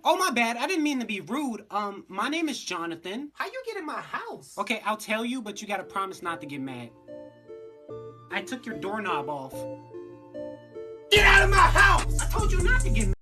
Oh, my bad. I didn't mean to be rude. My name is Jonathan. How you get in my house? Okay, I'll tell you, but you gotta promise not to get mad. I took your doorknob off. Get out of my house! I told you not to get mad.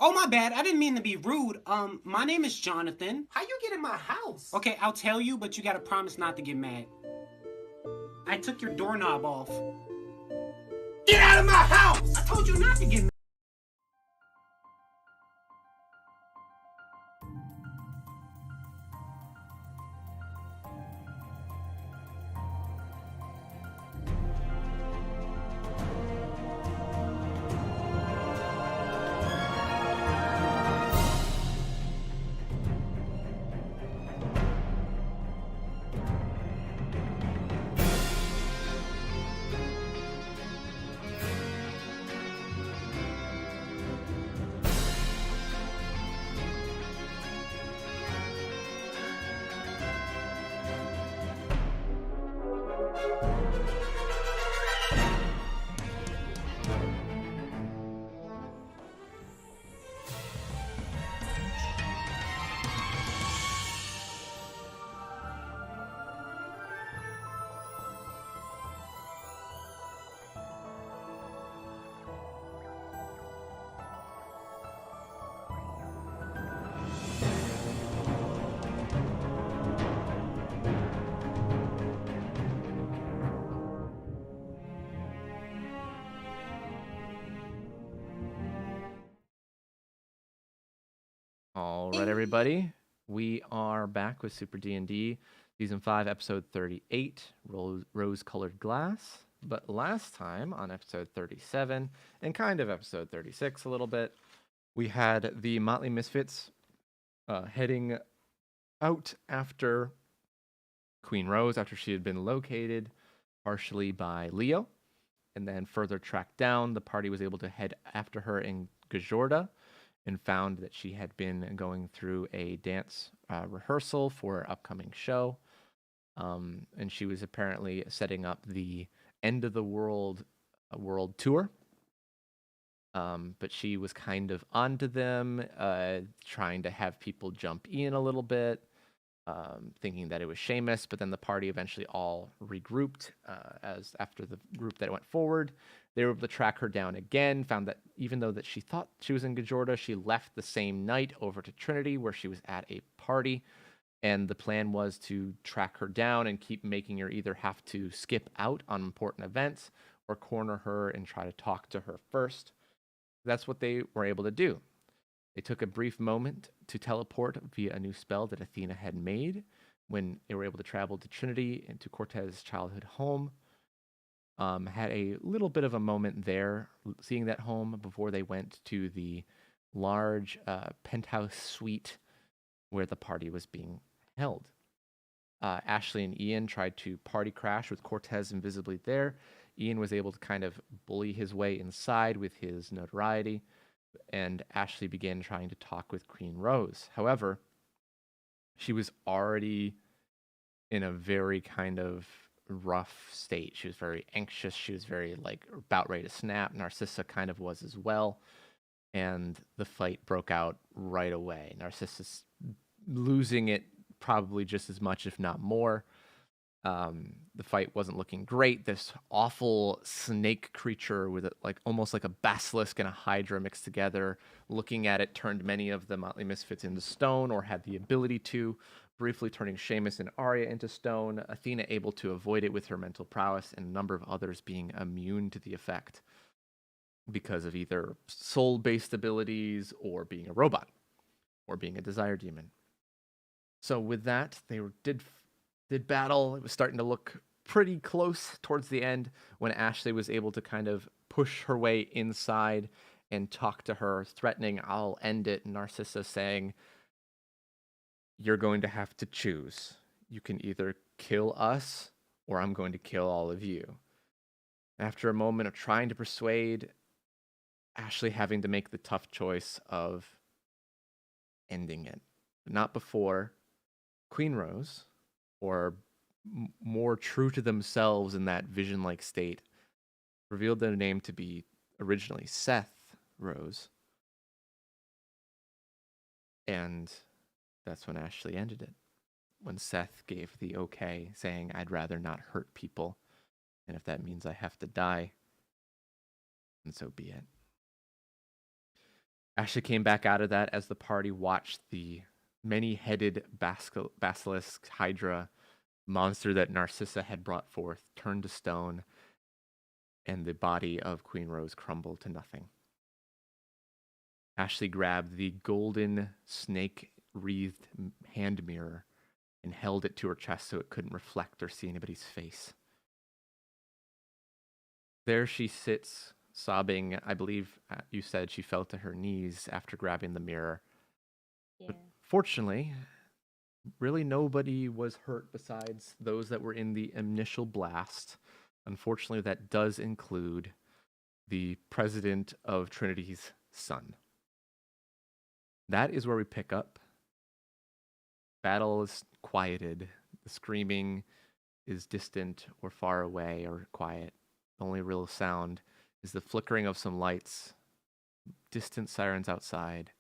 Oh, my bad. I didn't mean to be rude. My name is Jonathan. How you get in my house? Okay, I'll tell you, but you gotta promise not to get mad. I took your doorknob off. Get out of my house! I told you not to get mad. All right, everybody. We are back with Super D&D, Season 5, Episode 38, Rose-Colored Glass. But last time, on Episode 37, and kind of Episode 36 a little bit, we had the Motley Misfits heading out after Queen Rose, after she had been located partially by Leo, and then further tracked down. The party was able to head after her in Gajorda, and found that she had been going through a dance rehearsal for her upcoming show. And she was apparently setting up the End of the World world tour. But she was kind of onto them, trying to have people jump in a little bit, thinking that it was Seamus. But then the party eventually all regrouped as after the group that went forward. They were able to track her down again, found that even though that she thought she was in Gajorda, she left the same night over to Trinity where she was at a party. And the plan was to track her down and keep making her either have to skip out on important events or corner her and try to talk to her first. That's what they were able to do. They took a brief moment to teleport via a new spell that Athena had made when they were able to travel to Trinity and to Cortez's childhood home. Had a little bit of a moment there, seeing that home before they went to the large penthouse suite where the party was being held. Ashley and Ian tried to party crash with Cortez invisibly there. Ian was able to kind of bully his way inside with his notoriety, and Ashley began trying to talk with Queen Rose. However, she was already in a very kind of rough state. She was very anxious. She was very about ready to snap. Narcissa kind of was as well. And the fight broke out right away. Narcissus losing it probably just as much, if not more. The fight wasn't looking great. This awful snake creature with almost like a basilisk and a hydra mixed together, looking at it, turned many of the Motley Misfits into stone, or had the ability to, briefly turning Seamus and Arya into stone. Athena able to avoid it with her mental prowess, and a number of others being immune to the effect because of either soul-based abilities or being a robot or being a desire demon. So with that, they did battle. It was starting to look pretty close towards the end when Ashley was able to kind of push her way inside and talk to her, threatening, "I'll end it." Narcissa saying, "You're going to have to choose. You can either kill us or I'm going to kill all of you." After a moment of trying to persuade, Ashley having to make the tough choice of ending it. But not before Queen Rose, or more true to themselves in that vision-like state, revealed their name to be originally Seth Rose. And that's when Ashley ended it. When Seth gave the okay, saying, "I'd rather not hurt people, and if that means I have to die, then so be it." Ashley came back out of that as the party watched the many-headed basilisk hydra monster that Narcissa had brought forth turn to stone, and the body of Queen Rose crumbled to nothing. Ashley grabbed the golden snake-wreathed hand mirror and held it to her chest so it couldn't reflect or see anybody's face. There she sits, sobbing. I believe you said she fell to her knees after grabbing the mirror. Yeah. But fortunately, really nobody was hurt besides those that were in the initial blast. Unfortunately, that does include the president of Trinity's son. That is where we pick up. Battle is quieted. The screaming is distant or far away or quiet. The only real sound is the flickering of some lights, distant sirens outside,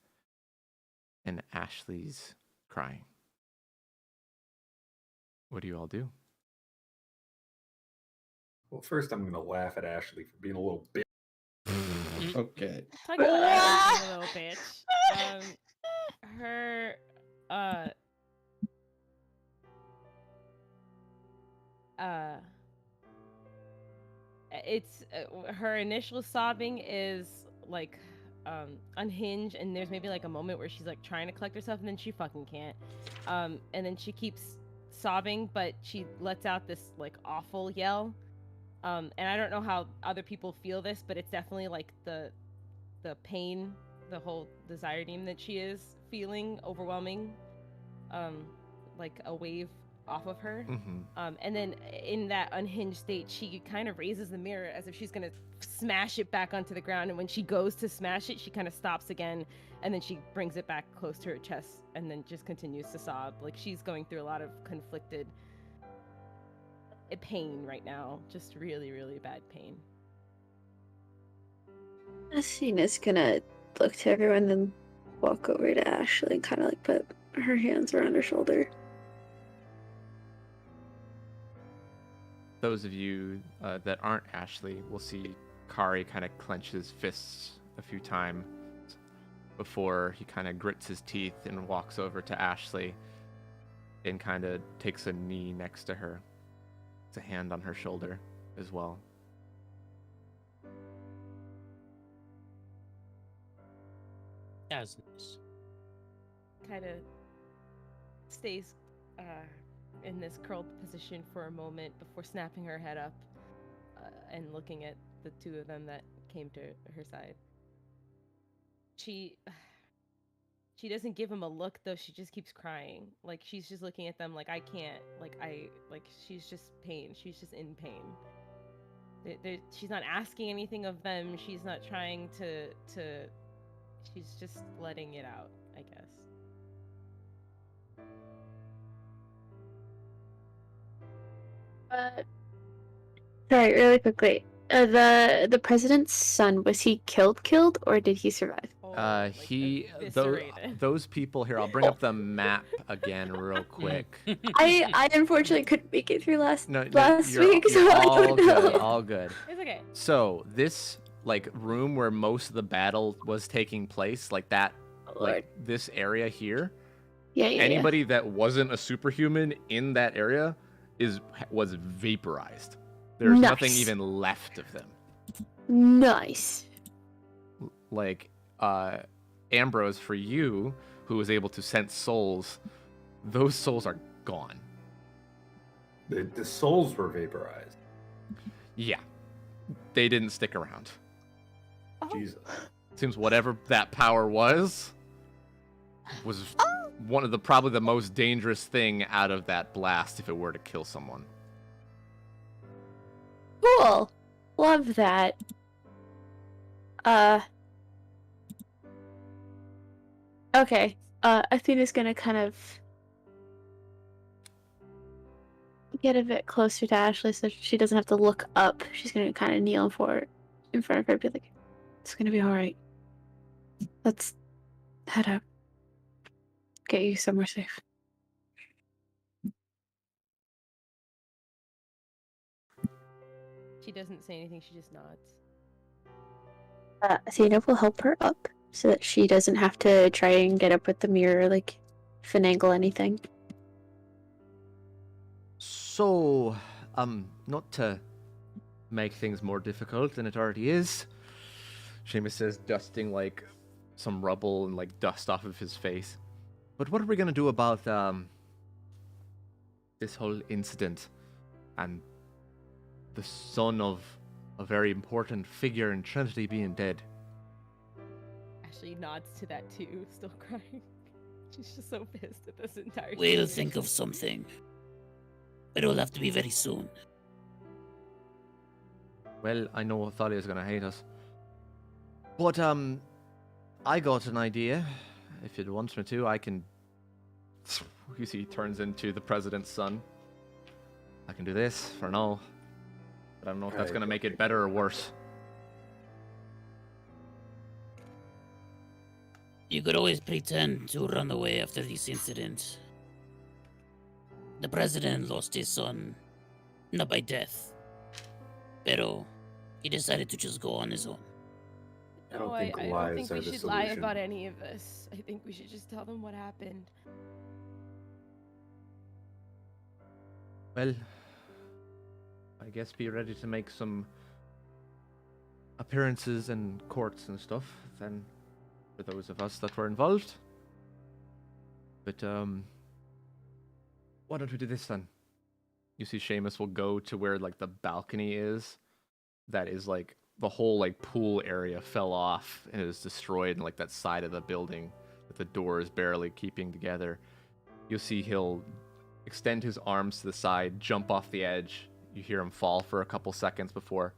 and Ashley's crying. What do you all do? Well, first I'm gonna laugh at Ashley for being a little bitch. Okay. Talk about Ashley being a little bitch. Her it's her initial sobbing is like unhinged, and there's maybe like a moment where she's like trying to collect herself and then she fucking can't, and then she keeps sobbing, but she lets out this like awful yell, and I don't know how other people feel this, but it's definitely like the pain, the whole desire demon that she is feeling overwhelming, like a wave off of her. Mm-hmm. And then in that unhinged state, she kind of raises the mirror as if she's gonna smash it back onto the ground, and when she goes to smash it, she kind of stops again, and then she brings it back close to her chest and then just continues to sob. Like she's going through a lot of conflicted pain right now, just really, really bad pain. Athena's gonna look to everyone, then walk over to Ashley and kind of like put her hands around her shoulder. Those of you that aren't Ashley will see Kari kind of clench his fists a few times before he kind of grits his teeth and walks over to Ashley and kind of takes a knee next to her. It's a hand on her shoulder as well. That was nice. Kind of stays in this curled position for a moment before snapping her head up and looking at the two of them that came to her side. She doesn't give him a look though. She just keeps crying. Like she's just looking at them like I can't. Like she's just pain. She's just in pain. She's not asking anything of them. She's not trying to. She's just letting it out, I guess. Sorry, really quickly. The president's son, was he killed, or did he survive? Those people here. I'll bring up the map again real quick. I unfortunately couldn't make it through last you're week, so I all don't know. good. All good. It's okay. So this like room where most of the battle was taking place, like that, like this area here. Yeah. Anybody that wasn't a superhuman in that area was vaporized. There's nothing even left of them. Nice. Like Ambrose, for you, who was able to sense souls, those souls are gone. The souls were vaporized. Yeah, they didn't stick around. Jesus. Seems whatever that power was one of probably the most dangerous thing out of that blast if it were to kill someone. Cool. Love that. Okay. Athena's gonna kind of get a bit closer to Ashley so she doesn't have to look up. She's gonna kind of kneel in front of her and be like, "It's gonna be alright. Let's head out. Get you somewhere safe." She doesn't say anything, she just nods. Athena will help her up so that she doesn't have to try and get up with the mirror, like finagle anything. So, not to make things more difficult than it already is, Seamus says, dusting like some rubble and like dust off of his face. But what are we gonna do about this whole incident and the son of a very important figure in Trinity being dead? Ashley nods to that too, still crying. She's just so pissed at this entire We'll situation. think of something. But it'll have to be very soon. Well, I know Thalia's gonna hate us. But, I got an idea. If it wants me to, I can... You see, he turns into the president's son. I can do this for now. But I don't know if that's Right. gonna make it better or worse. You could always pretend to run away after this incident. The president lost his son, not by death, pero he decided to just go on his own. I don't No, think I don't lies think are we the should lie solution. about any of this. I think we should just tell them what happened. Well, I guess be ready to make some appearances in courts and stuff, then, for those of us that were involved. But, why don't we do this then? You see Seamus will go to where, like, the balcony is. That is, like, the whole, like, pool area fell off and is destroyed, and, like, that side of the building with the doors barely keeping together. You'll see he'll extend his arms to the side, jump off the edge. You hear him fall for a couple seconds before.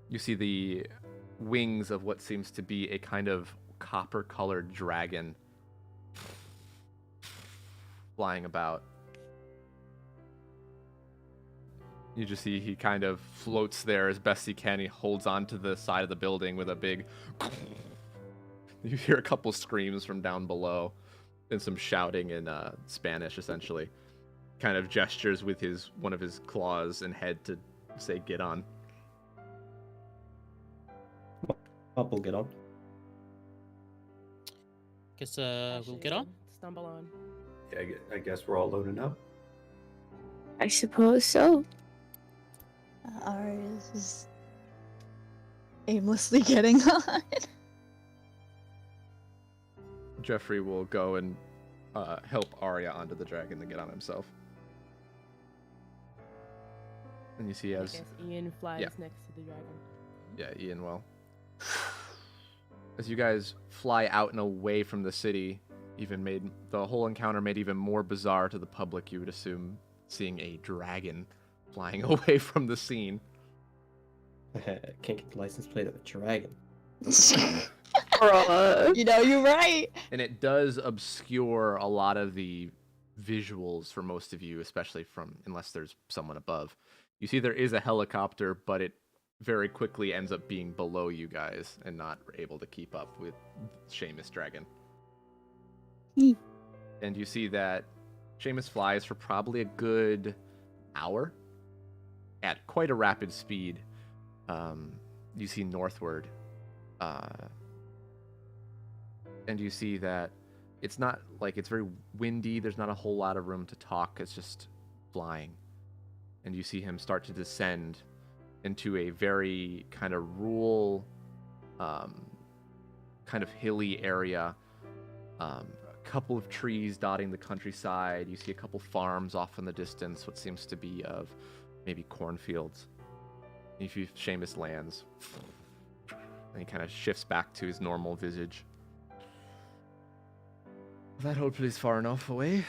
You see the wings of what seems to be a kind of copper-colored dragon flying about. You just see he kind of floats there as best he can. He holds on to the side of the building with a big... You hear a couple screams from down below and some shouting in Spanish, essentially. Kind of gestures with one of his claws and head to say, get on. Up, we'll get on. Guess we'll Ashley get on. will Stumble on. Yeah, I guess we're all loading up. I suppose so. Ours is aimlessly getting on. Jeffrey will go and help Arya onto the dragon to get on himself. And you see I as... guess Ian flies yeah. next to the dragon. Yeah, Ian will. As you guys fly out and away from the city, made the whole encounter made even more bizarre to the public, you would assume, seeing a dragon flying away from the scene. Can't get the license plate of a dragon. Bruh. You know, you're right. And it does obscure a lot of the visuals for most of you, especially unless there's someone above. You see there is a helicopter, but it very quickly ends up being below you guys and not able to keep up with Seamus Dragon. Hmm. And you see that Seamus flies for probably a good hour at quite a rapid speed. You see northward. And you see that it's not like it's very windy. There's not a whole lot of room to talk. It's just flying. And you see him start to descend into a very kind of rural, kind of hilly area. A couple of trees dotting the countryside. You see a couple farms off in the distance, what seems to be of maybe cornfields. If Seamus lands, and he kind of shifts back to his normal visage. That hopefully is far enough away.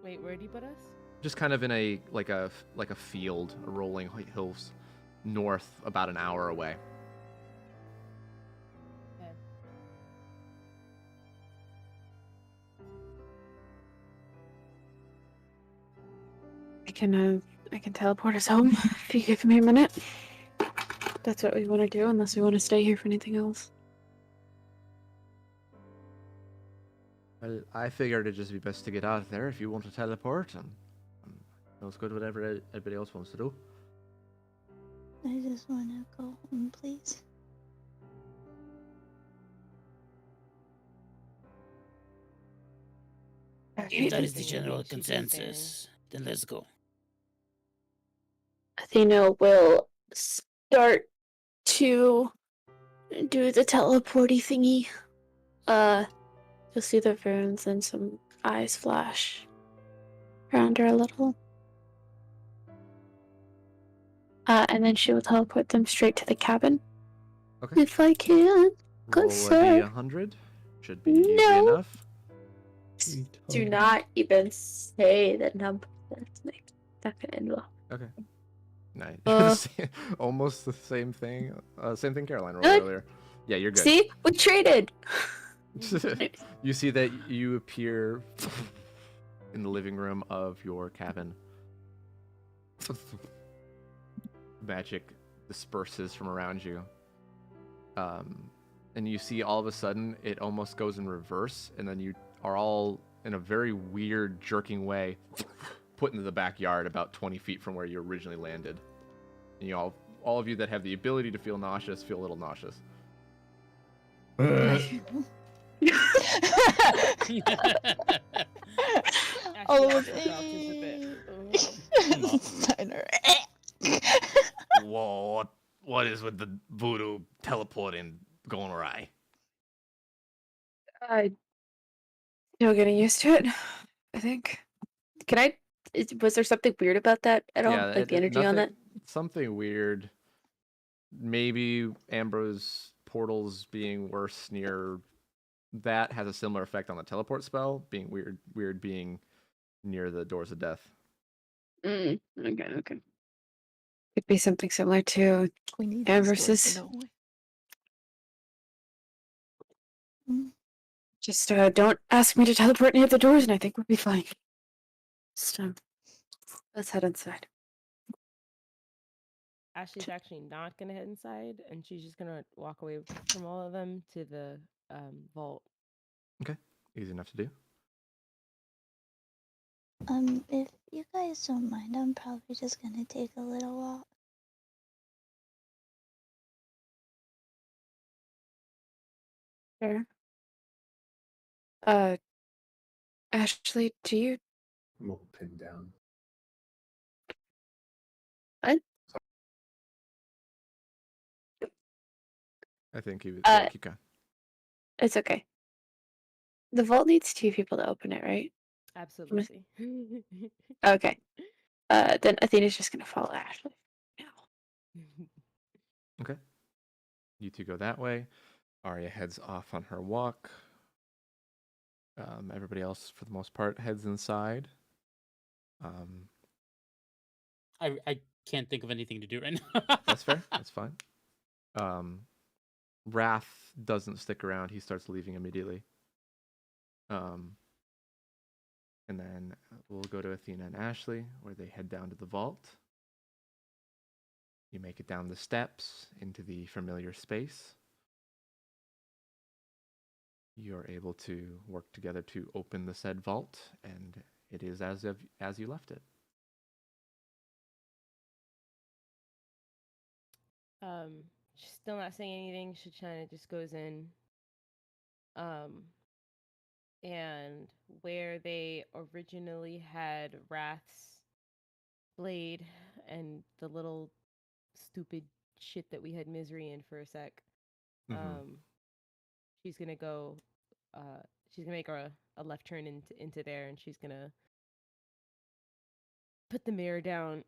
Wait, where'd he put us? Just kind of in a field, a rolling hills, north about an hour away. Okay. I can teleport us home if you give me a minute. That's what we want to do, unless we want to stay here for anything else. Well, I figured it'd just be best to get out of there if you want to teleport. It's good whatever everybody else wants to do. I just want to go home, please. If that is the Interesting general indeed, she's just staring. consensus, then let's go. Athena will start to do the teleporty thingy. You'll see the runes and some eyes flash around her a little. And then she will teleport them straight to the cabin. Okay. If I can. Good Roll a sir. D100. Should be easy No. enough. Do not even say that number. That's not gonna end well. Okay. Nice. Uh. Almost the same thing. Same thing Caroline rolled Good. earlier. Yeah, you're good. See? We traded! You see that you appear in the living room of your cabin. Magic disperses from around you. And you see all of a sudden it almost goes in reverse, and then you are all in a very weird jerking way put into the backyard about 20 feet from where you originally landed. And you all of you that have the ability to feel nauseous feel a little nauseous. All Actually, of also felt just a bit. Whoa, what is with the voodoo teleporting going awry? Still getting used to it, I think. Was there something weird about that at all? Like the energy on that? Something weird. Maybe Ambrose portals being worse near that has a similar effect on the teleport spell, being weird being near the doors of death. Okay. Could be something similar to We need Ambrose's. Just don't ask me to teleport near the doors, and I think we'll be fine. Just let's head inside. Ashley's actually not gonna head inside, and she's just gonna walk away from all of them to the vault. Okay, easy enough to do. If you guys don't mind, I'm probably just gonna take a little walk. Sure. Ashley, do you? I'm a little pinned down. I think you keep going. It's okay. The vault needs 2 people to open it, right? Absolutely. Okay. Then Athena's just gonna follow Ashley. Okay. You two go that way. Arya heads off on her walk. Everybody else, for the most part, heads inside. I can't think of anything to do right now. That's fair. That's fine. Wrath doesn't stick around. He starts leaving immediately. And then we'll go to Athena and Ashley, where they head down to the vault. You make it down the steps into the familiar space. You're able to work together to open the said vault, and it is as you left it. She's still not saying anything. She kind of just goes in. And where they originally had Wrath's blade and the little stupid shit that we had Misery in for a sec, she's gonna go. She's gonna make a left turn into there, and she's gonna put the mirror down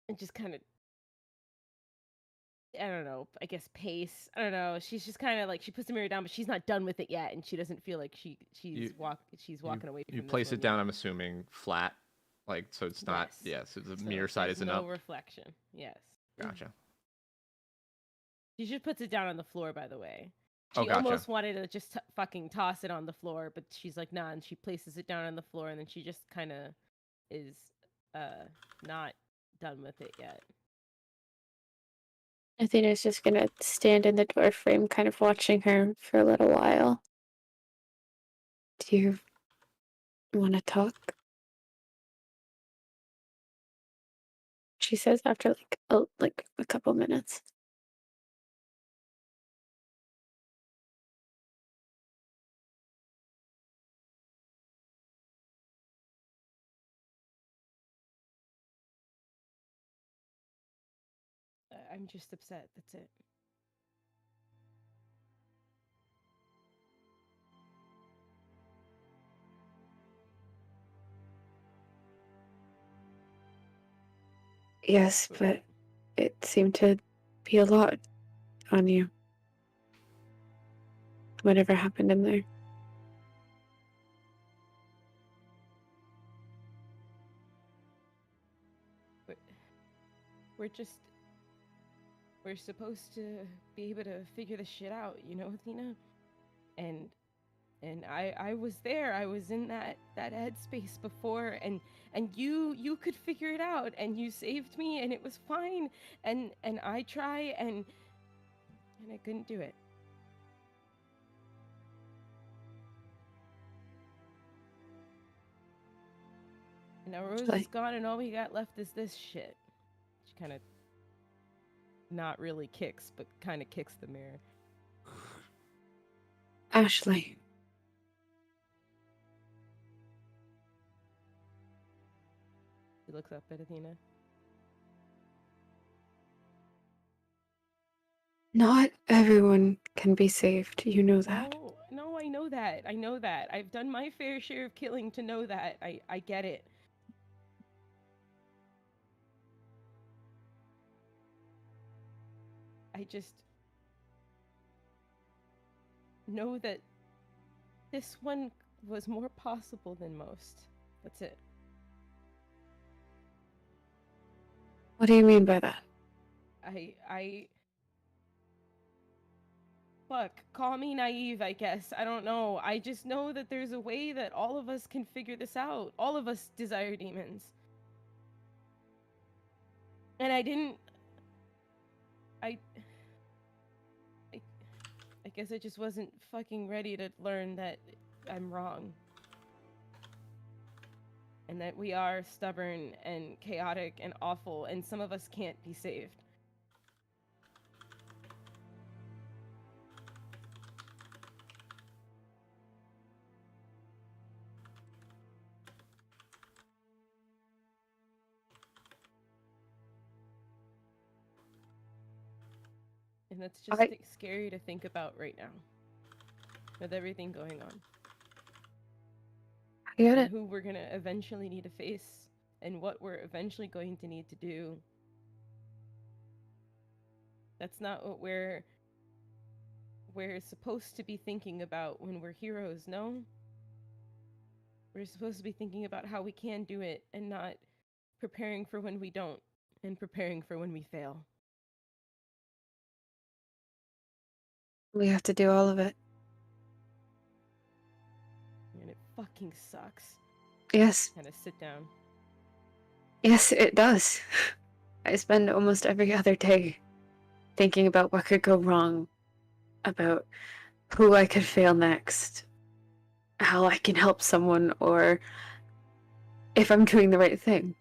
and just kind of, I don't know, I guess pace. I don't know. She's just kind of like, she puts the mirror down, but she's not done with it yet, and she doesn't feel like she's walking away from You this place one it down, yet. I'm assuming, flat, like, so it's not, Yes. so the So mirror side there's isn't no up. reflection. Yes. Gotcha. She just puts it down on the floor, by the way. Oh, She gotcha. almost wanted to just fucking toss it on the floor, but she's like, nah, and she places it down on the floor, and then she just kind of is not done with it yet. Athena's just gonna stand in the door frame, kind of watching her for a little while. Do you want to talk? she says after like a couple minutes. I'm just upset. That's it. Yes, but it seemed to be a lot on you. Whatever happened in there. We're supposed to be able to figure this shit out, you know, Athena? And I was there. I was in that headspace before, and you could figure it out, and you saved me, and it was fine. And I try, and I couldn't do it. And now Rose is gone, and all we got left is this shit. She kind of not really kicks, but kind of kicks the mirror. Ashley. She looks up at Athena. Not everyone can be saved. You know that. No, I know that. I know that. I've done my fair share of killing to know that. I get it. I just know that this one was more possible than most. That's it. What do you mean by that? Fuck, call me naive, I guess. I don't know. I just know that there's a way that all of us can figure this out. All of us desire demons. And I guess I just wasn't fucking ready to learn that I'm wrong. And that we are stubborn and chaotic and awful, and some of us can't be saved. And that's just scary to think about right now. With everything going on. I get and it. who we're gonna eventually need to face, and what we're eventually going to need to do. That's not what we're supposed to be thinking about when we're heroes, no? We're supposed to be thinking about how we can do it, and not preparing for when we don't, and preparing for when we fail. We have to do all of it. And it fucking sucks. Yes. Kind of sit down. Yes, it does. I spend almost every other day thinking about what could go wrong, about who I could fail next, how I can help someone, or if I'm doing the right thing.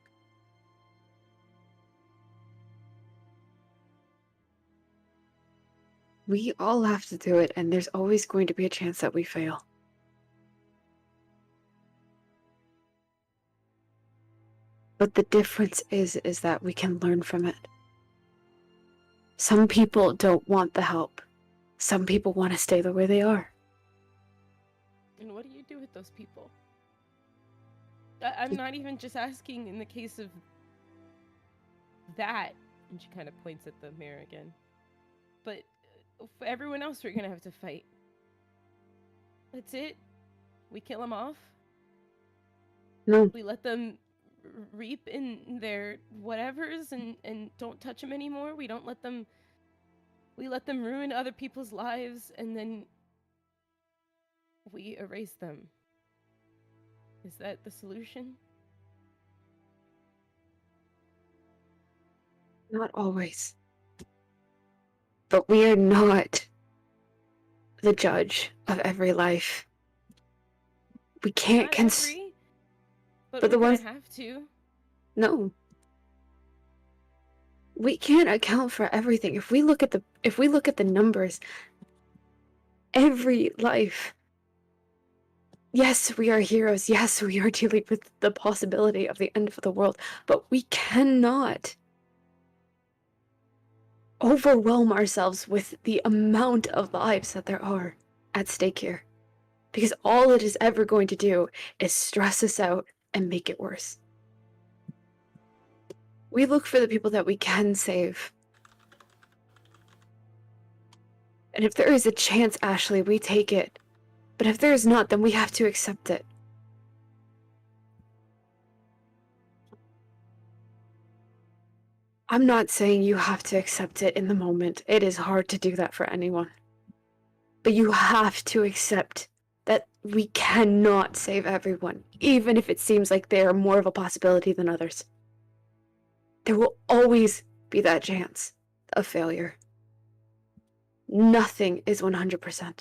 We all have to do it, and there's always going to be a chance that we fail. But the difference is that we can learn from it. Some people don't want the help. Some people want to stay the way they are. And what do you do with those people? I'm not even just asking in the case of that. And she kind of points at the mirror again. But for everyone else, we're gonna have to fight. That's it? We kill them off? No. We let them reap in their whatevers and don't touch them anymore? We let them ruin other people's lives, and then we erase them. Is that the solution? Not always. But we are not the judge of every life. We can't But but the we're ones gonna have to. No. we can't account for everything. If we look at the numbers, every life. Yes, we are heroes. Yes, we are dealing with the possibility of the end of the world, but we cannot overwhelm ourselves with the amount of lives that there are at stake here. Because all it is ever going to do is stress us out and make it worse. We look for the people that we can save. And if there is a chance, Ashley, we take it. But if there is not, then we have to accept it. I'm not saying you have to accept it in the moment. It is hard to do that for anyone. But you have to accept that we cannot save everyone, even if it seems like they are more of a possibility than others. There will always be that chance of failure. Nothing is 100%.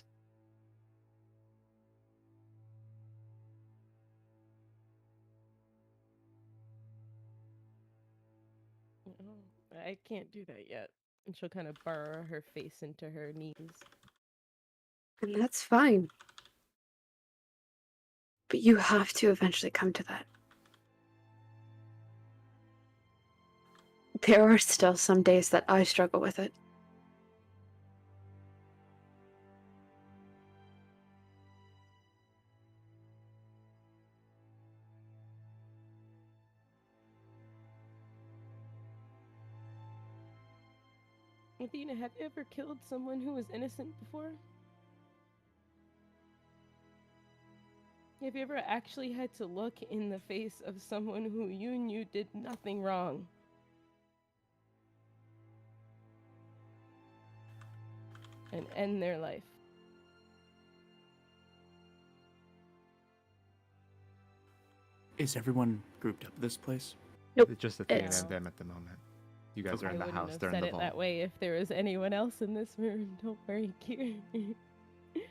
I can't do that yet. And she'll kind of burrow her face into her knees. And that's fine. But you have to eventually come to that. There are still some days that I struggle with it. Athena, have you ever killed someone who was innocent before? Have you ever actually had to look in the face of someone who you knew did nothing wrong? And end their life? Is everyone grouped up at this place? Nope. It's just Athena It's- and them at the moment. You guys Okay. are in I the wouldn't house. have They're in said the it vault. that way if there was anyone else in this room. Don't worry, Kieran. Yeah,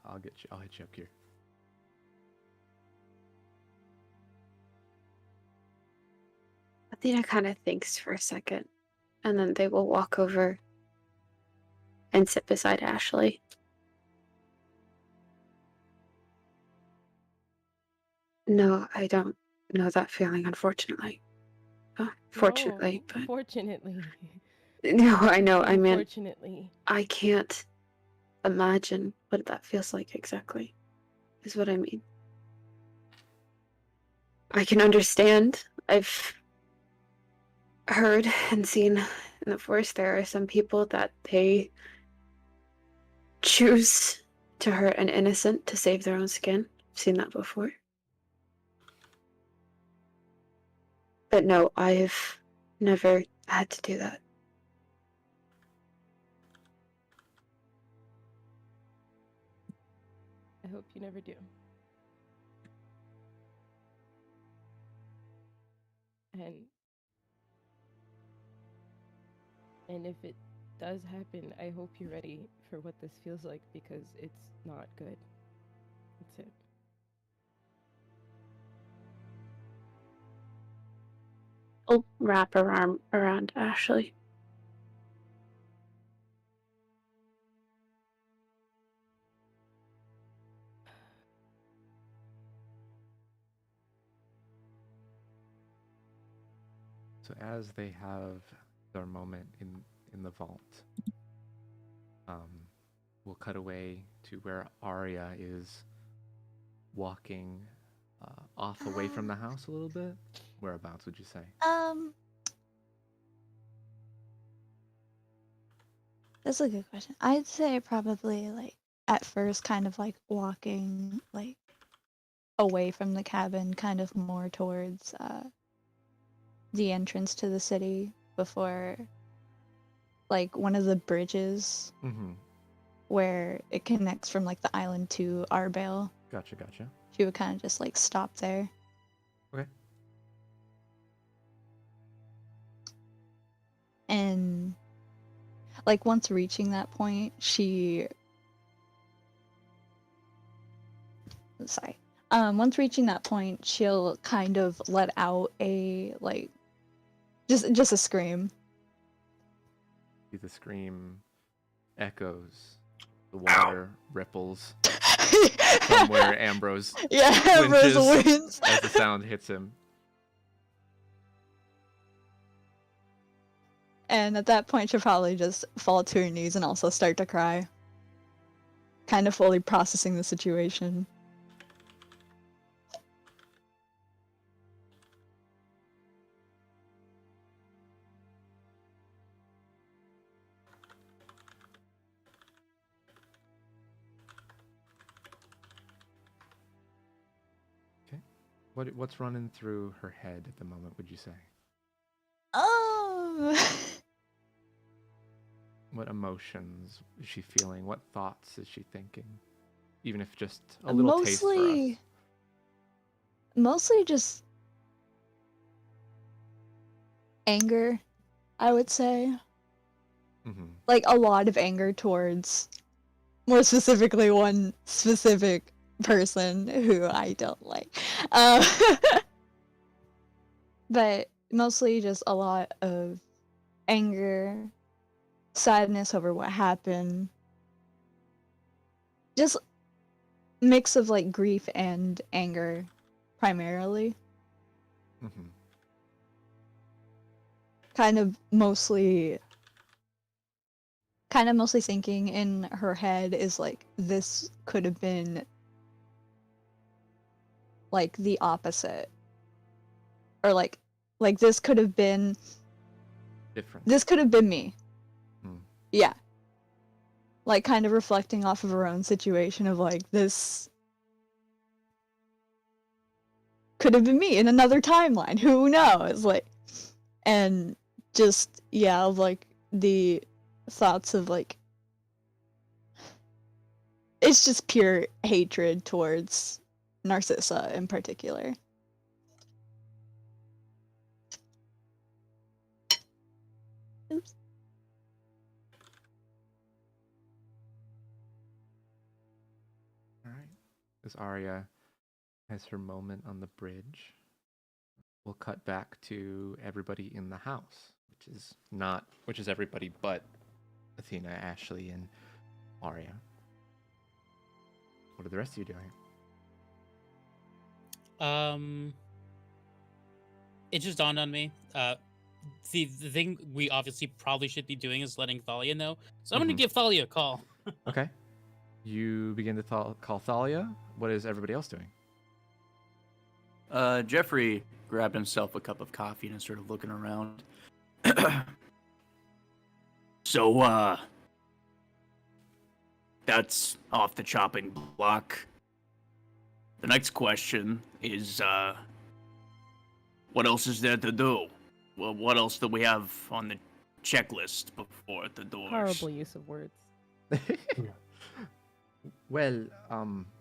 I'll get you. I'll hit you up here. Athena kind of thinks for a second, and then they will walk over and sit beside Ashley. No, I don't know that feeling, unfortunately. Fortunately, No, but fortunately. no, I know. I mean, Unfortunately. I can't imagine what that feels like exactly, is what I mean. I can understand. I've heard and seen in the forest there are some people that they choose to hurt an innocent to save their own skin. I've seen that before. But no, I've never had to do that. I hope you never do. And if it does happen, I hope you're ready for what this feels like, because it's not good. That's it. I'll wrap her arm around Ashley. So as they have their moment in the vault, we'll cut away to where Arya is walking off away from the house a little bit. Whereabouts would you say? That's a good question. I'd say probably like at first kind of like walking like away from the cabin, kind of more towards the entrance to the city before like one of the bridges where it connects from like the island to Arbale. Gotcha. She would kind of just like stop there. Okay. And like once reaching that point, once reaching that point, she'll kind of let out a like Just a scream. The scream echoes. The water ripples from where Ambrose Ambrose flinches wins. as the sound hits him. And at that point, she'll probably just fall to her knees and also start to cry. Kind of fully processing the situation. What's running through her head at the moment, would you say? What emotions is she feeling? What thoughts is she thinking? Even if just a little taste for us. Mostly just anger, I would say. Mm-hmm. Like a lot of anger towards, more specifically, one specific person who I don't like. But mostly just a lot of anger, sadness over what happened. Just mix of like grief and anger primarily. Mm-hmm. Kind of mostly thinking in her head is like, this could have been like the opposite, or like this could have been different. This could have been me. Yeah, like kind of reflecting off of her own situation of like, this could have been me in another timeline, who knows, like, and just of like the thoughts of like, it's just pure hatred towards Narcissa in particular. Oops. All right. As Arya has her moment on the bridge, we'll cut back to everybody in the house, which is everybody but Athena, Ashley, and Arya. What are the rest of you doing? It just dawned on me. The thing we obviously probably should be doing is letting Thalia know. So I'm gonna give Thalia a call. Okay. You begin to call Thalia. What is everybody else doing? Jeffrey grabbed himself a cup of coffee and started looking around. So, that's off the chopping block. The next question is, what else is there to do? Well, what else do we have on the checklist before the doors? Horrible use of words. Well,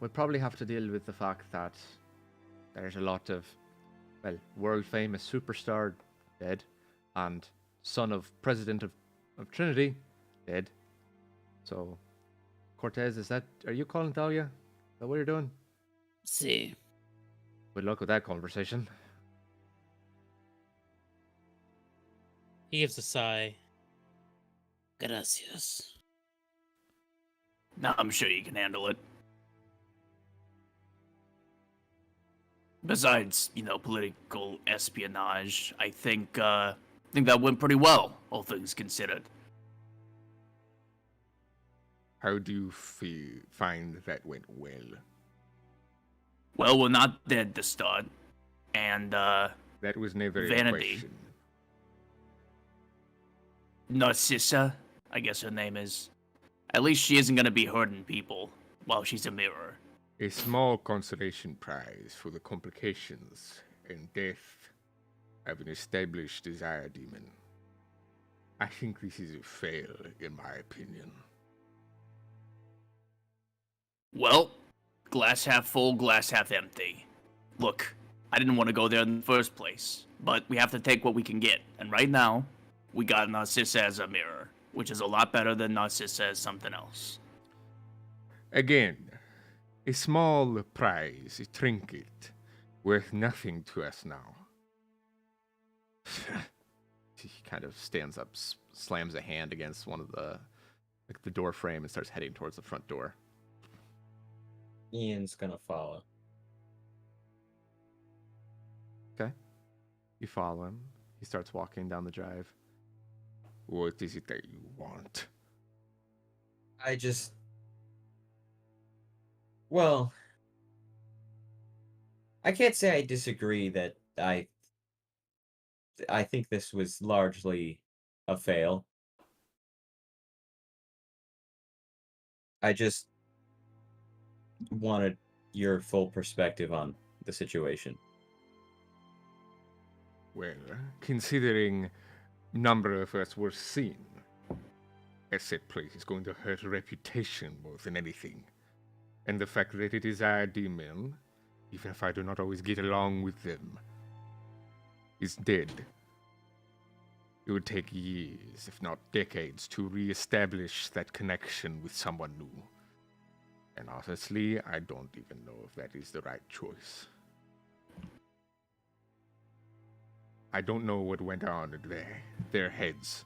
we'll probably have to deal with the fact that there's a lot of, world-famous superstar dead, and son of President of Trinity dead. So, Cortez, are you calling Thalia? Is that what you're doing? See. Good luck with that conversation. He gives a sigh. Gracias. No, I'm sure you can handle it. Besides, political espionage, I think that went pretty well, all things considered. How do you find that went well? Well, we're not dead to start, and that was never Vanity. a question. Narcissa, I guess her name is. At least she isn't gonna be hurting people while she's a mirror. A small consolation prize for the complications and death of an established desire demon. I think this is a fail, in my opinion. Well, glass half full, glass half empty. Look, I didn't want to go there in the first place, but we have to take what we can get, and right now, we got Narcissa as a mirror, which is a lot better than Narcissa as something else. Again, a small prize, a trinket, worth nothing to us now. he kind of stands up, slams a hand against one of the door frame, and starts heading towards the front door. Ian's gonna follow. Okay. You follow him. He starts walking down the drive. What is it that you want? Well, I can't say I disagree that I think this was largely a fail. I just wanted your full perspective on the situation. Well, considering number of us were seen, a set place is going to hurt reputation more than anything. And the fact that it is our demon, even if I do not always get along with them, is dead. It would take years, if not decades, to re-establish that connection with someone new. And honestly, I don't even know if that is the right choice. I don't know what went on in their heads,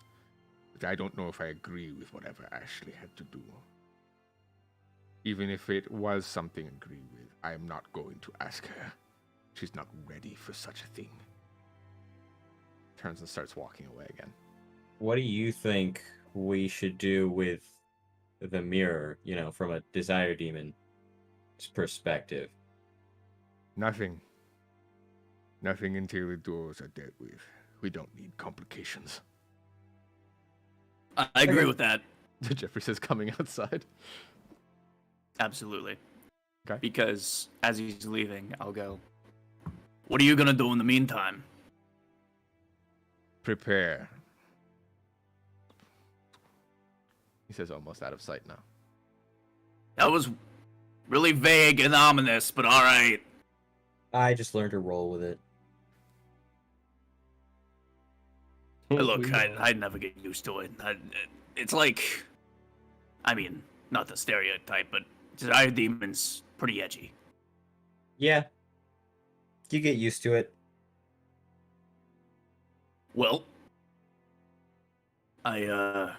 but I don't know if I agree with whatever Ashley had to do. Even if it was something I agree with, I am not going to ask her. She's not ready for such a thing. Turns and starts walking away again. What do you think we should do with the mirror, from a desire demon's perspective? Nothing. Nothing until the doors are dealt with. We don't need complications. I agree with that. Jeffrey says, coming outside. Absolutely. Okay. Because as he's leaving, I'll go, what are you gonna do in the meantime? Prepare. He says, almost out of sight now. That was really vague and ominous, but alright. I just learned to roll with it. Look, I'd never get used to it. It's like, I mean, not the stereotype, but Desire Demon's pretty edgy. Yeah. You get used to it. Well, I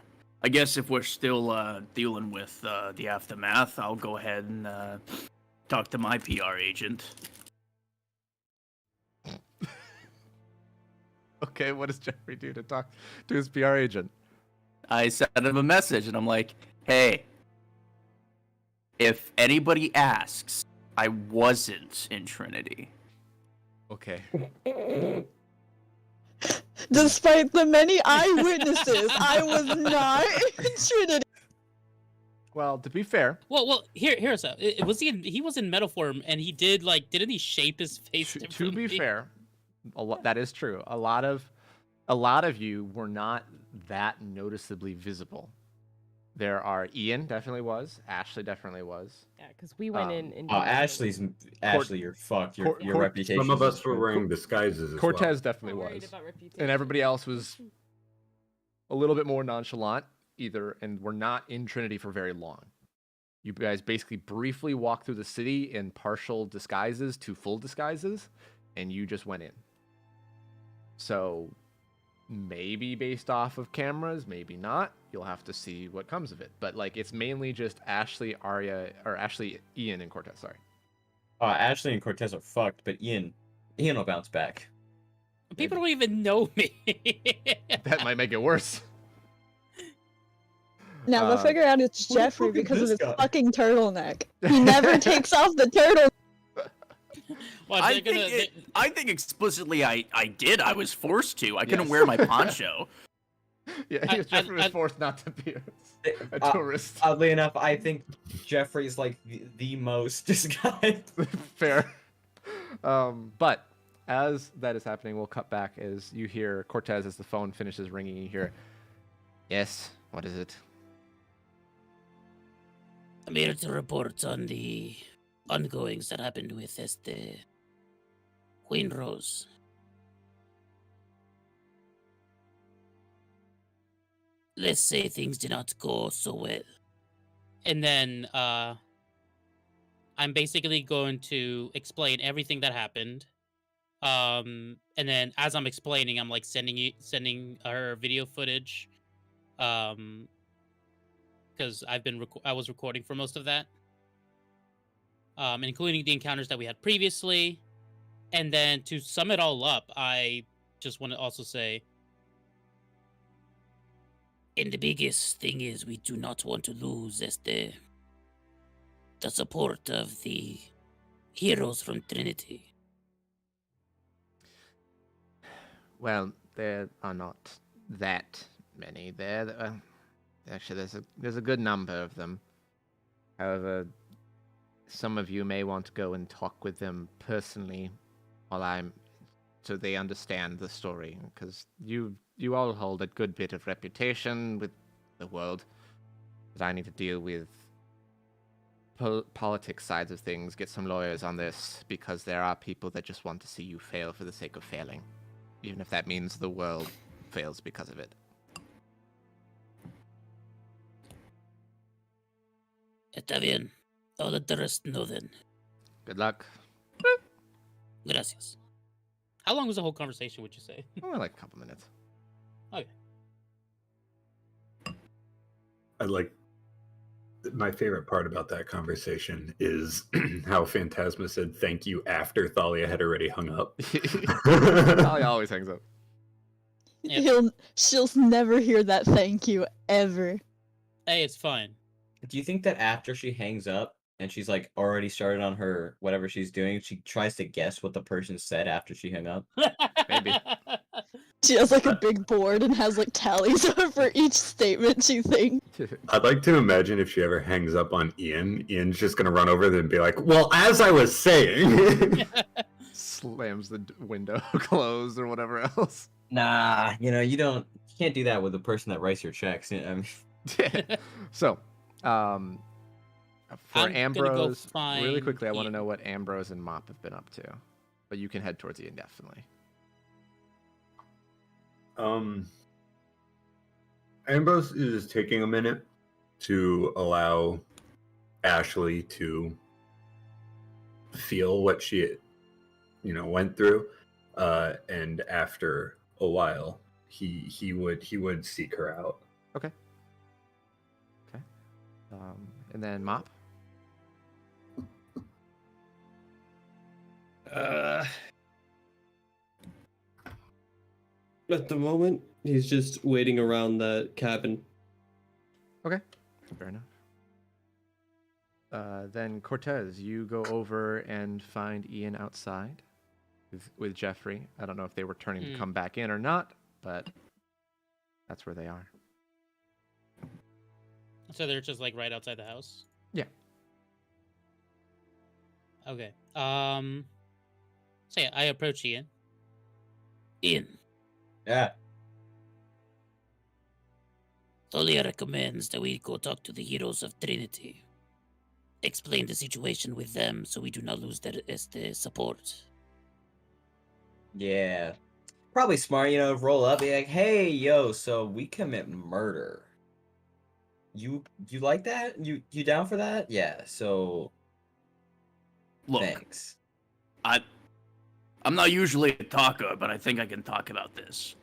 guess if we're still dealing with the aftermath, I'll go ahead and talk to my PR agent. Okay, what does Jeffrey do to talk to his PR agent? I sent him a message, and I'm like, hey, if anybody asks, I wasn't in Trinity. Okay. Despite the many eyewitnesses, I was not in Trinity. Well, to be fair, Well, here's a. He was in metal form, and he did didn't he shape his face? to be differently? fair, that is true. A lot of you were not that noticeably visible. There are Ian definitely was, Ashley definitely was. Yeah, because we went in. Ashley, you're fucked. Your reputation. Some of us were wearing disguises as Cortez well. definitely Worried was, about reputation. and everybody else was a little bit more nonchalant either, and were not in Trinity for very long. You guys basically briefly walked through the city in partial disguises to full disguises, and you just went in. So maybe based off of cameras, maybe not. You'll have to see what comes of it. But it's mainly just Ashley, Ian, and Cortez. Sorry. Ashley and Cortez are fucked, but Ian will bounce back. People don't even know me. That might make it worse. Now we'll figure out it's who the Jeffrey fuck is because of this his guy? fucking turtleneck. He never takes off the turtle. Well, I think explicitly I did. I was forced to. I couldn't wear my poncho. Yeah, Jeffrey was forced not to be a tourist. Oddly enough, I think Jeffrey's the most disguised. Fair. But as that is happening, we'll cut back as you hear Cortez as the phone finishes ringing. You hear, "Yes, what is it?" I'm here to report on the ongoings that happened with Queen Rose. Let's say things did not go so well. And then I'm basically going to explain everything that happened. And then as I'm explaining, I'm like sending her video footage, because I was recording for most of that, including the encounters that we had previously. And then to sum it all up, I just want to also say, And the biggest thing is we do not want to lose the support of the heroes from Trinity. Well, there are not that many there. Actually, there's a good number of them. However, some of you may want to go and talk with them personally so they understand the story, because you all hold a good bit of reputation with the world, but I need to deal with politics sides of things, get some lawyers on this, because there are people that just want to see you fail for the sake of failing, even if that means the world fails because of it. Está bien. I'll let the rest know then. Good luck. Gracias. how long was the whole conversation, would you say? Only like a couple minutes. Okay. My favorite part about that conversation is how Phantasma said thank you after Thalia had already hung up. Thalia always hangs up. She'll never hear that thank you ever. Hey, it's fine. Do you think that after she hangs up and she's like already started on her whatever she's doing, she tries to guess what the person said after she hung up? Maybe. She has like a big board and has like tallies for each statement she thinks. I'd like to imagine if she ever hangs up on Ian, Ian's just gonna run over there and be like, well, as I was saying. Slams the window closed or whatever else. Nah, you can't do that with the person that writes your checks. I mean... So, for I'm gonna go Ambrose, really find quickly, I want to Ian. know what Ambrose and Mop have been up to. But you can head towards Ian, definitely. Ambrose is taking a minute to allow Ashley to feel what she, went through, and after a while, he would seek her out. Okay. And then Mop. At the moment, he's just waiting around the cabin. Okay, fair enough. Then Cortez, you go over and find Ian outside with Jeffrey. I don't know if they were turning to come back in or not, but that's where they are. So they're just like right outside the house? Yeah. Okay. So yeah, I approach Ian. Ian, Yeah. Thalia recommends that we go talk to the heroes of Trinity. Explain the situation with them so we do not lose their support. Yeah. Probably smart, roll up, be like, hey, yo, so we commit murder. You like that? You down for that? Yeah, so Look, thanks. I'm not usually a talker, but I think I can talk about this.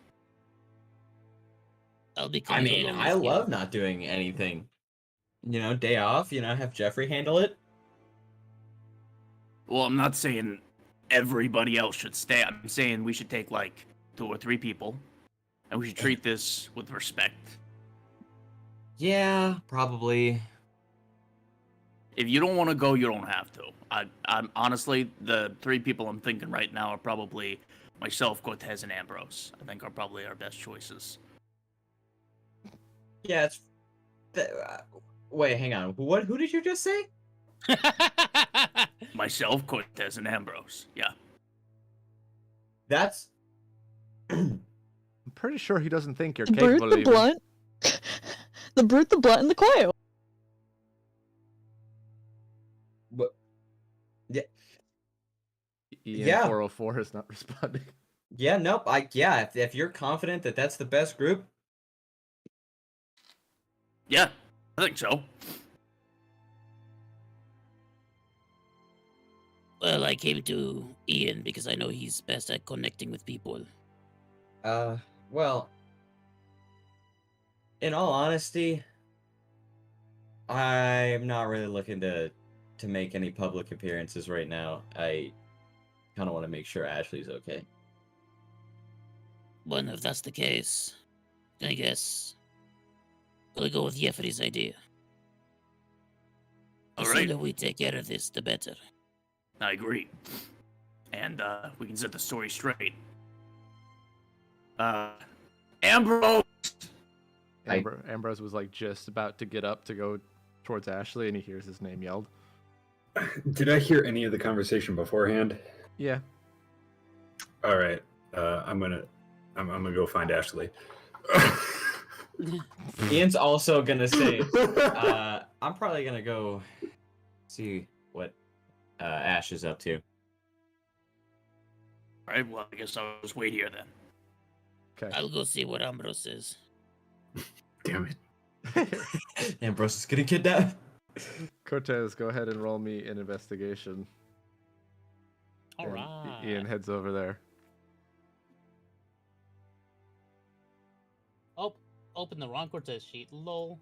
I'll be I coming mean, along I with you. love not doing anything. Day off, have Jeffrey handle it. Well, I'm not saying everybody else should stay. I'm saying we should take like 2 or 3 people, and we should treat this with respect. Yeah, probably. If you don't want to go, you don't have to. I'm honestly, the 3 people I'm thinking right now are probably myself, Cortez, and Ambrose. I think are probably our best choices. Yeah, it's. Wait, hang on. Who did you just say? Myself, Cortez, and Ambrose. Yeah. That's. I'm pretty sure he doesn't think you're The bird, capable the of even... blunt. The bird, the blunt, and the quiet. What? Yeah. Ian Yeah. 404 is not responding. Yeah, nope. If you're confident that that's the best group. Yeah, I think so. Well, I came to Ian because I know he's best at connecting with people. Well, in all honesty, I'm not really looking to make any public appearances right now. I kind of want to make sure Ashley's okay. Well, if that's the case, then I guess we'll go with Jeffrey's idea. The All right. sooner we take care of this, the better. I agree. And we can set the story straight. Ambrose! Ambrose was like just about to get up to go towards Ashley, and he hears his name yelled. Did I hear any of the conversation beforehand? Yeah. All right. I'm gonna go find Ashley. Ian's also gonna say, I'm probably gonna go see what Ash is up to. All right, well, I guess I'll just wait here then. Okay. I'll go see what Ambrose is. Damn it. Ambrose is getting kidnapped. Cortez, go ahead and roll me an investigation. All And right. Ian heads over there. Oh, open the wrong Cortez sheet. Lol.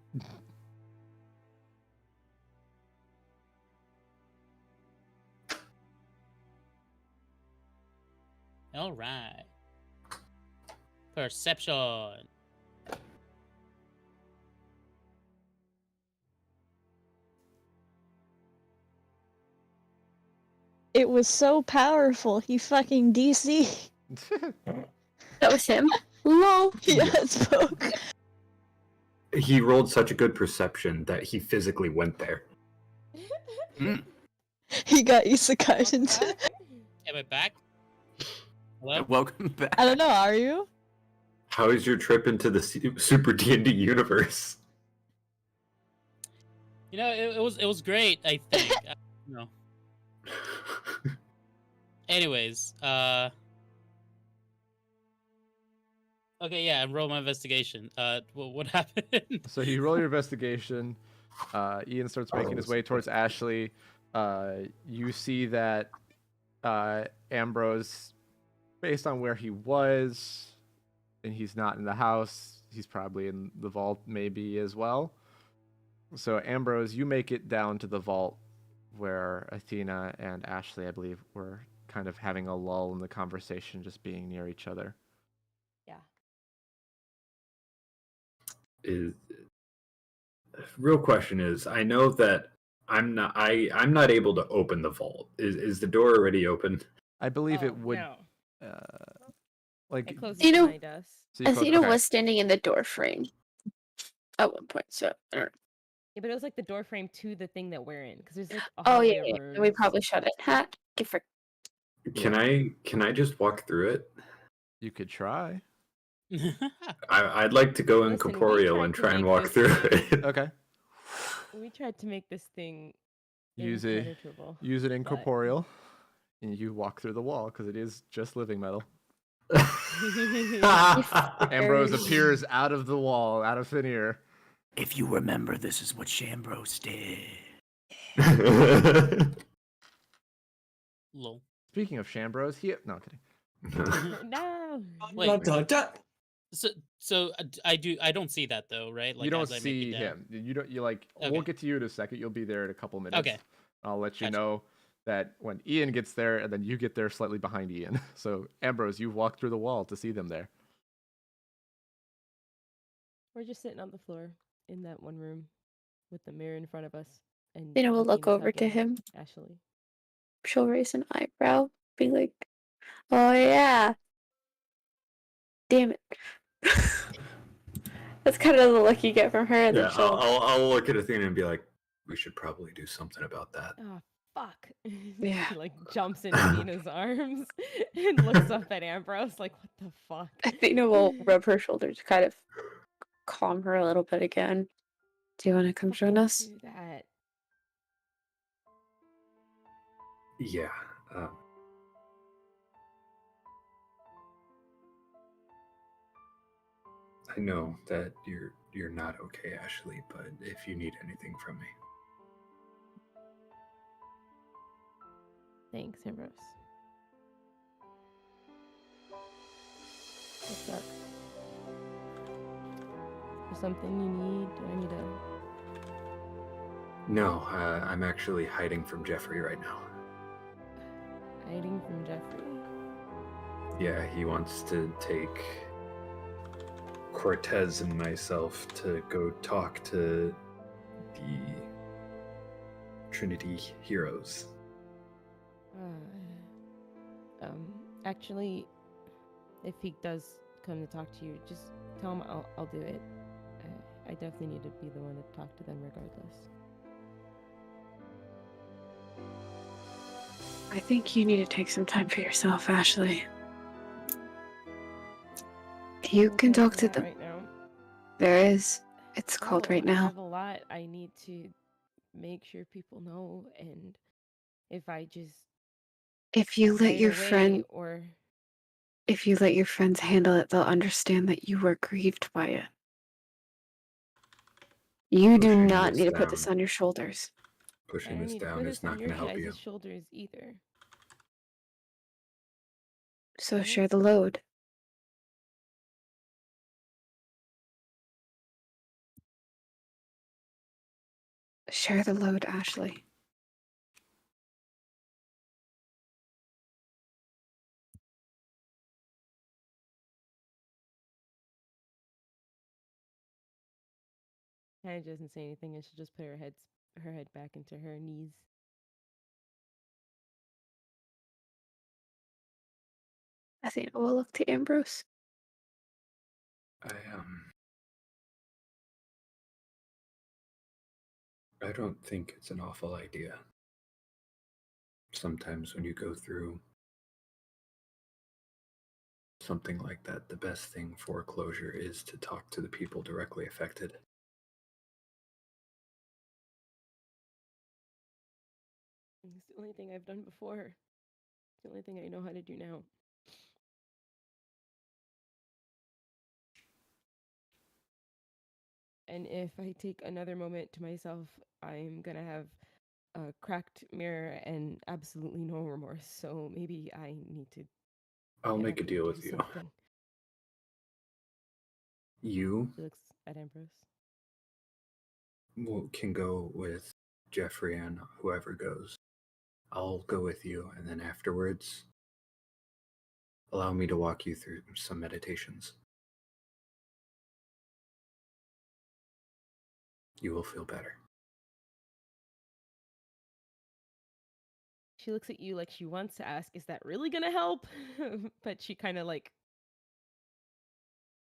All right. Perception. It was so powerful. He fucking DC. That was him. Lol. Yeah, it spoke. He rolled such a good perception that he physically went there. He got isekai into. Am I back? Hello? Welcome back. I don't know. Are you? How is your trip into the Super D&D universe? You know, it was great. I think. You know. Anyways, okay, yeah, roll my investigation. What happened? So you roll your investigation. Ian starts making his way towards Ashley. You see that Ambrose, based on where he was, and he's not in the house, he's probably in the vault maybe as well. So Ambrose, you make it down to the vault where Athena and Ashley, I believe, were kind of having a lull in the conversation, just being near each other. Yeah. Real question is, I know that I'm not able to open the vault. Is the door already open? I believe Oh, it would. no. Like It closes Athena- behind us. so you close- Athena okay. was standing in the door frame at one point, so I don't know. Yeah, but it was like the door frame to the thing that we're in, because there's like a Oh hallway yeah, of yeah. And we rooms. probably shut it. Ha! Get for Can I just walk through it? You could try. I'd like to go Listen, we incorporeal tried and to try and make walk this through thing- it. Okay. We tried to make this thing Use it. impenetrable. Use it but- incorporeal, and you walk through the wall because it is just living metal. Ambrose appears out of the wall, out of thin air. If you remember, this is what Shambrose did. Lol. Speaking of Shambrose, no, I'm kidding. No. Wait. Dun, dun, dun. So I don't see that though, right? You don't as I make it see down. him. You don't. You like. Okay. We'll get to you in a second. You'll be there in a couple minutes. Okay. I'll let you Gotcha. know that when Ian gets there, and then you get there slightly behind Ian. So Ambrose, you walk through the wall to see them there. We're just sitting on the floor in that one room with the mirror in front of us. And Athena will look Athena's over to hugging him. Ashley. She'll raise an eyebrow, be like, "Oh yeah, damn it." That's kind of the look you get from her. And Yeah, then she'll, I'll look at Athena and be like, we should probably do something about that. Oh fuck. Yeah. She like jumps in Athena's arms and looks up at Ambrose like, what the fuck? Athena will rub her shoulder to kind of calm her a little bit again. Do you want to come join us? Do that. Yeah. I know that you're not okay, Ashley, but if you need anything from me. Thanks, Ambrose. What's up? Is there something you need? Do I need to... No, I'm actually hiding from Jeffrey right now. Hiding from Jeffrey? Yeah, he wants to take Cortez and myself to go talk to the Trinity heroes. Actually, if he does come to talk to you, just tell him I'll do it. I definitely need to be the one to talk to them regardless. I think you need to take some time for yourself, Ashley. You can talk to them. Right now. There is. It's cold right I now. have a lot I need to make sure people know, and if I just If you let hide your away friend, or if you let your friends handle it, they'll understand that you were grieved by it. You do Pushing not this need to put this down. on your shoulders. I Pushing don't this need to down put is this on not your going to help you. guys' shoulders either. So Right? share the load. Share the load, Ashley. Hannah doesn't say anything, and she just put her head back into her knees. Athena will look to Ambrose. I don't think it's an awful idea. Sometimes when you go through something like that, the best thing for closure is to talk to the people directly affected. It's the only thing I've done before. It's the only thing I know how to do now. And if I take another moment to myself, I'm gonna have a cracked mirror and absolutely no remorse. So maybe I need to. I'll get make up a deal and do with you. something. You She looks at Ambrose. can go with Jeffrey and whoever goes. I'll go with you, and then afterwards, allow me to walk you through some meditations. You will feel better. She looks at you like she wants to ask, is that really gonna help? But she kind of like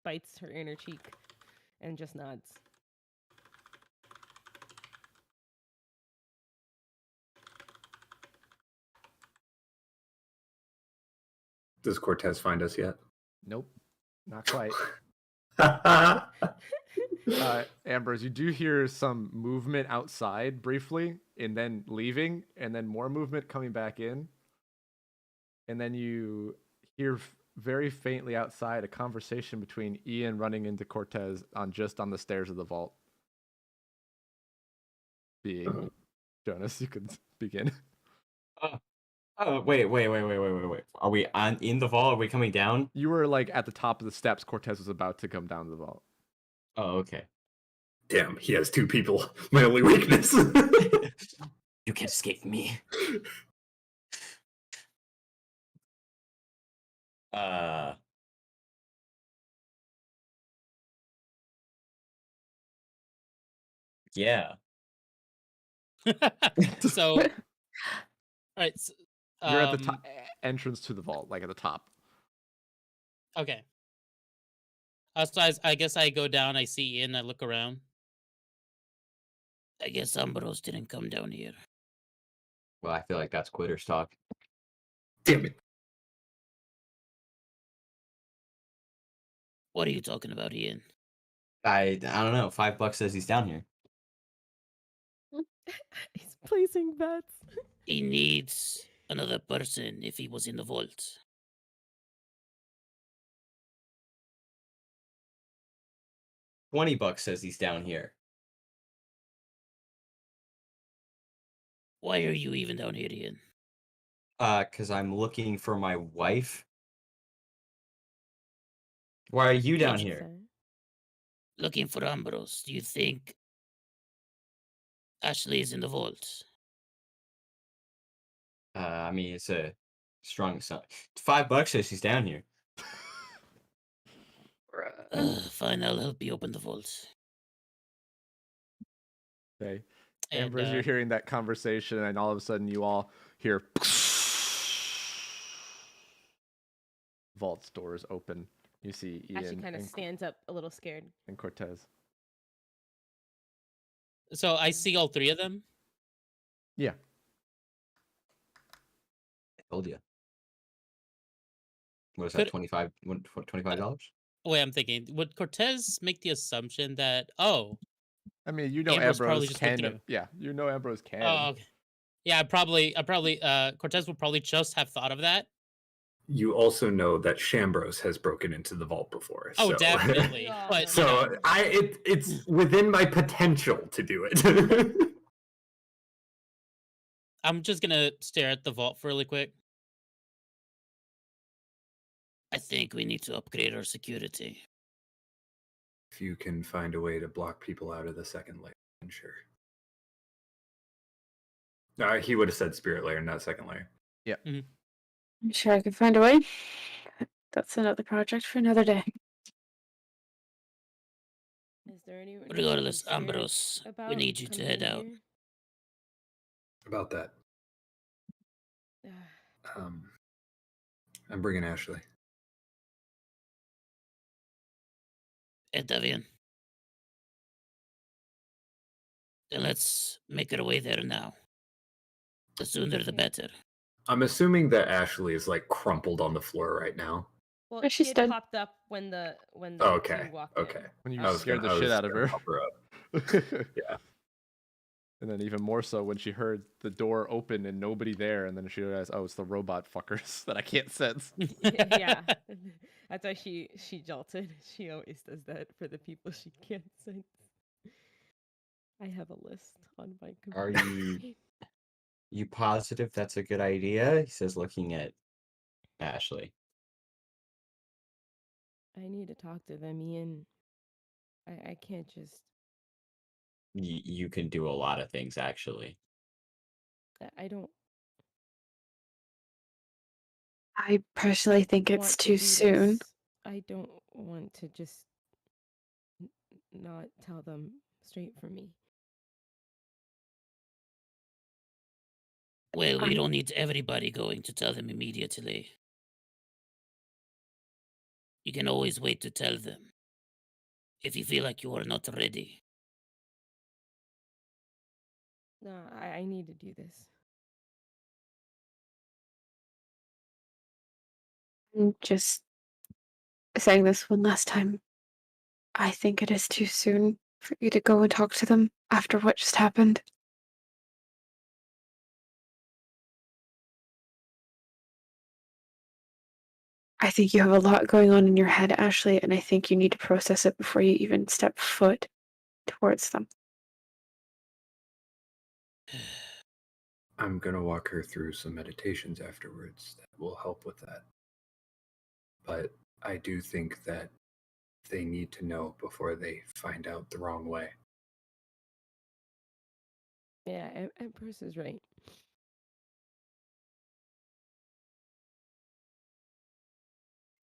bites her inner cheek and just nods. Does Cortez find us yet? Nope, not quite. Ambrose, you do hear some movement outside briefly, and then leaving, and then more movement coming back in. And then you hear very faintly outside a conversation between Ian running into Cortez on the stairs of the vault. Being Jonas, you could begin. Oh, wait. Are we in the vault? Are we coming down? You were like at the top of the steps. Cortez was about to come down the vault. Oh, okay. Damn, he has two people. My only weakness. You can't escape me. Yeah. So, all right. So, you're at the top entrance to the vault, like at the top. Okay. So I guess I go down. I see Ian. I look around. I guess Ambrose didn't come down here. Well, I feel like that's quitters talk. Damn it. What are you talking about, Ian? I don't know. $5 says he's down here. He's placing bets. He needs another person if he was in the vault. $20 says he's down here. Why are you even down here, Ian? Because I'm looking for my wife. Why are you down here? Looking for Ambrose. Do you think Ashley is in the vault? I mean, it's a strong sign. $5 says she's down here. Fine, I'll help you open the vault. Okay. And, Ambrose, you're hearing that conversation, and all of a sudden you all hear vault's doors open. You see Ian Ashley kind of stands up a little scared. and Cortez. So I see all three of them. Yeah. I told you. What is Could- that? $25? Wait, I'm thinking. Would Cortez make the assumption that I mean, you know, Ambrose probably Ambrose just went can. through. Yeah, you know, Ambrose can. Oh, okay. Yeah, I probably Cortez would probably just have thought of that. You also know that Shambros has broken into the vault before. Oh, so. definitely. But So it's within my potential to do it. I'm just gonna stare at the vault for really quick. I think we need to upgrade our security. If you can find a way to block people out of the second layer, then sure. He would have said spirit layer, not second layer. Yeah. I'm sure I can find a way. That's another project for another day. Is there anyone? Regardless, Ambrose, we need you to head out. About that. I'm bringing Ashley. Davian. Then let's make our way there now. The sooner the better. I'm assuming that Ashley is like crumpled on the floor right now. Well, But she she's had dead. popped up when the Okay. two walked Okay. in. When you I was scared gonna- the I shit was out of gonna her. help her up. Yeah. And then even more so when she heard the door open and nobody there, and then she realized, oh, it's the robot fuckers that I can't sense. Yeah, that's why she jolted. She always does that for the people she can't sense. I have a list on my Are computer. you positive that's a good idea? He says, looking at Ashley. I need to talk to them, Ian. I can't just. You can do a lot of things, actually. I don't I personally think it's want to too do soon. this. I don't want to just not tell them straight for me. Well, we don't need everybody going to tell them immediately. You can always wait to tell them. If you feel like you are not ready. No, I need to do this. I'm just saying this one last time. I think it is too soon for you to go and talk to them after what just happened. I think you have a lot going on in your head, Ashley, and I think you need to process it before you even step foot towards them. I'm going to walk her through some meditations afterwards that will help with that. But I do think that they need to know before they find out the wrong way. Yeah, Empress is right.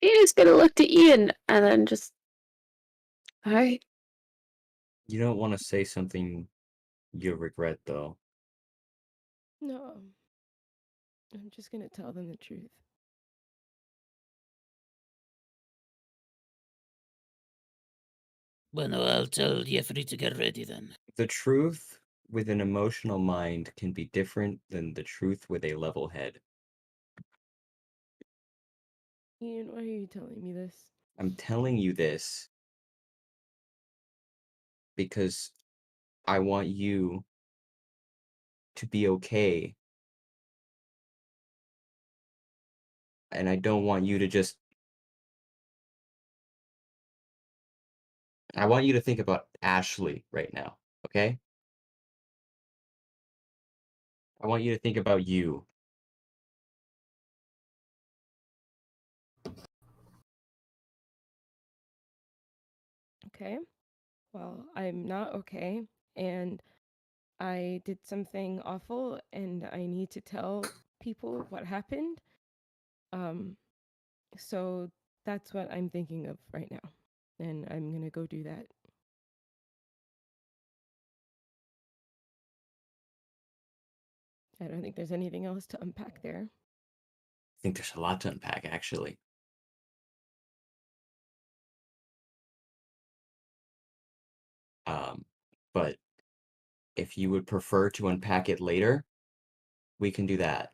Ian's gonna look to Ian and then just. Alright. You don't want to say something you'll regret, though. No. I'm just gonna tell them the truth. Well, no, I'll tell Jeffrey to get ready then. The truth with an emotional mind can be different than the truth with a level head. Ian, why are you telling me this? I'm telling you this because I want you to be okay. And I don't want you to just. I want you to think about Ashley right now, okay? I want you to think about you. Okay. Well, I'm not okay, and I did something awful, and I need to tell people what happened. Um, so that's what I'm thinking of right now, and I'm gonna go do that. I don't think there's anything else to unpack there. I think there's a lot to unpack, actually. But if you would prefer to unpack it later, we can do that.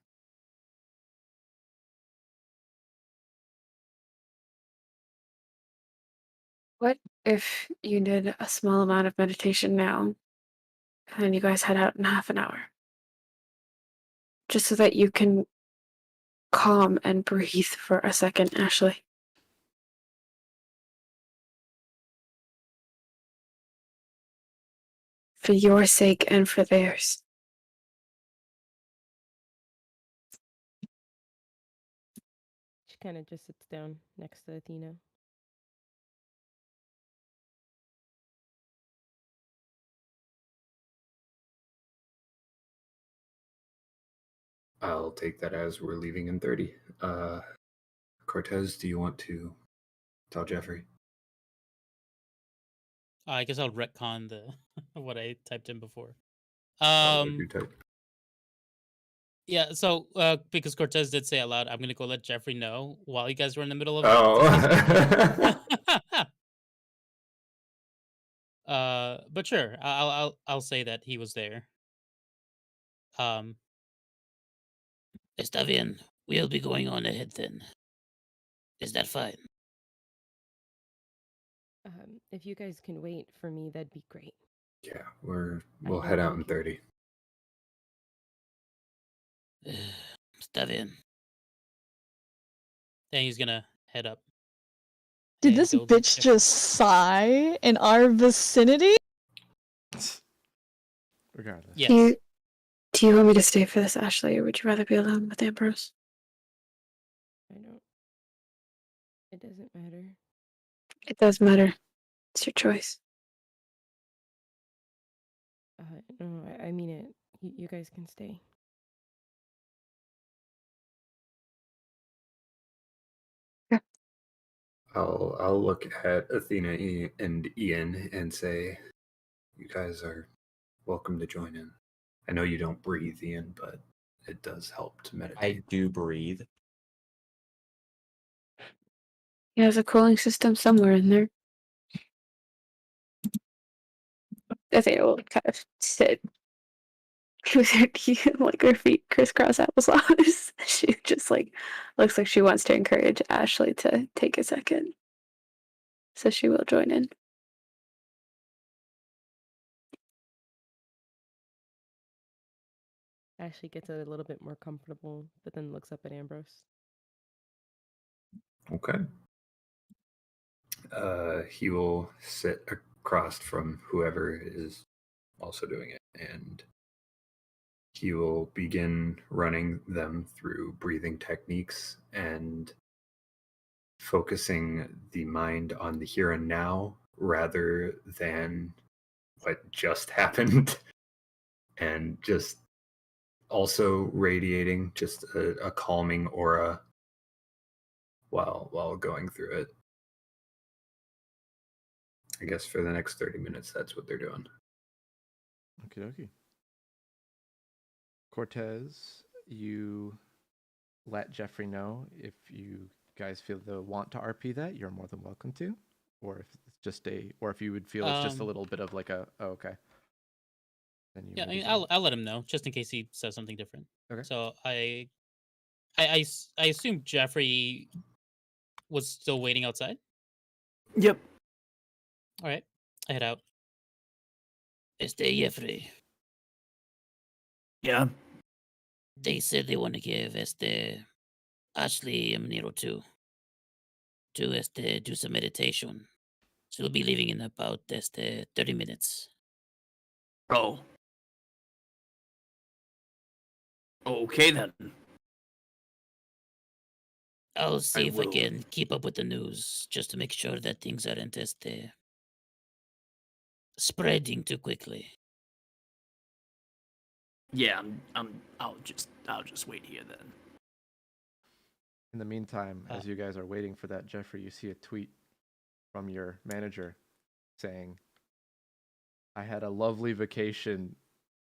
What if you did a small amount of meditation now, and then you guys head out in half an hour? Just so that you can calm and breathe for a second, Ashley. For your sake and for theirs. She kind of just sits down next to Athena. I'll take that as we're leaving in 30. Cortez, do you want to tell Jeffrey? I guess I'll retcon the what I typed in before. What you typed? Yeah, so because Cortez did say out loud, I'm gonna go let Jeffrey know while you guys were in the middle of Oh. but sure, I'll say that he was there. Está bien. We'll be going on ahead then. Is that fine? If you guys can wait for me, that'd be great. Yeah, we'll head out in 30. Está bien. Then he's gonna head up. Did and this go bitch just sigh in our vicinity? Regardless. Yes. Do you want me to stay for this, Ashley, or would you rather be alone with Ambrose? I don't. It doesn't matter. It does matter. It's your choice. No, I mean it. You guys can stay. I'll look at Athena and Ian and say, you guys are welcome to join in. I know you don't breathe, Ian, but it does help to meditate. I do breathe. He has a cooling system somewhere in there. Athena will kind of sit with her like her feet crisscross applesauce. She just like looks like she wants to encourage Ashley to take a second. So she will join in. Ashley gets a little bit more comfortable, but then looks up at Ambrose. Okay. He will sit across from whoever is also doing it, and he will begin running them through breathing techniques and focusing the mind on the here and now rather than what just happened, and just also radiating just a calming aura while going through it. I guess for the next 30 minutes, that's what they're doing. Okie dokie. Cortez, you let Jeffrey know if you guys feel the want to RP that, you're more than welcome to. Or if it's just or if you would feel it's just a little bit of like a, oh, okay. Then you Yeah, I maybe mean, I'll let him know just in case he says something different. Okay. So I assume Jeffrey was still waiting outside. Yep. All right, I head out. Jeffrey. Yeah. They said they want to give Ashley a minute or two to do some meditation. So we'll be leaving in about 30 minutes. Oh. Okay then. I'll see I if I will. can keep up with the news just to make sure that things aren't spreading too quickly. Yeah, I'll just wait here then. In the meantime, as you guys are waiting for that, Jeffrey, you see a tweet from your manager saying, "I had a lovely vacation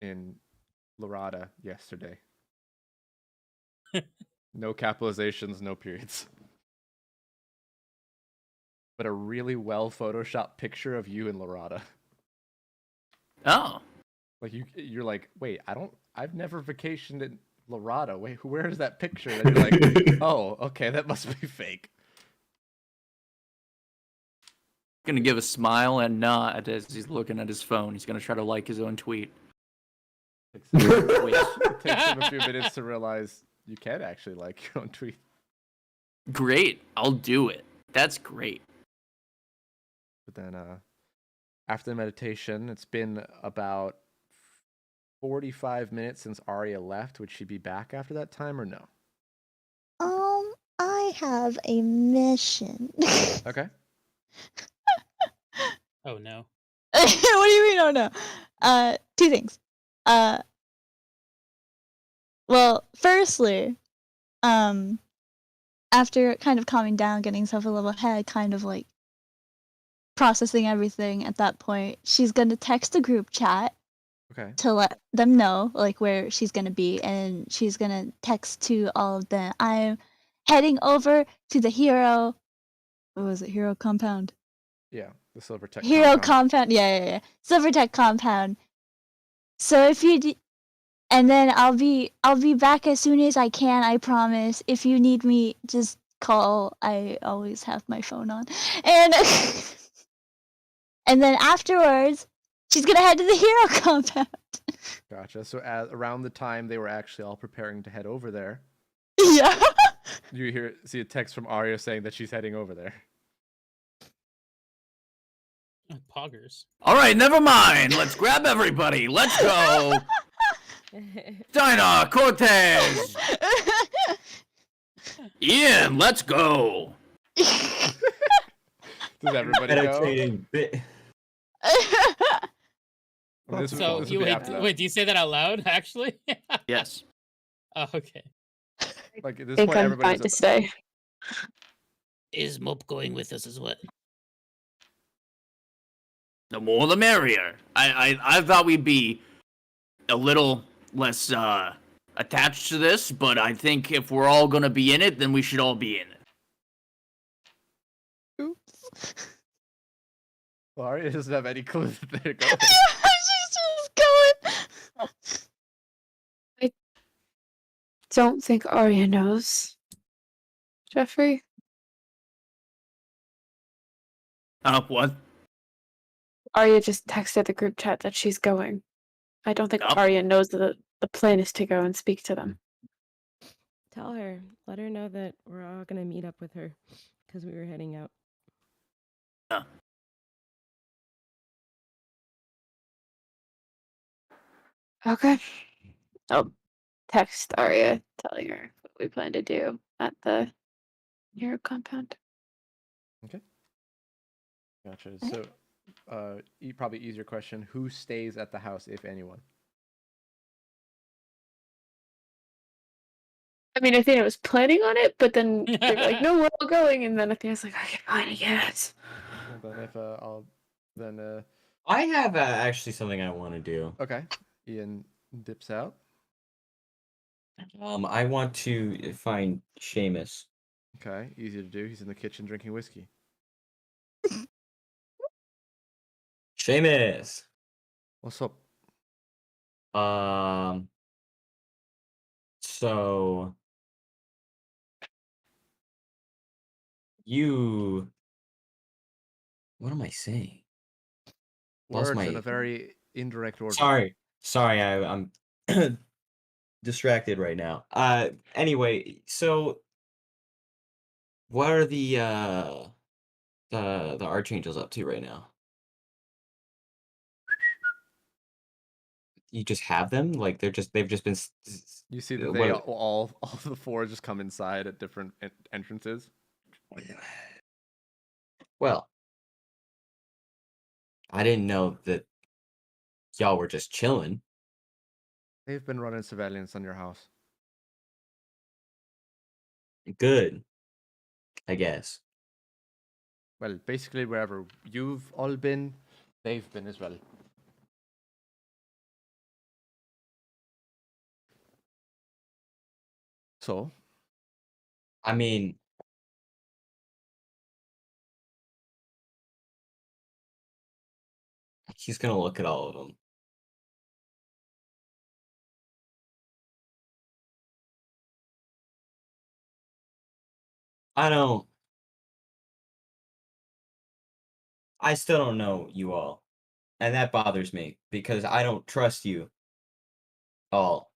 in Lorada yesterday." No capitalizations, no periods. But a really well photoshopped picture of you in Lorada. Oh. Like you're like, wait, I've never vacationed in Lorada. Wait, where is that picture? And you're like, oh, okay, that must be fake. Gonna give a smile and nod as he's looking at his phone. He's gonna try to like his own tweet. It takes him a few minutes to realize you can actually like your own tweet. Great, I'll do it. That's great. But then after the meditation, it's been about 45 minutes since Arya left. Would she be back after that time or no? I have a mission. Okay. Oh no. What do you mean? Oh no. Two things. Well, firstly, after kind of calming down, getting herself a level head, kind of like processing everything at that point, she's gonna text a group chat. Okay. To let them know like where she's gonna be, and she's gonna text to all of them. I'm heading over to the hero. What was it? Hero compound. Yeah, the Silver Tech Hero compound. Yeah. Silver Tech compound. So if you and then I'll be back as soon as I can, I promise. If you need me, just call. I always have my phone on. And and then afterwards, she's gonna head to the hero compound. Gotcha. So around the time they were actually all preparing to head over there. Yeah. You see a text from Arya saying that she's heading over there. Poggers. All right, never mind. Let's grab everybody. Let's go. Dinah, Cortez, Ian, let's go. Does everybody go? Meditating bit. So you wait, do you say that out loud? Actually? Yes. Oh, okay. Like at I this think point, I'm everybody's fine to stay. Is Mope going with us as well? The more the merrier. I thought we'd be a little less attached to this, but I think if we're all gonna be in it, then we should all be in it. Oops. Well, Arya doesn't have any clue that they're going. She's just going. I don't think Arya knows. Jeffrey? What? Arya just texted the group chat that she's going. I don't think Arya knows that the plan is to go and speak to them. Tell her. Let her know that we're all gonna meet up with her because we were heading out. Okay. I'll text Arya telling her what we plan to do at the hero compound. Okay. Gotcha. So, probably easier question: who stays at the house, if anyone? I mean, I think I was planning on it, but then they're like, "No, we're all going," and then I think I was like, "Okay, fine, I guess." Well, then if I have actually something I want to do. Okay. Ian dips out. I want to find Seamus. Okay, easy to do. He's in the kitchen drinking whiskey. Seamus. What's up? So you. What am I saying? Words in a very indirect order. Sorry, I'm distracted right now. Anyway, so what are the Archangels up to right now? You just have them? Like they've just been. You see that they all the four just come inside at different entrances. Well, I didn't know that y'all were just chilling. They've been running surveillance on your house. Good, I guess. Well, basically wherever you've all been, they've been as well. So, I mean, he's gonna look at all of them. I still don't know you all. And that bothers me because I don't trust you all.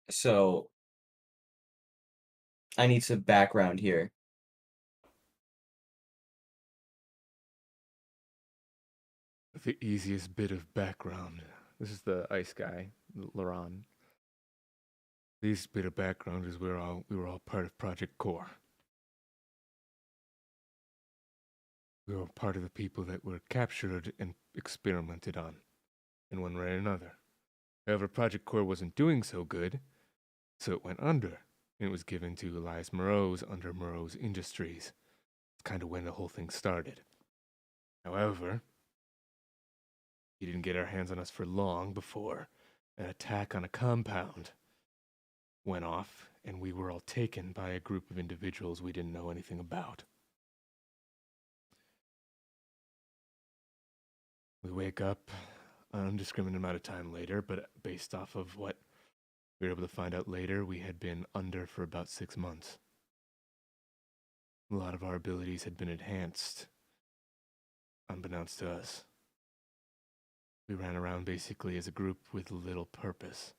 So I need some background here. The easiest bit of background. This is the ice guy, Laron. The easiest bit of background is we were all part of Project Core. We were part of the people that were captured and experimented on, in one way or another. However, Project Core wasn't doing so good, so it went under. It was given to Elias Moreau's under Moreau's Industries. It's kind of when the whole thing started. However, he didn't get our hands on us for long before an attack on a compound went off, and we were all taken by a group of individuals we didn't know anything about. We wake up an indiscriminate amount of time later, but based off of what we were able to find out later, we had been under for about 6 months. A lot of our abilities had been enhanced, unbeknownst to us. We ran around basically as a group with little purpose.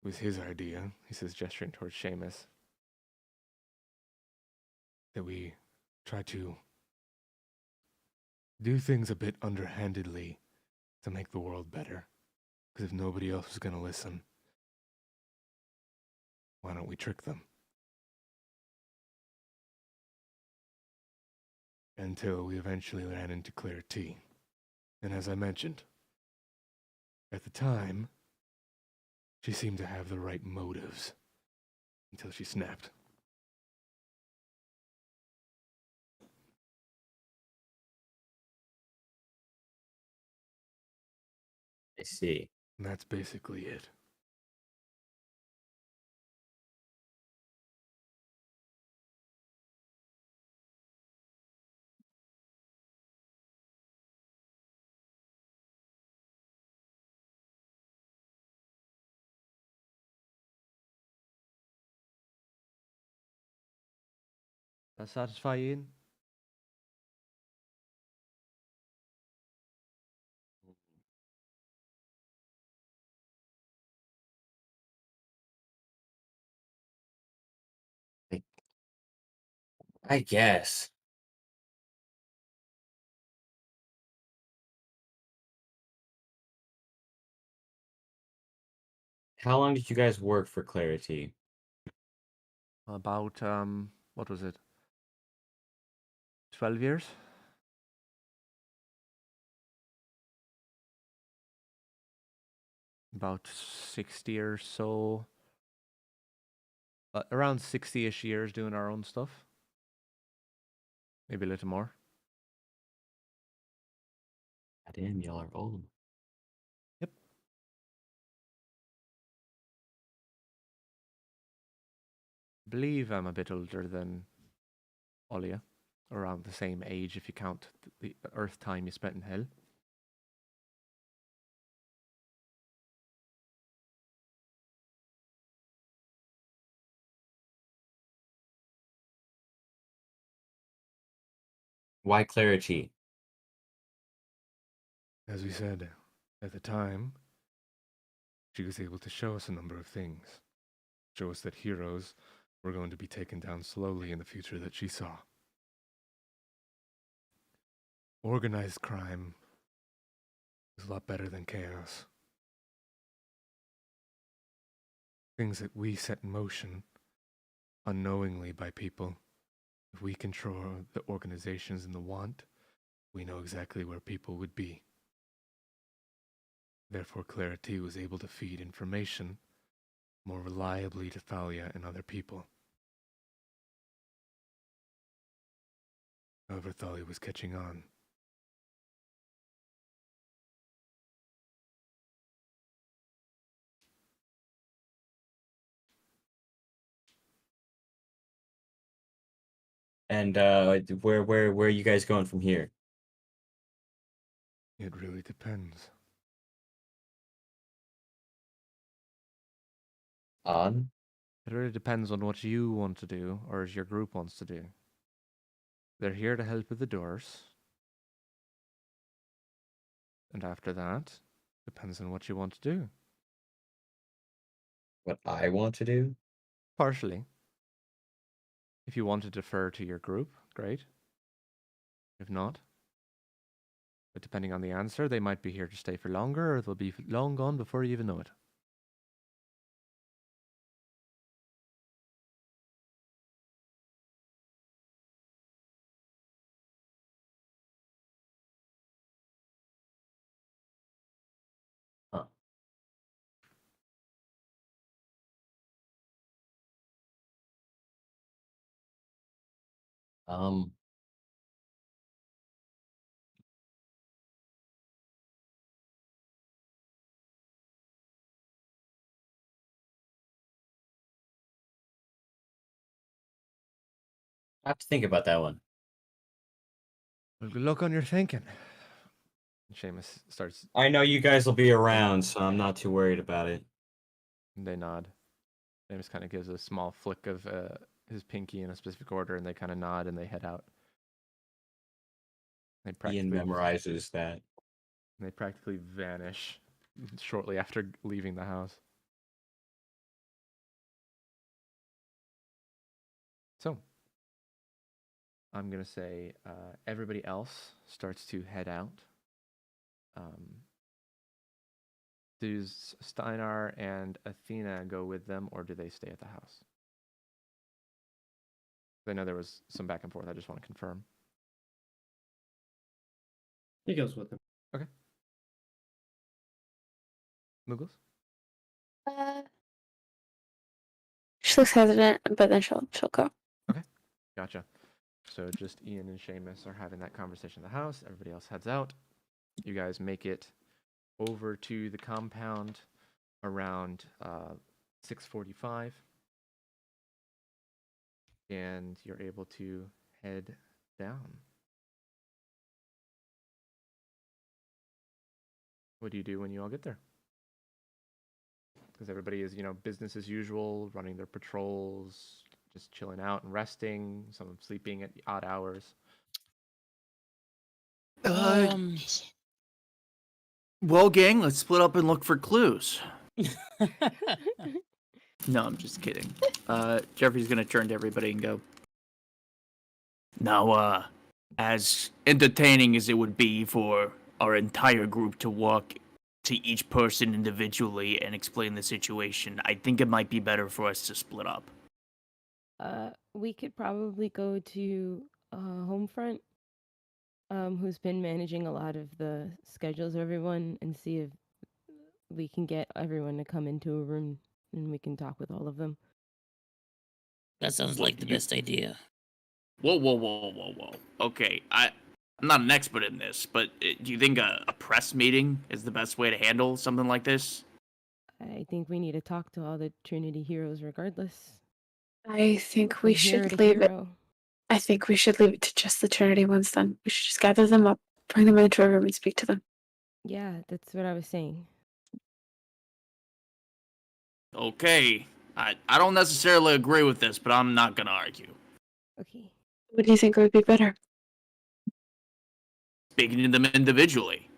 It was his idea, he says, gesturing towards Seamus, that we try to do things a bit underhandedly to make the world better. Because if nobody else was going to listen, why don't we trick them? Until we eventually ran into Claire T. And as I mentioned, at the time, she seemed to have the right motives. Until she snapped. I see. And that's basically it. That satisfy you, Ian? I guess. How long did you guys work for Clarity? About, what was it? 12 years? About 60 or so. Around 60-ish years doing our own stuff. Maybe a little more. Damn, y'all are old. Yep. Believe I'm a bit older than Olia. Around the same age if you count the Earth time you spent in Hell. Why Clarity? As we said, at the time, she was able to show us a number of things. Show us that heroes were going to be taken down slowly in the future that she saw. Organized crime is a lot better than chaos. things that we set in motion unknowingly by people. If we control the organizations and the want, we know exactly where people would be. Therefore, Clarity was able to feed information more reliably to Thalia and other people. However, Thalia was catching on. And where are you guys going from here? It really depends. On? It really depends on what you want to do, or your group wants to do. They're here to help with the doors. And after that, depends on what you want to do. What I want to do? Partially. If you want to defer to your group, great. If not, but depending on the answer, they might be here to stay for longer, or they'll be long gone before you even know it. Huh. I have to think about that one. Well, good luck on your thinking. Seamus starts. I know you guys will be around, so I'm not too worried about it. They nod. Seamus kind of gives a small flick of his pinky in a specific order, and they kind of nod and they head out. Ian memorizes that. They practically vanish shortly after leaving the house. So, I'm going to say everybody else starts to head out. Does Steinar and Athena go with them, or do they stay at the house? I know there was some back and forth. I just want to confirm. He goes with him. Okay. Muggles? She looks hesitant, but then she'll go. Okay, gotcha. So just Ian and Seamus are having that conversation in the house. Everybody else heads out. You guys make it over to the compound around 6:45, and you're able to head down. What do you do when you all get there? Because everybody is, business as usual, running their patrols, just chilling out and resting, some sleeping at odd hours. Well, gang, let's split up and look for clues. No, I'm just kidding. Jeffrey's gonna turn to everybody and go, now, as entertaining as it would be for our entire group to walk to each person individually and explain the situation, I think it might be better for us to split up. We could probably go to Homefront, who's been managing a lot of the schedules of everyone, and see if we can get everyone to come into a room and we can talk with all of them. That sounds like the best idea. Whoa. Okay, I'm not an expert in this, but do you think a press meeting is the best way to handle something like this? I think we need to talk to all the Trinity heroes regardless. I think we From hero should to leave it. hero. I think we should leave it to just the Trinity ones then. We should just gather them up, bring them into a room, and speak to them. Yeah, that's what I was saying. Okay, I don't necessarily agree with this, but I'm not gonna argue. Okay. What do you think would be better? Speaking to them individually.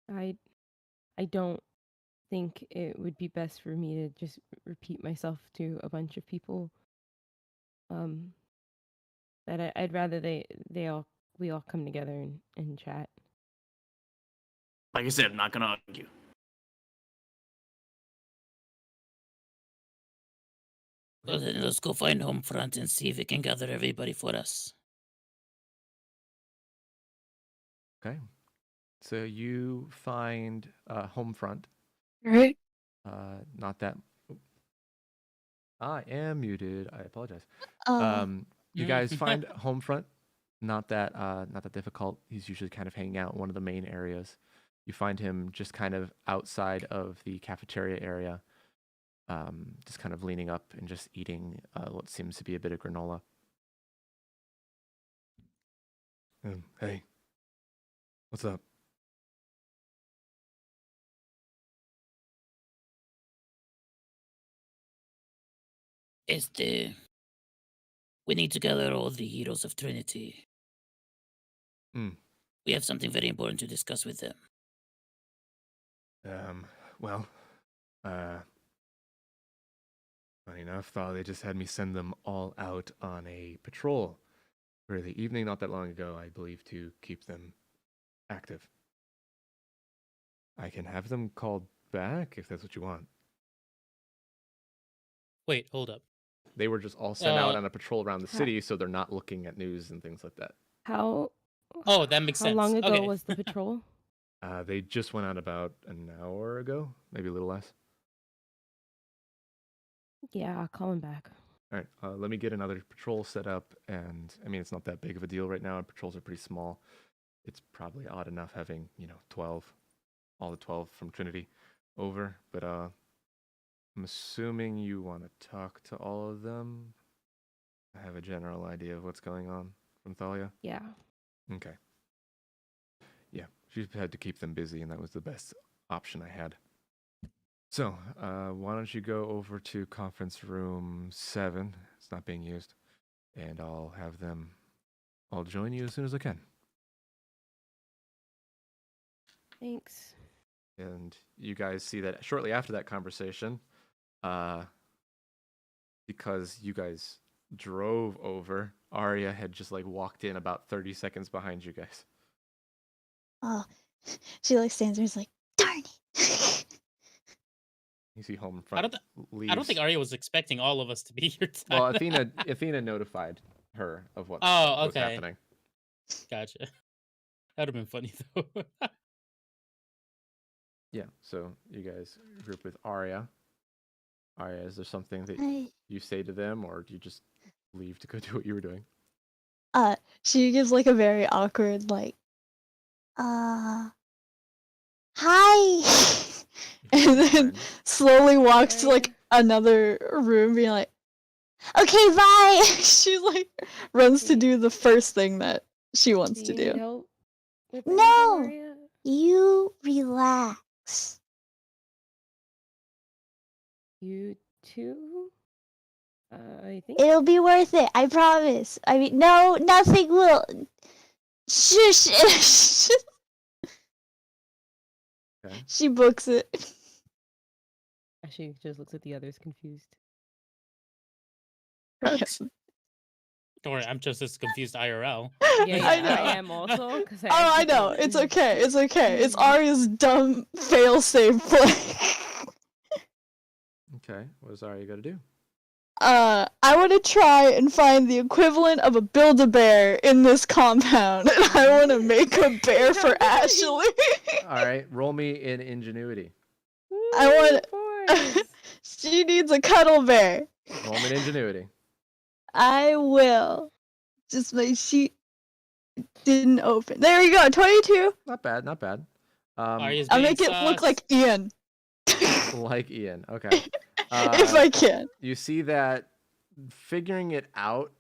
I don't think it would be best for me to just repeat myself to a bunch of people. That I'd rather we all come together and chat. Like I said, I'm not gonna argue. Well, then let's go find Homefront and see if we can gather everybody for us. Okay. So you find Homefront. Right. Not that. I am muted. I apologize. Oh. You guys find Homefront. Not that difficult. He's usually kind of hanging out in one of the main areas. You find him just kind of outside of the cafeteria area, just kind of leaning up and just eating what seems to be a bit of granola. Hey, what's up? We need to gather all the heroes of Trinity. We have something very important to discuss with them. Well, funny enough, they just had me send them all out on a patrol for the evening not that long ago, I believe, to keep them active. I can have them called back if that's what you want. Wait, hold up. They were just all sent out on a patrol around the city, so they're not looking at news and things like that. How? Oh, that makes sense. How long ago Okay. was the patrol? They just went out about an hour ago, maybe a little less. Yeah, I'll call him back. All right, let me get another patrol set up, and I mean, it's not that big of a deal right now. Our patrols are pretty small. It's probably odd enough having, 12, all the 12 from Trinity over, but I'm assuming you want to talk to all of them. I have a general idea of what's going on from Thalia. Yeah. Okay. Yeah, she had to keep them busy, and that was the best option I had. So, why don't you go over to conference room 7? It's not being used. And I'll have them all join you as soon as I can. Thanks. And you guys see that shortly after that conversation, because you guys drove over, Arya had just walked in about 30 seconds behind you guys. Oh, she stands there and is like, darn it. You see home I front don't think Arya was expecting all of us to be here. Well, Athena notified her of what Oh, was okay. happening. Gotcha. That would have been funny though. Yeah, so you guys group with Arya. Arya, is there something that you say to them, or do you just leave to go do what you were doing? She gives a very awkward hi, and then slowly walks to another room, being like, okay, bye. She runs to do the first thing that she wants to do. Help with No, Arya? you relax. You too? I think It'll be worth it, I promise. I mean, no, nothing will. Shush. Okay. She books it. she just looks at the others confused. Don't worry, I'm just as confused IRL. Yeah, I know. I am also. I know. It's okay. It's okay. It's Arya's dumb fail-safe play. Okay, what is Arya going to do? I want to try and find the equivalent of a Build-A-Bear in this compound, and I want to make a bear for Ashley. All right, roll me in ingenuity. I want. She needs a cuddle bear. Roll me in ingenuity. I will. Just my sheet didn't open. There you go. 22. Not bad, not bad. I'll make it look like Ian. Like Ian. Okay. If I can. You see that figuring it out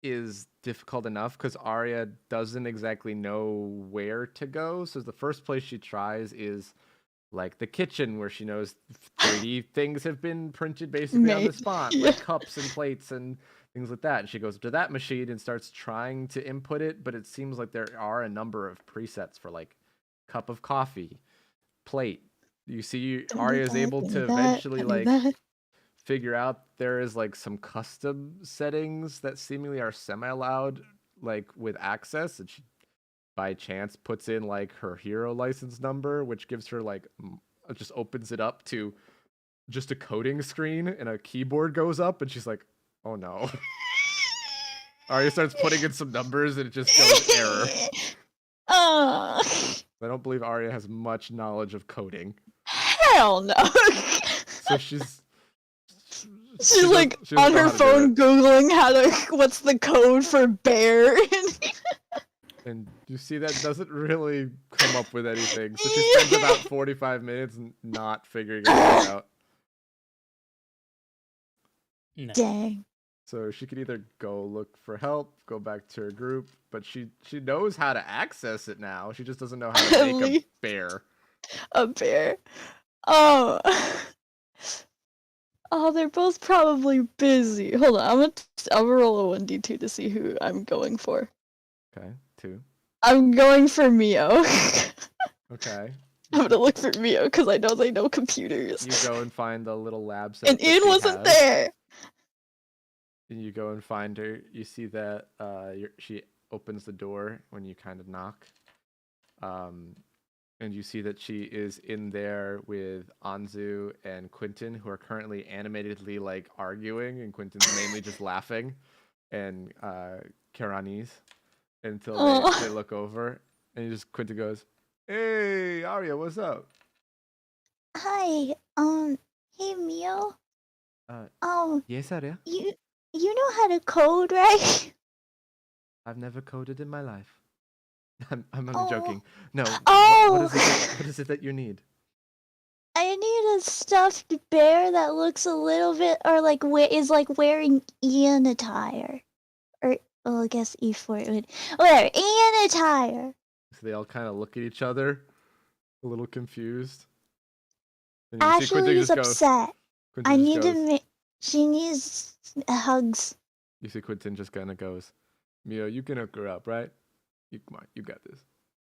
is difficult enough because Arya doesn't exactly know where to go. So the first place she tries is the kitchen, where she knows 3D things have been printed basically on the spot, cups and plates and things like that. And she goes to that machine and starts trying to input it, but it seems like there are a number of presets for cup of coffee, plate. You see, Arya is able to eventually figure out there is some custom settings that seemingly are semi-allowed with access, and she by chance puts in like her hero license number, which gives her like just opens it up to just a coding screen, and a keyboard goes up, and she's like, "Oh no." Arya starts putting in some numbers, and it just goes error. Oh, I don't believe Arya has much knowledge of coding. hell no. So she's like she doesn't on know her how to do phone it. googling what's the code for bear. And you see that doesn't really come up with anything. So she spends about 45 minutes not figuring anything out. No. Dang. So she could either go look for help, go back to her group, but she knows how to access it now. She just doesn't know how to make a bear. A bear. Oh. Oh, they're both probably busy. Hold on, I'll roll a 1d2 to see who I'm going for. Okay, 2. I'm going for Mio. Okay. I'm gonna look for Mio because I know they know computers. You go and find the little lab set. And that Ian she wasn't has. there. And you go and find her. You see that she opens the door when you kind of knock. And you see that she is in there with Anzu and Quentin, who are currently animatedly like arguing, and Quentin's mainly just laughing, and Karanis until they look over, and Quentin goes, "Hey, Arya, what's up?" Hi, hey Mio. Yes, Arya. You know how to code, right? I've never coded in my life. I'm only Oh. joking. No. Oh. What is it that you need? I need a stuffed bear that looks a little bit, or like is like wearing Ian attire, or well, I guess E4 would. Whatever, Ian attire. So they all kind of look at each other, a little confused. And you see Quentin Ashley's just go- upset. Quentin I just need to goes- make. She needs hugs. You see Quentin just kind of goes, "Mio, you can hook her up, right? Come on, you got this."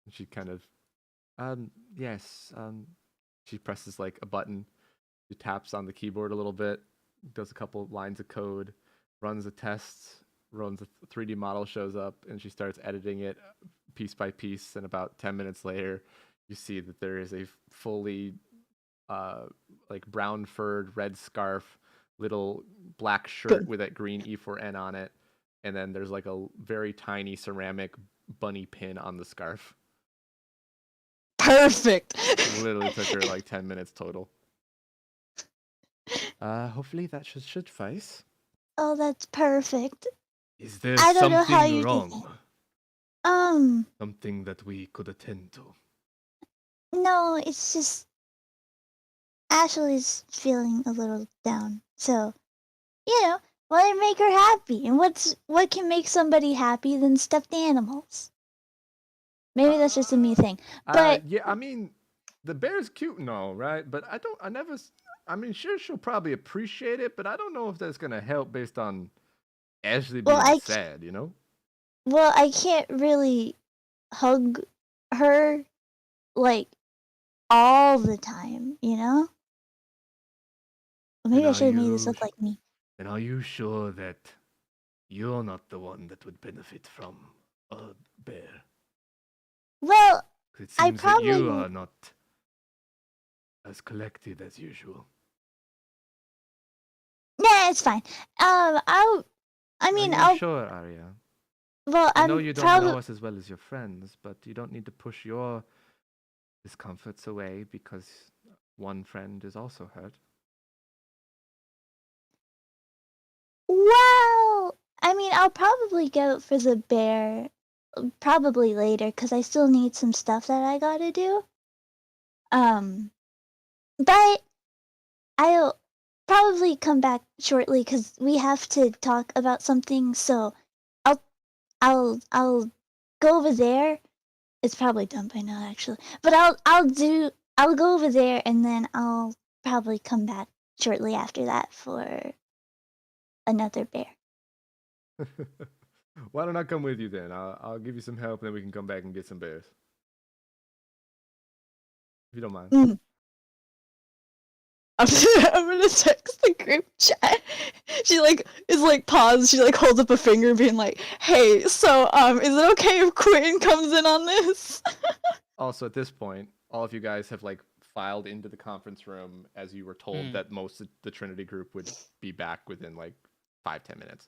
And she kind of, yes. She presses like a button. She taps on the keyboard a little bit, does a couple of lines of code, runs a test, runs a 3D model, shows up, and she starts editing it piece by piece. And about 10 minutes later, you see that there is a fully like brown furred red scarf, little black shirt with that green E4N on it, and then there's like a very tiny ceramic bunny pin on the scarf. Perfect. It literally took her like 10 minutes total. Hopefully that should suffice. Oh, that's perfect. Is there I don't know how something you did wrong? it. Something that we could attend to? No, it's just Ashley's feeling a little down. So, let it make her happy. And what can make somebody happy than stuffed animals? Maybe that's just a me thing. But yeah, I mean, the bear's cute and all, right? But I mean, sure, she'll probably appreciate it, but I don't know if that's gonna help based on Ashley being sad, you know? well, I can't really hug her like all the time, you know? Or maybe I should have made this look like me. And are you sure that you're not the one that would benefit from a bear? Well, 'Cause it I seems that you probably- are not as collected as usual. Yeah, it's fine. I mean, Are you sure, Arya? Well, I know I'm you don't probably. know us as well as your friends, but you don't need to push your discomforts away because one friend is also hurt. Well, I mean, I'll probably go for the bear probably later because I still need some stuff that I gotta do. But I'll probably come back shortly because we have to talk about something. So I'll go over there. It's probably done by now, actually. But I'll go over there and then I'll probably come back shortly after that for another bear. Why don't I come with you then? I'll give you some help, and then we can come back and get some bears. If you don't mind. I'm gonna text the group chat. She like is like paused. She like holds up a finger, being like, "Hey, so is it okay if Quentin comes in on this?" Also, at this point, all of you guys have like filed into the conference room as you were told that most of the Trinity group would be back within like 5-10 minutes.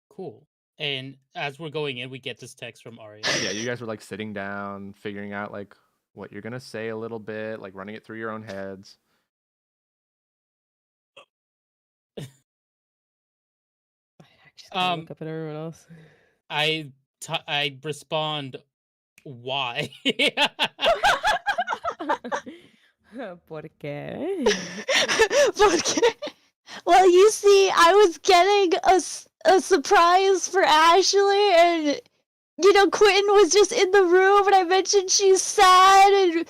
Cool. And as we're going in, we get this text from Arya. Yeah, you guys were like sitting down, figuring out like what you're gonna say a little bit, like running it through your own heads. Look up at everyone else. I respond, why? ¿Por qué? Well, you see, I was getting a surprise for Ashley, and Quentin was just in the room, and I mentioned she's sad, and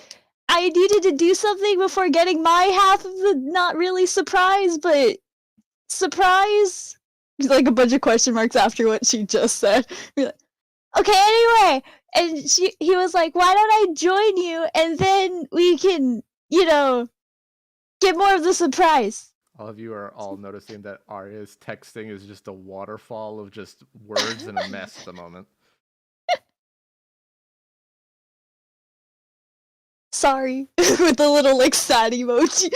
I needed to do something before getting my half of the not really surprise, but surprise. Like a bunch of question marks after what she just said. Like, okay, anyway, and he was like, "Why don't I join you, and then we can, get more of the surprise." All of you are all noticing that Arya's texting is just a waterfall of just words and a mess at the moment. Sorry, with the little like sad emoji.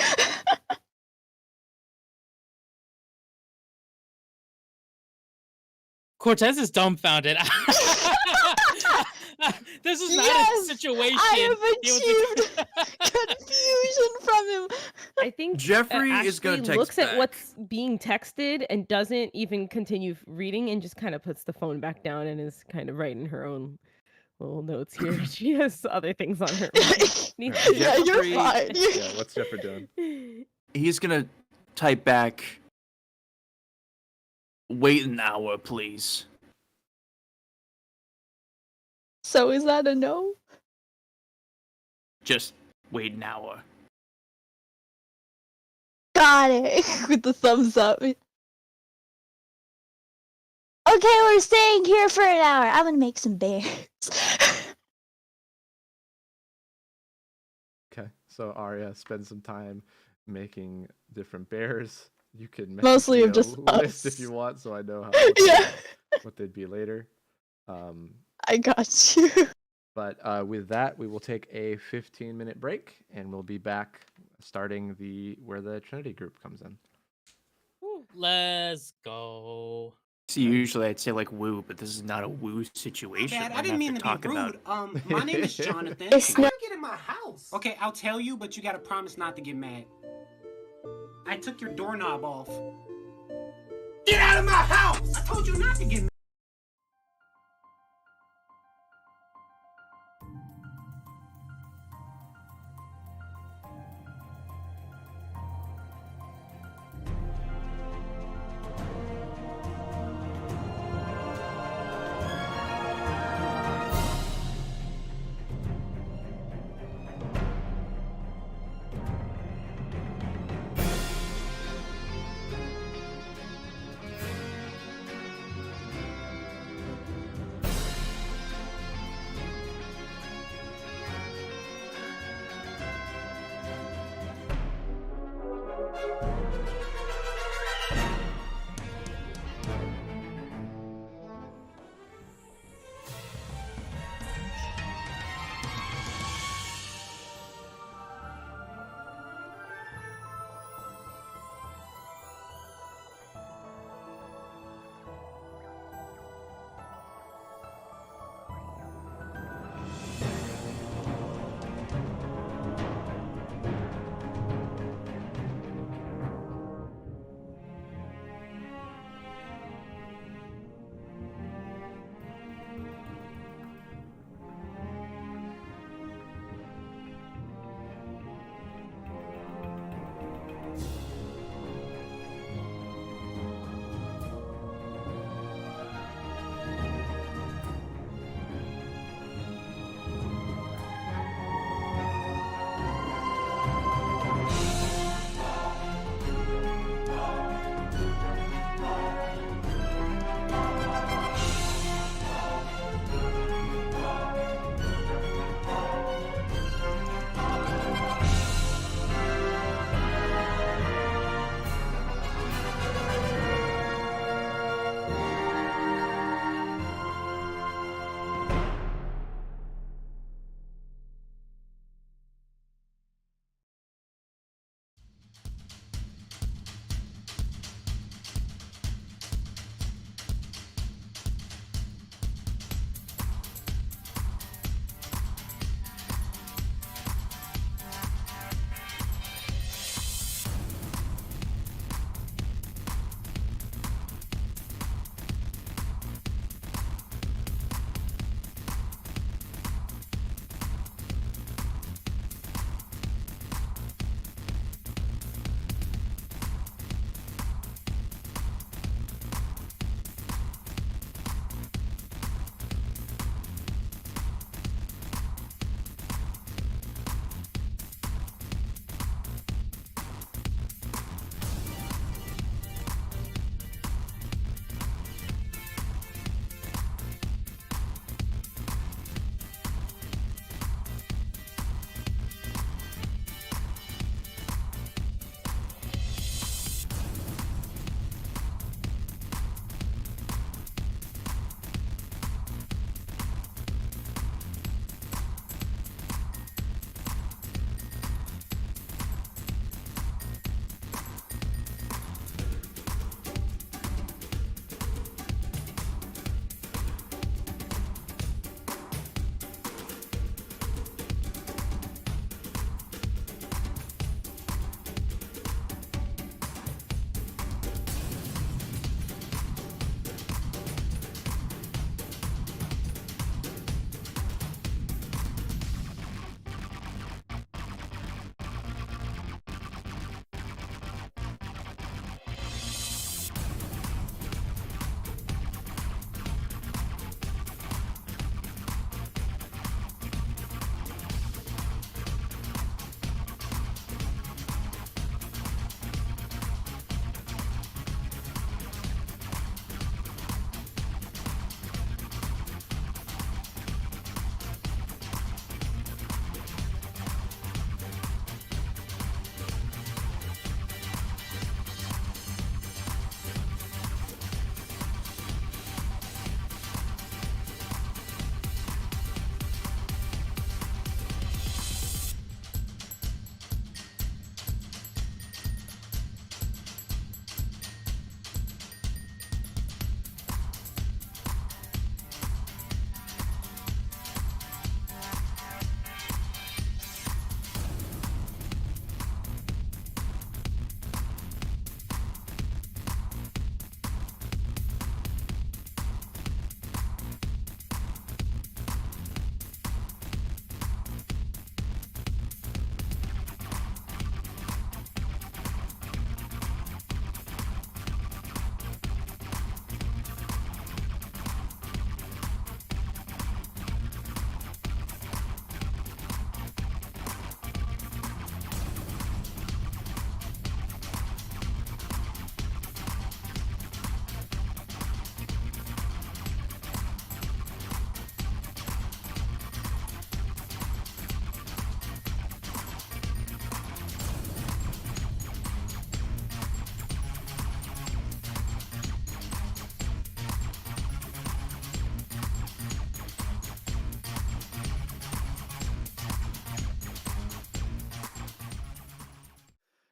Cortez is dumbfounded. This is not a situation. I have achieved confusion from him. I think Jeffrey is gonna Ashley text looks back. at what's being texted and doesn't even continue reading and just kind of puts the phone back down and is kind of writing her own little notes here. She has other things on her mind. Yeah, you're Jeffrey- fine. Yeah, what's Jeffrey doing? He's gonna type back, "Wait an hour, please." So is that a no? Just wait an hour. Got it. With the thumbs up. Okay, we're staying here for an hour. I'm gonna make some bears. Okay, so Arya spends some time making different bears. You can message Mostly me of a just list us. if you want, so I know how Yeah. what they'd be later. I got you. But with that, we will take a 15-minute break, and we'll be back starting where the Trinity group comes in. Let's go. See, usually I'd say like woo, but this is not a woo situation. Dad, We're I didn't gonna mean have to be talk about rude. My name is Jonathan. It's How not. you get in my house? Okay, I'll tell you, but you gotta promise not to get mad. I took your doorknob off. Get out of my house! I told you not to get mad.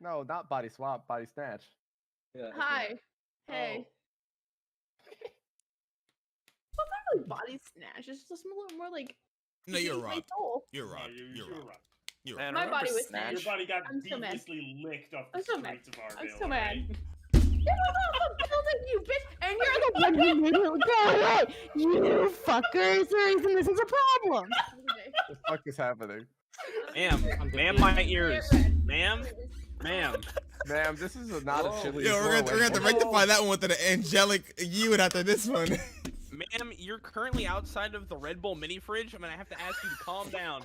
No, not body swap, body snatch. Yeah, Hi. Hey. Well, not really body snatch. It's just a little more like. No, you're my right. soul. You're right. You're right. You're right. My body was Your snatched. body got I'm so mad. deviously licked off the I'm so mad. streets of Arvale. I'm so mad. right? It was off the building, you bitch, and you're the one who made it go away. You fuckers are the reason this is a problem. What the fuck is happening? Ma'am, my ears. Ma'am, Ma'am, this is not a chili. Yo, we're gonna have to rectify that one with an angelic you after this one. Ma'am, you're currently outside of the Red Bull mini fridge. I'm gonna have to ask you to calm down.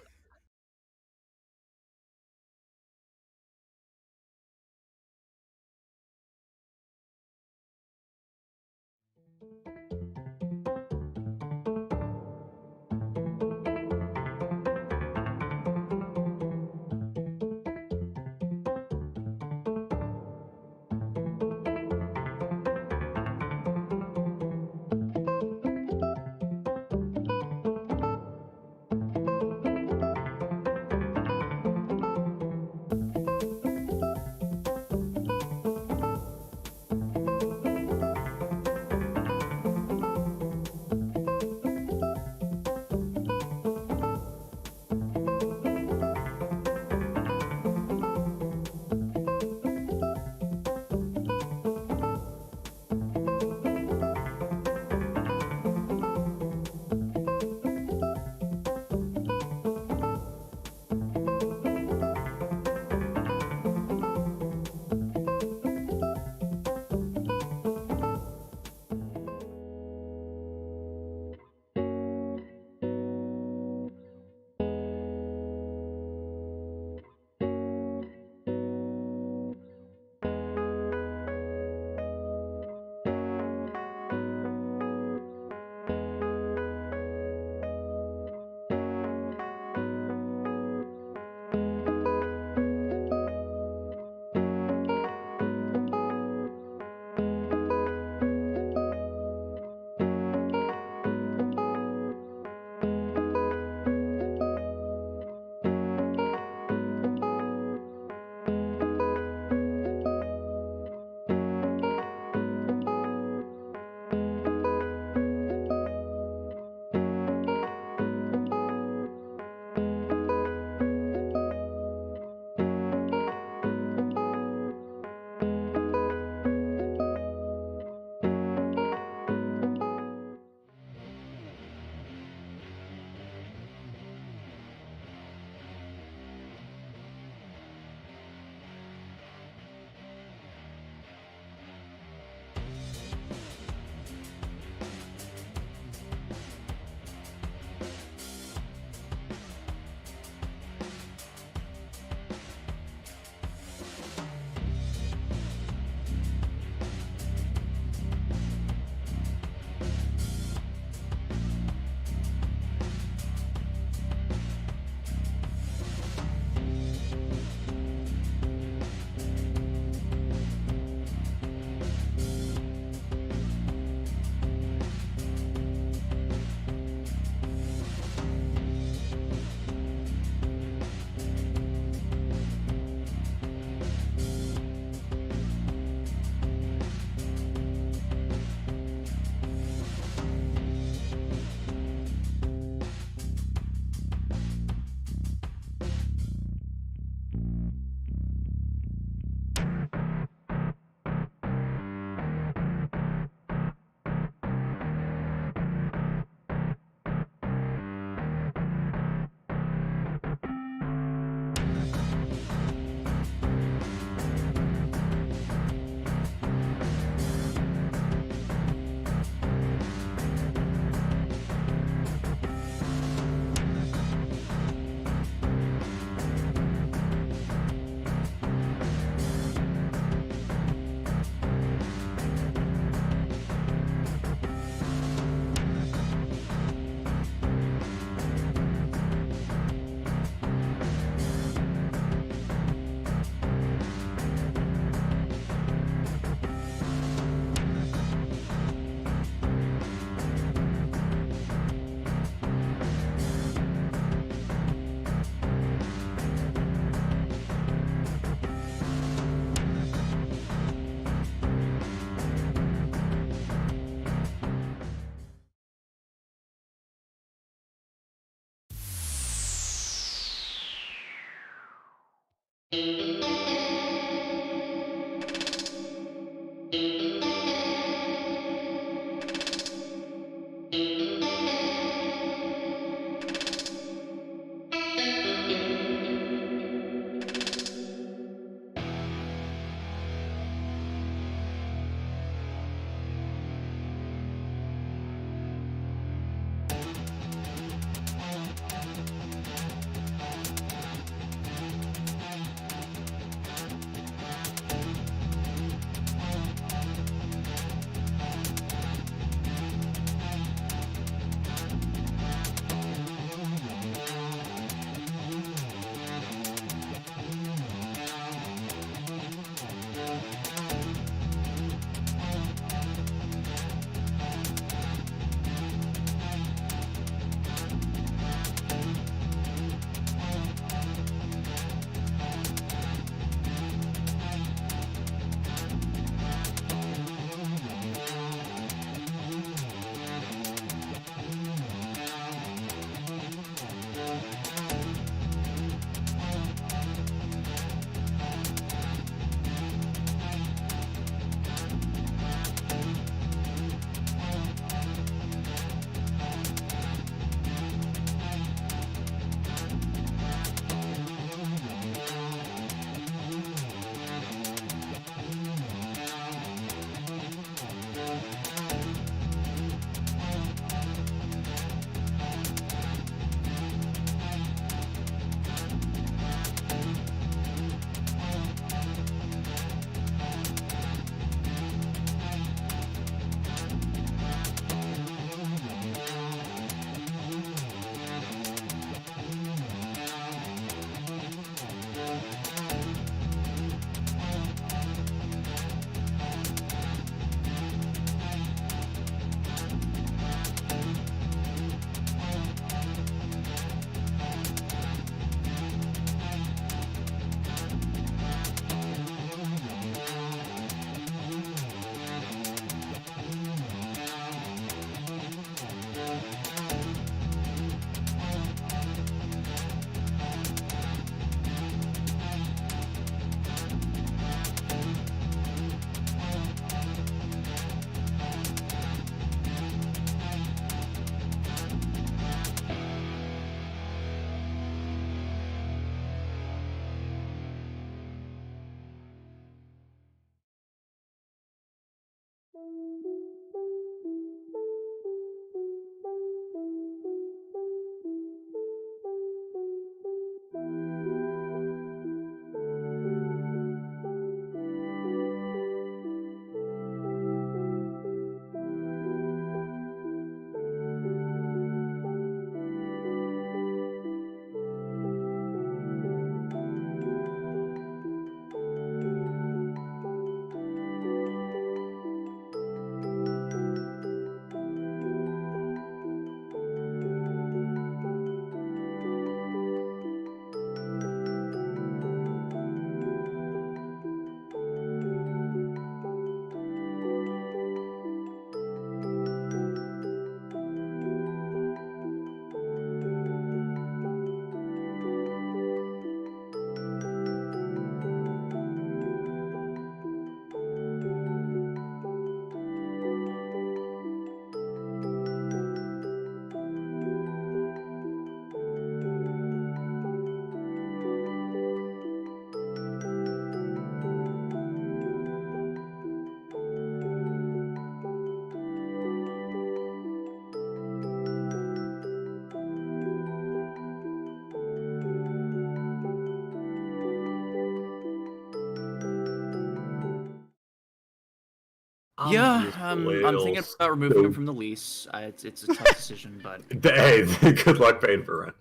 Yeah, I'm thinking Wales. about removing him So- from the lease. It's a tough decision, but Hey, good luck paying for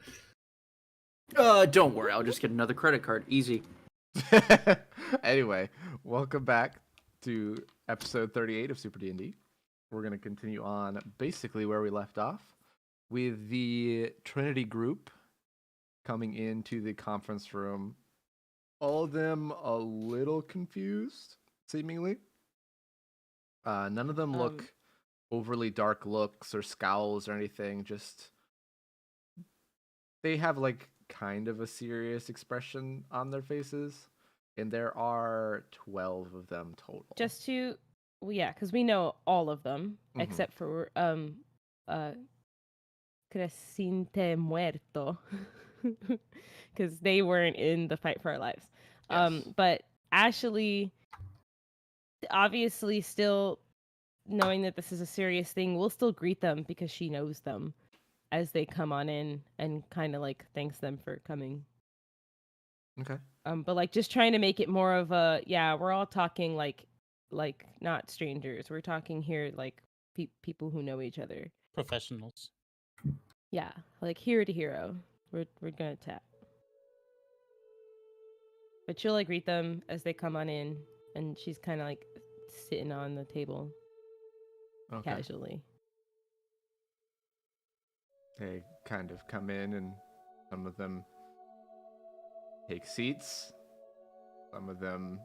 rent. don't worry, I'll just get another credit card. Easy. Anyway, welcome back to episode 38 of Super D&D. We're going to continue on basically where we left off with the Trinity group coming into the conference room. All of them a little confused, seemingly. None of them look overly dark looks or scowls or anything. Just they have like kind of a serious expression on their faces, and there are 12 of them total. Just to, well, yeah, because we know all of them Mhm. except for Crecinte Muerto, because they weren't in the fight for our lives. Yes. But Ashley, obviously, still knowing that this is a serious thing, will still greet them because she knows them as they come on in and kind of like thanks them for coming. Okay. But like just trying to make it more of a, yeah, we're all talking like not strangers. We're talking here like people who know each other. Professionals. Yeah, like hero to hero. We're gonna tap. But she'll like greet them as they come on in, and she's kind of like sitting on the table Okay. casually. They kind of come in, and some of them take seats. Some of them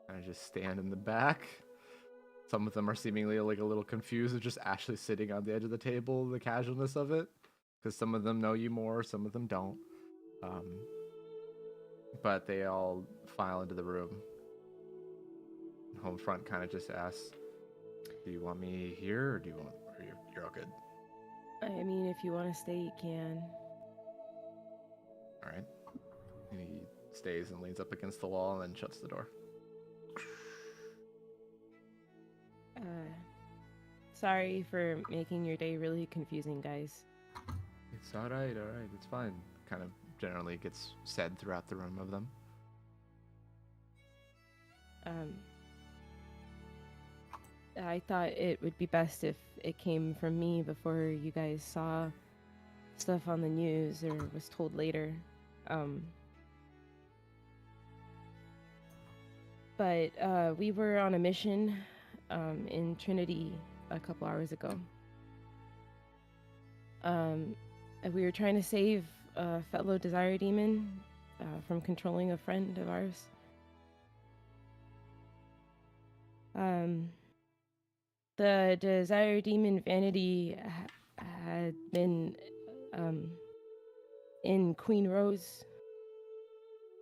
kind of just stand in the back. Some of them are seemingly like a little confused of just Ashley sitting on the edge of the table, the casualness of it. Because some of them know you more, some of them don't. But they all file into the room. Home front kind of just asks, "Do you want me here, or do you want? Or you're all good?" I mean, if you want to stay, you can. All right. And he stays and leans up against the wall and then shuts the door. Sorry for making your day really confusing, guys. It's all right, it's fine. Kind of generally gets said throughout the room of them. I thought it would be best if it came from me before you guys saw stuff on the news or was told later. But we were on a mission in Trinity a couple hours ago. And we were trying to save a fellow Desire Demon from controlling a friend of ours. The Desire Demon Vanity had been in Queen Rose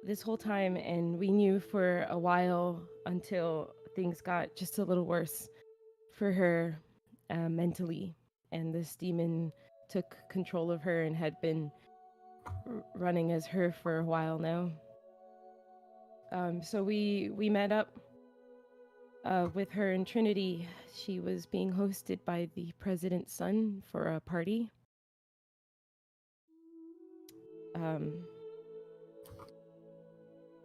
this whole time, and we knew for a while until things got just a little worse for her mentally, and this demon took control of her and had been running as her for a while now. So we met up with her in Trinity. She was being hosted by the president's son for a party.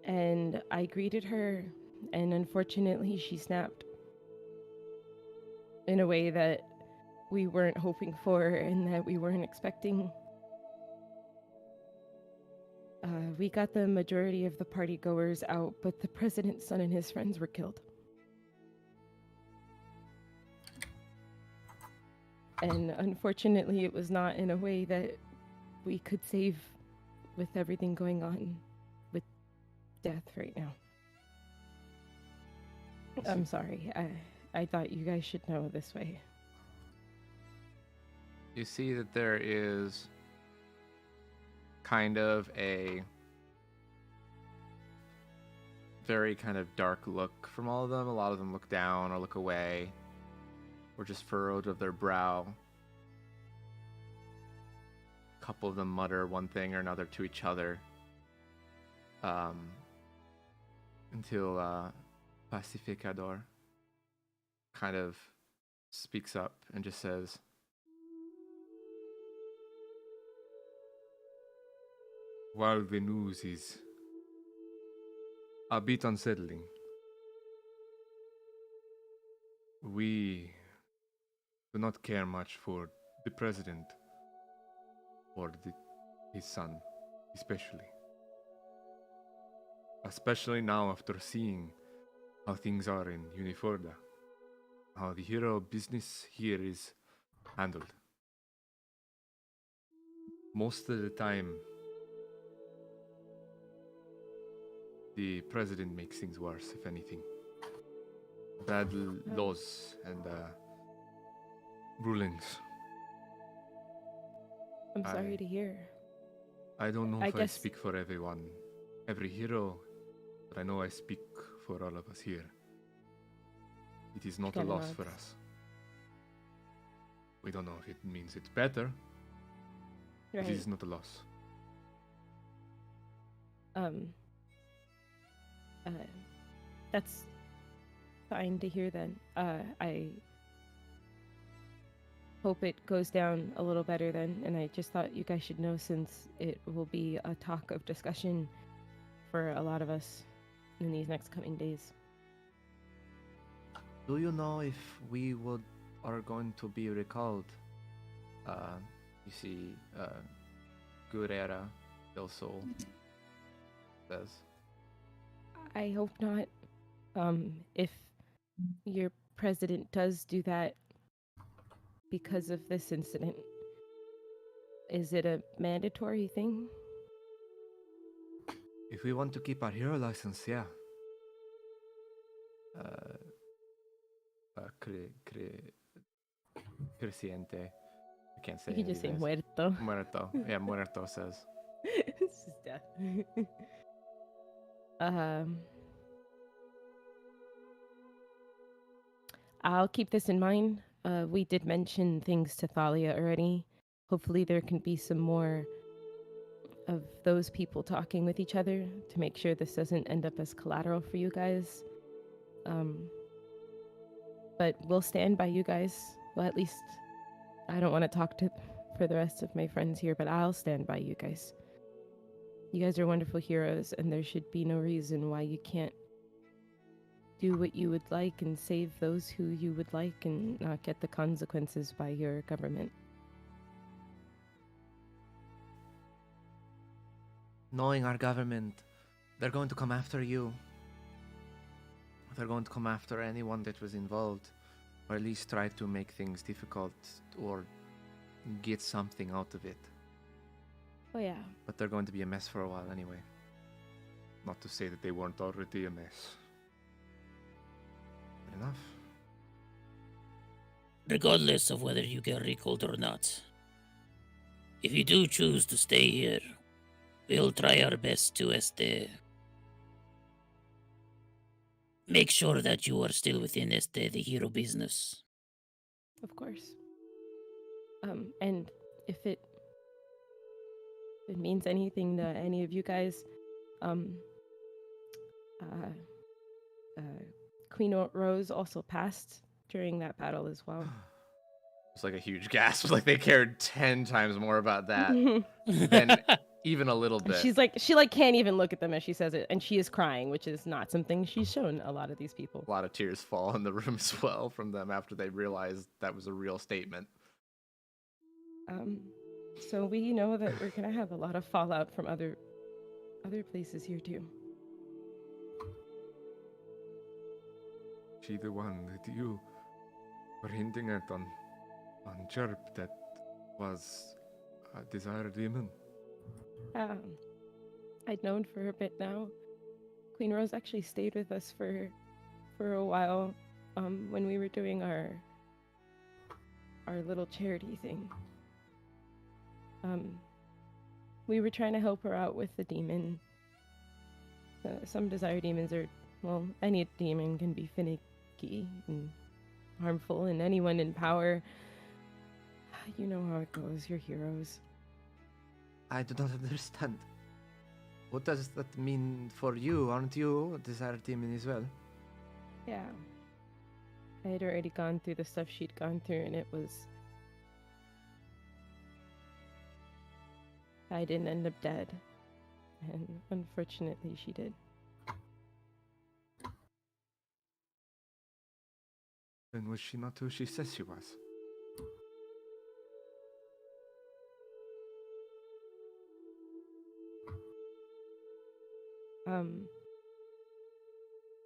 And I greeted her, and unfortunately she snapped in a way that we weren't hoping for and that we weren't expecting. We got the majority of the party goers out, but the president's son and his friends were killed. And unfortunately, it was not in a way that we could save with everything going on with death right now. I'm sorry. I thought you guys should know this way. You see that there is kind of a very kind of dark look from all of them. A lot of them look down or look away, or just furrowed of their brow. A couple of them mutter one thing or another to each other. Until Pacificador kind of speaks up and just says, "While the news is a bit unsettling, We do not care much for the president or his son, especially. Especially now after seeing how things are in Uniforda, how the hero business here is handled. Most of the time, the president makes things worse, if anything. Bad laws and rulings. I'm sorry to hear. I don't know I if I guess- speak for everyone, every hero, but I know I speak for all of us here. It is not a Kinda loss for nods. us. We don't know if it means it's better, but Right. it is not a loss. That's fine to hear then. I hope it goes down a little better then, and I just thought you guys should know since it will be a talk of discussion for a lot of us in these next coming days. Do you know if we are going to be recalled? You see, Gurera del Sol says. I hope not. If your president does do that because of this incident, is it a mandatory thing? If we want to keep our hero license, yeah. Creciente. I can't say You can just say anything. muerto. Muerto. Yeah, muerto says. It's just death. I'll keep this in mind. We did mention things to Thalia already. Hopefully there can be some more of those people talking with each other to make sure this doesn't end up as collateral for you guys. But we'll stand by you guys. Well, at least I don't want to talk for the rest of my friends here, but I'll stand by you guys. You guys are wonderful heroes, and there should be no reason why you can't do what you would like and save those who you would like and not get the consequences by your government. Knowing our government, they're going to come after you. They're going to come after anyone that was involved, or at least try to make things difficult or get something out of it. Oh yeah. But they're going to be a mess for a while anyway. Not to say that they weren't already a mess. Fair enough. Regardless of whether you get recalled or not, if you do choose to stay here, we'll try our best to make sure that you are still within the hero business. Of course. And if it means anything to any of you guys, Queen Rose also passed during that battle as well. It's like a huge gasp. Like they cared 10 times more about that than even a little And bit. she can't even look at them as she says it, and she is crying, which is not something she's shown a lot of these people. A lot of tears fall in the room as well from them after they realized that was a real statement. So we know that we're gonna have a lot of fallout from other places here too. She the one that you were hinting at on Chirp that was a Desire Demon? I'd known for a bit now. Queen Rose actually stayed with us for a while when we were doing our little charity thing. We were trying to help her out with the demon. Some Desire Demons are, well, any demon can be finicky and harmful, and anyone in power, you know how it goes, you're heroes. I do not understand. What does that mean for you? Aren't you a Desire Demon as well? Yeah. I had already gone through the stuff she'd gone through, and it was... I didn't end up dead. And unfortunately, she did. Then was she not who she says she was?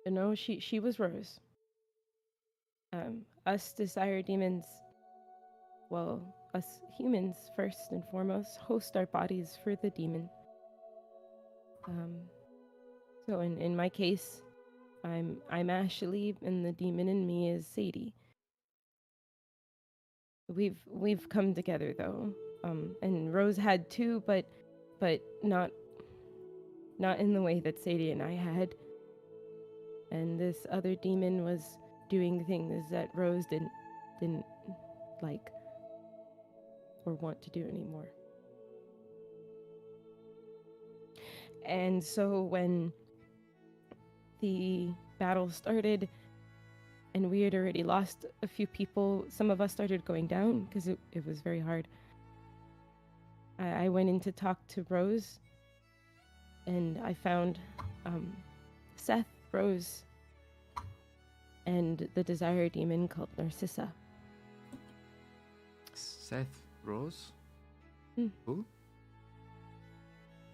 No, she was Rose. Us Desire Demons, well, us humans first and foremost host our bodies for the demon. So in my case, I'm Ashley, and the demon in me is Sadie. We've come together though, and Rose had too, but not in the way that Sadie and I had. And this other demon was doing things that Rose didn't like or want to do anymore. And so when the battle started and we had already lost a few people, some of us started going down because it was very hard. I went in to talk to Rose, and I found Seth, Rose, and the Desire Demon called Narcissa. Seth, Rose? Hmm. Who?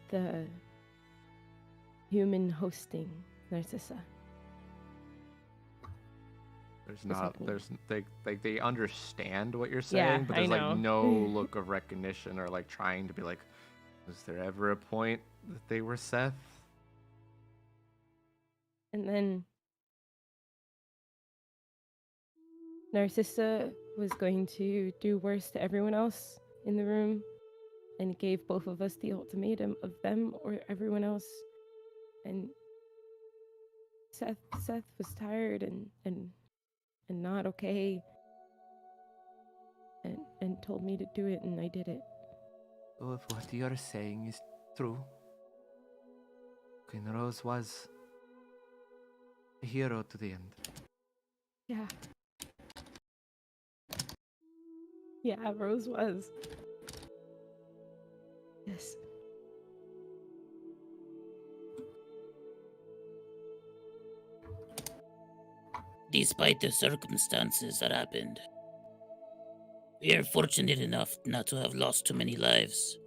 The human hosting Narcissa. There's What's not. happening? There's they understand what you're saying, Yeah, but I there's like know. no look of recognition or like trying to be like, was there ever a point that they were Seth? And then Narcissa was going to do worse to everyone else in the room and gave both of us the ultimatum of them or everyone else. And Seth was tired and not okay and told me to do it, and I did it. So if what you're saying is true, Queen Rose was a hero to the end. Yeah. Yeah, Rose was. Yes. Despite the circumstances that happened, we are fortunate enough not to have lost too many lives.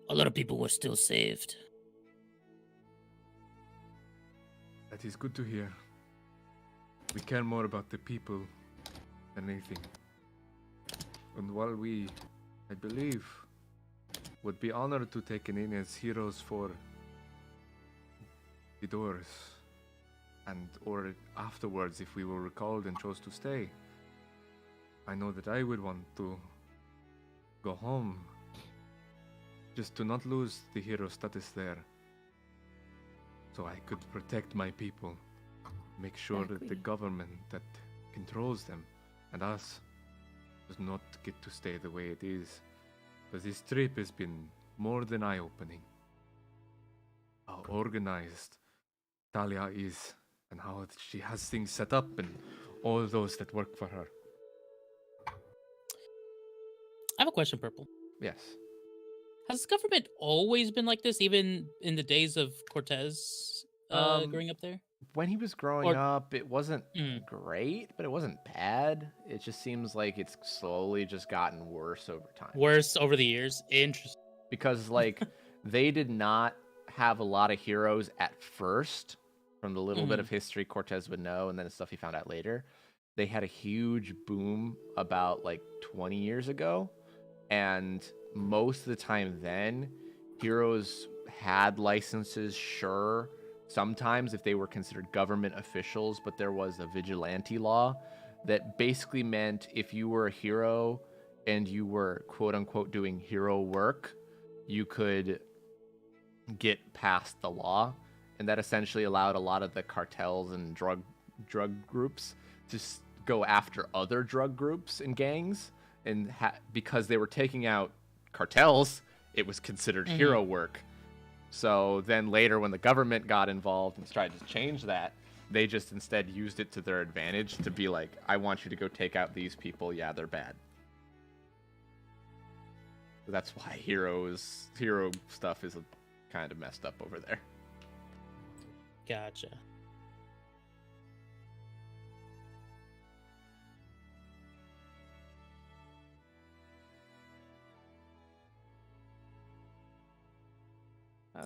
A lot of people were still saved. That is good to hear. We care more about the people than anything. And while we, I believe, would be honored to taken in as heroes for the doors, and or afterwards if we were recalled and chose to stay, I know that I would want to go home, just to not lose the hero status there, so I could protect my people, make sure that the Exactly. government that controls them and us does not get to stay the way it is. But this trip has been more than eye-opening. How organized Talia is, and how she has things set up, and all those that work for her. I have a question, Purple. Yes. Has the government always been like this, even in the days of Cortez growing up there? When he was growing Or- up, it wasn't great, but it wasn't bad. It just seems like it's slowly just gotten worse over time. Worse over the years? Interesting. Because, like, they did not have a lot of heroes at first, from the little bit Mhm. of history Cortez would know, and then the stuff he found out later. They had a huge boom about, like, 20 years ago. And most of the time then, heroes had licenses, sure, sometimes if they were considered government officials, but there was a vigilante law that basically meant if you were a hero and you were quote unquote doing hero work, you could get past the law. And that essentially allowed a lot of the cartels and drug groups to go after other drug groups and gangs, and because they were taking out cartels, it was considered hero work. So then later, when the government got involved and tried to change that, they just instead used it to their advantage to be like, I want you to go take out these people. Yeah, they're bad. So that's why hero stuff is kind of messed up over there. Gotcha.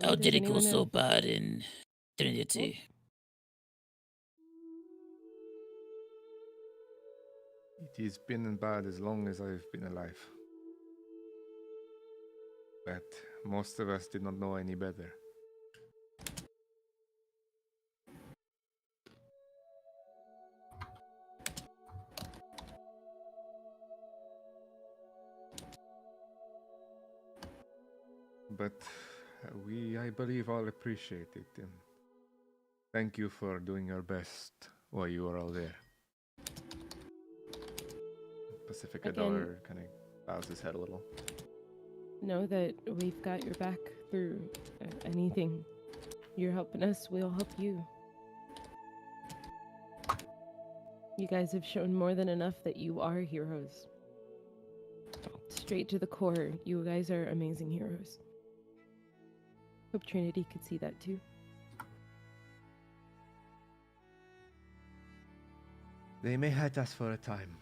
How does did it go anyone so have- bad in Trinity? It has been bad as long as I've been alive. But most of us did not know any better. But we, I believe, all appreciate it. And thank you for doing your best while you were all there. Pacifica Again- Dollar kind of bows his head a little. Know that we've got your back through anything. You're helping us, we'll help you. You guys have shown more than enough that you are heroes. Straight to the core, you guys are amazing heroes. Hope Trinity could see that too. They may hate us for a time,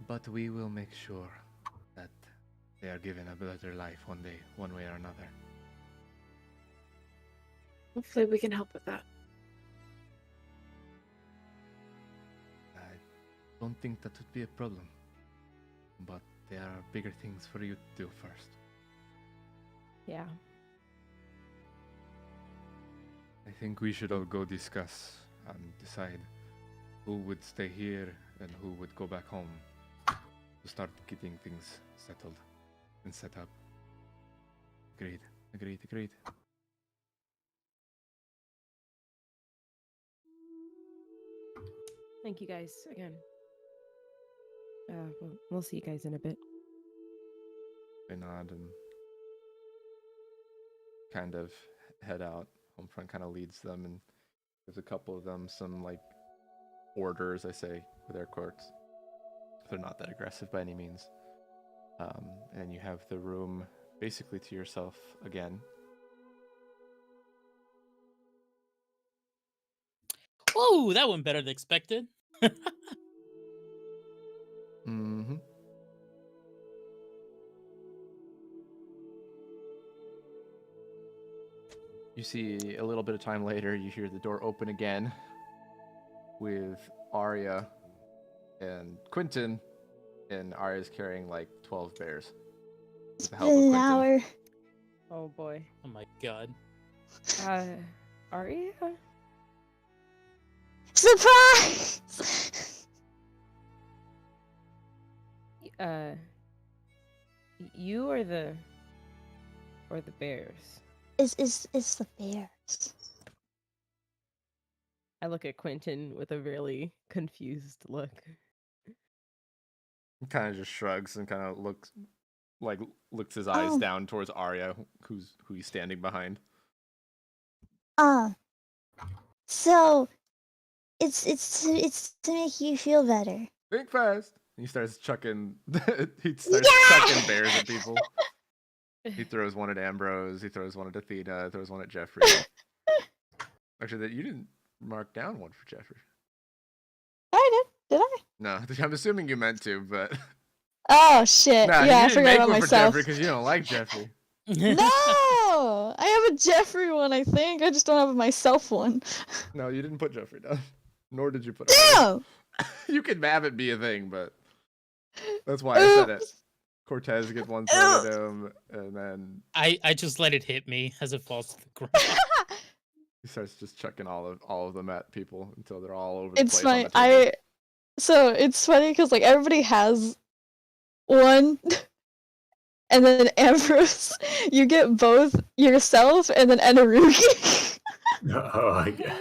but we will make sure that they are given a better life one day, one way or another. Hopefully we can help with that. I don't think that would be a problem, but there are bigger things for you to do first. Yeah. I think we should all go discuss and decide who would stay here and who would go back home to start getting things settled and set up. Agreed, agreed, agreed. Thank you guys again. We'll see you guys in a bit. They nod and kind of head out. Homefront kind of leads them and gives a couple of them some like orders, I say with air quotes. They're not that aggressive by any means. And you have the room basically to yourself again. Whoa, that went better than expected. Mm-hmm. You see a little bit of time later, you hear the door open again with Arya and Quentin, and Arya's carrying like 12 bears. With the help of Quentin. Flower. Oh boy. Oh my god. Aria? Surprise! You or the bears? It's the bears. I look at Quentin with a really confused look. He kind of just shrugs and kind of looks his eyes Oh. down towards Arya, who he's standing behind. So it's to make you feel better. Think fast. He starts chucking. Chucking bears at people. He throws one at Ambrose. He throws one at Athena. Throws one at Jeffrey. Actually, you didn't mark down one for Jeffrey. I did I? No, I'm assuming you meant to, but Oh shit! nah, Yeah, you I didn't forgot make about one for myself. Jeffrey because you don't like Jeffrey. No, I have a Jeffrey one. I think I just don't have a myself one. No, you didn't put Jeffrey down. Nor did you put. Damn! You can have it be a thing, but that's why I said it. Cortez gets one thrown at him, and then I just let it hit me as it falls to the ground. he starts just chucking all of them at people until they're all over the It's place. On funny. the table. So it's funny because like everybody has one, and then Ambrose, you get both yourself and then Enaruki. Oh, I get.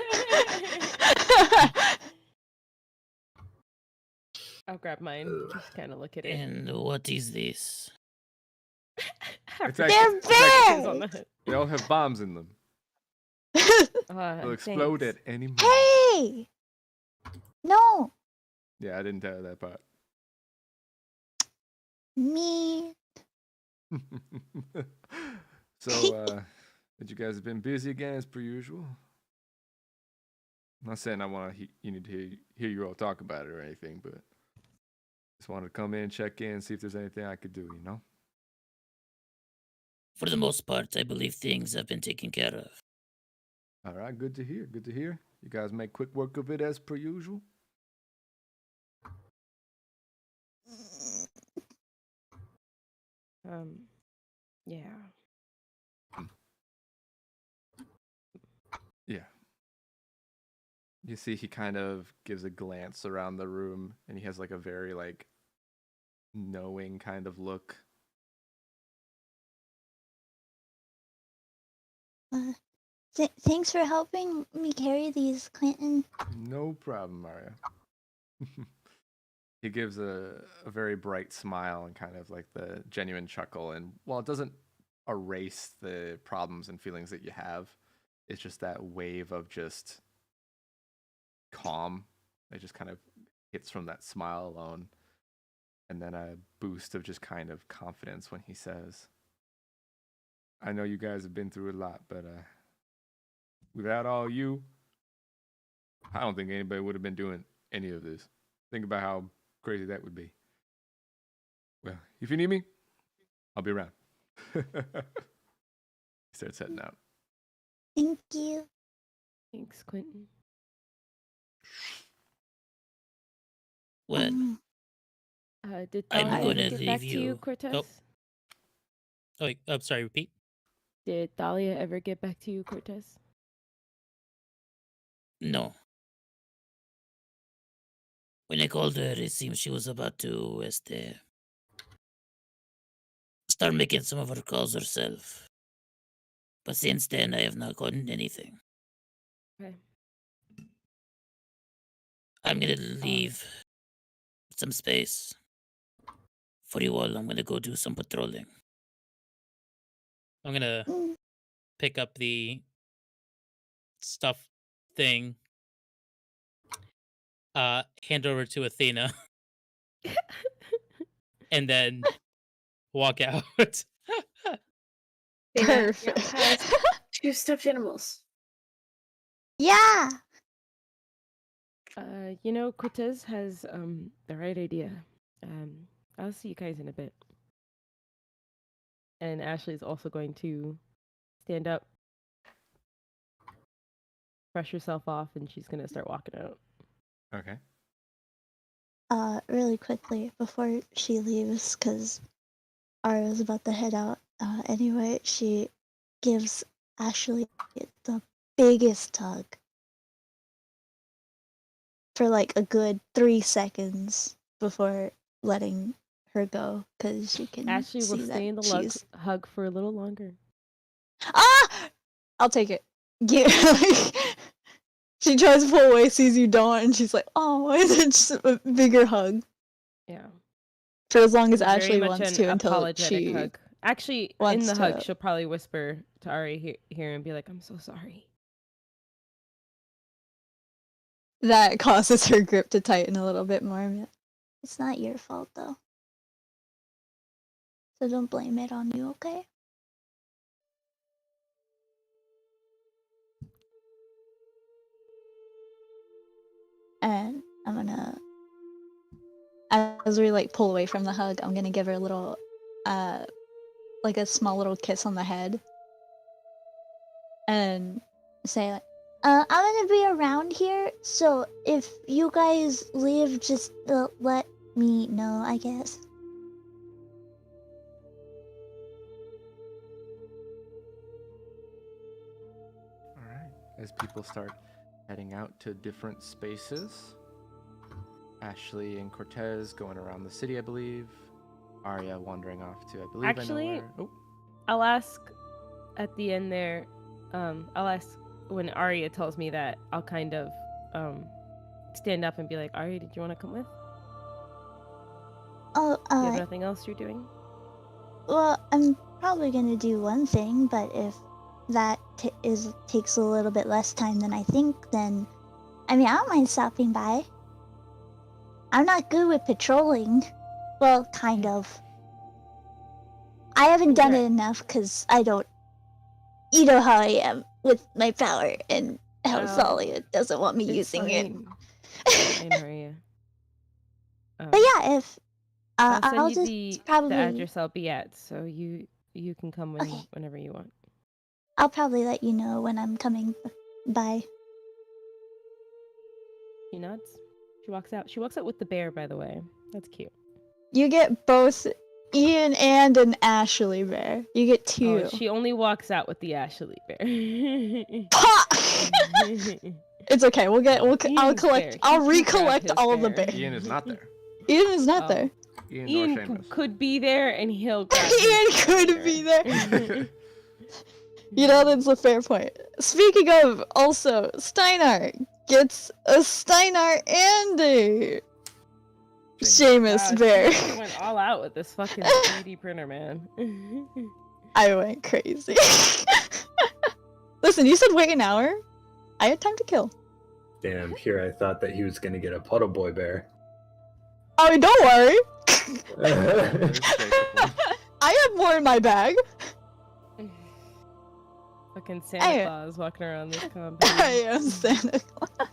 I'll grab mine. Just kind of look at it. And what is this? It's They're actually, bears! On the- they all have bombs in them. They'll explode thanks. at any moment. Hey! No, Yeah, I didn't tell you that part. me. So, you guys have been busy again as per usual. I'm not saying I want to you need to hear you all talk about it or anything, but just wanted to come in, check in, see if there's anything I could do. You know. For the most part, I believe things have been taken care of. All right, good to hear. Good to hear. You guys make quick work of it as per usual. Yeah. Yeah. You see, he kind of gives a glance around the room, and he has like a very like knowing kind of look. Thanks for helping me carry these, Clinton. No problem, Mario. He gives a very bright smile and kind of like the genuine chuckle. And while it doesn't erase the problems and feelings that you have, it's just that wave of just calm that just kind of hits from that smile alone. And then a boost of just kind of confidence when he says, I know you guys have been through a lot, but without all you, I don't think anybody would have been doing any of this. Think about how crazy that would be. Well, if you need me, I'll be around. He starts heading out. Thank you. Thanks, Quentin. Well, Did I'm Thalia gonna ever get back leave to you, you. Cortez? I'm sorry, repeat. Did Thalia ever get back to you, Cortez? No. When I called her, it seems she was about to start making some of her calls herself. But since then, I have not gotten anything. Okay. I'm gonna leave some space for you all. I'm gonna go do some patrolling. I'm gonna pick up the stuff thing, hand over to Athena, and then walk out. Perfect. Two stuffed animals. Yeah. You know, Cortez has the right idea. I'll see you guys in a bit. And Ashley's also going to stand up, brush herself off, and she's gonna start walking out. Okay. Really quickly before she leaves, because Arya's about to head out. Anyway, she gives Ashley the biggest hug for like a good 3 seconds before letting her go, because she can Ashley will see stay in the that she's... hug for a little longer. Ah! I'll take it. She tries to pull away, sees you don't, and she's like, oh, and then just a bigger hug. Yeah. For as long as Very Ashley much wants an to, until apologetic she hug. Actually, in wants the hug, to- she'll probably whisper to Ari here and be like, "I'm so sorry." that causes her grip to tighten a little bit more. It's not your fault, though. So don't blame it on you, okay? And I'm gonna, as we like pull away from the hug, I'm gonna give her a little, like a small little kiss on the head, and say like, I'm gonna be around here, so if you guys leave, just let me know, I guess. All right. As people start heading out to different spaces, Ashley and Cortez going around the city, I believe. Arya wandering off to, I believe, Actually, I know where. Oh. I'll ask at the end there. I'll ask when Arya tells me that. I'll kind of stand up and be like, "Arya, did you want to come with? Oh, You have nothing else you're doing?" well, I'm probably gonna do one thing, but if that takes a little bit less time than I think, then I mean, I don't mind stopping by. I'm not good with patrolling. Well, kind of. I haven't done it enough because I don't. You know how I am with my power and how Oh, Thalia doesn't want me it's using it. fine. It's fine, Arya. But yeah, if I'll send I'll you just the probably address I'll be at, so you you can come whenever you want. I'll probably let you know when I'm coming by. She nods. She walks out. She walks out with the bear, by the way. That's cute. You get both Ian and an Ashley bear. You get two. Oh, she only walks out with the Ashley bear. It's okay. I'll Ian's collect. bear. I'll He can grab recollect his all the bear. bears. Ian is not there. Ian is not there. Ian, Ian nor Seamus. could be there, and he'll grab Ian his could bear. be there. You know, that's a fair point. Speaking of, also, Steinar gets a Steinar and a Seamus Wow, bear. She went all out with this fucking 3D printer, man. I went crazy. Listen, you said wait an hour. I had time to kill. Damn, here I thought that he was gonna get a Puddle Boy bear. Oh, don't worry. I have more in my bag. Fucking Santa I- Claus walking around this compound. I am Santa Claus.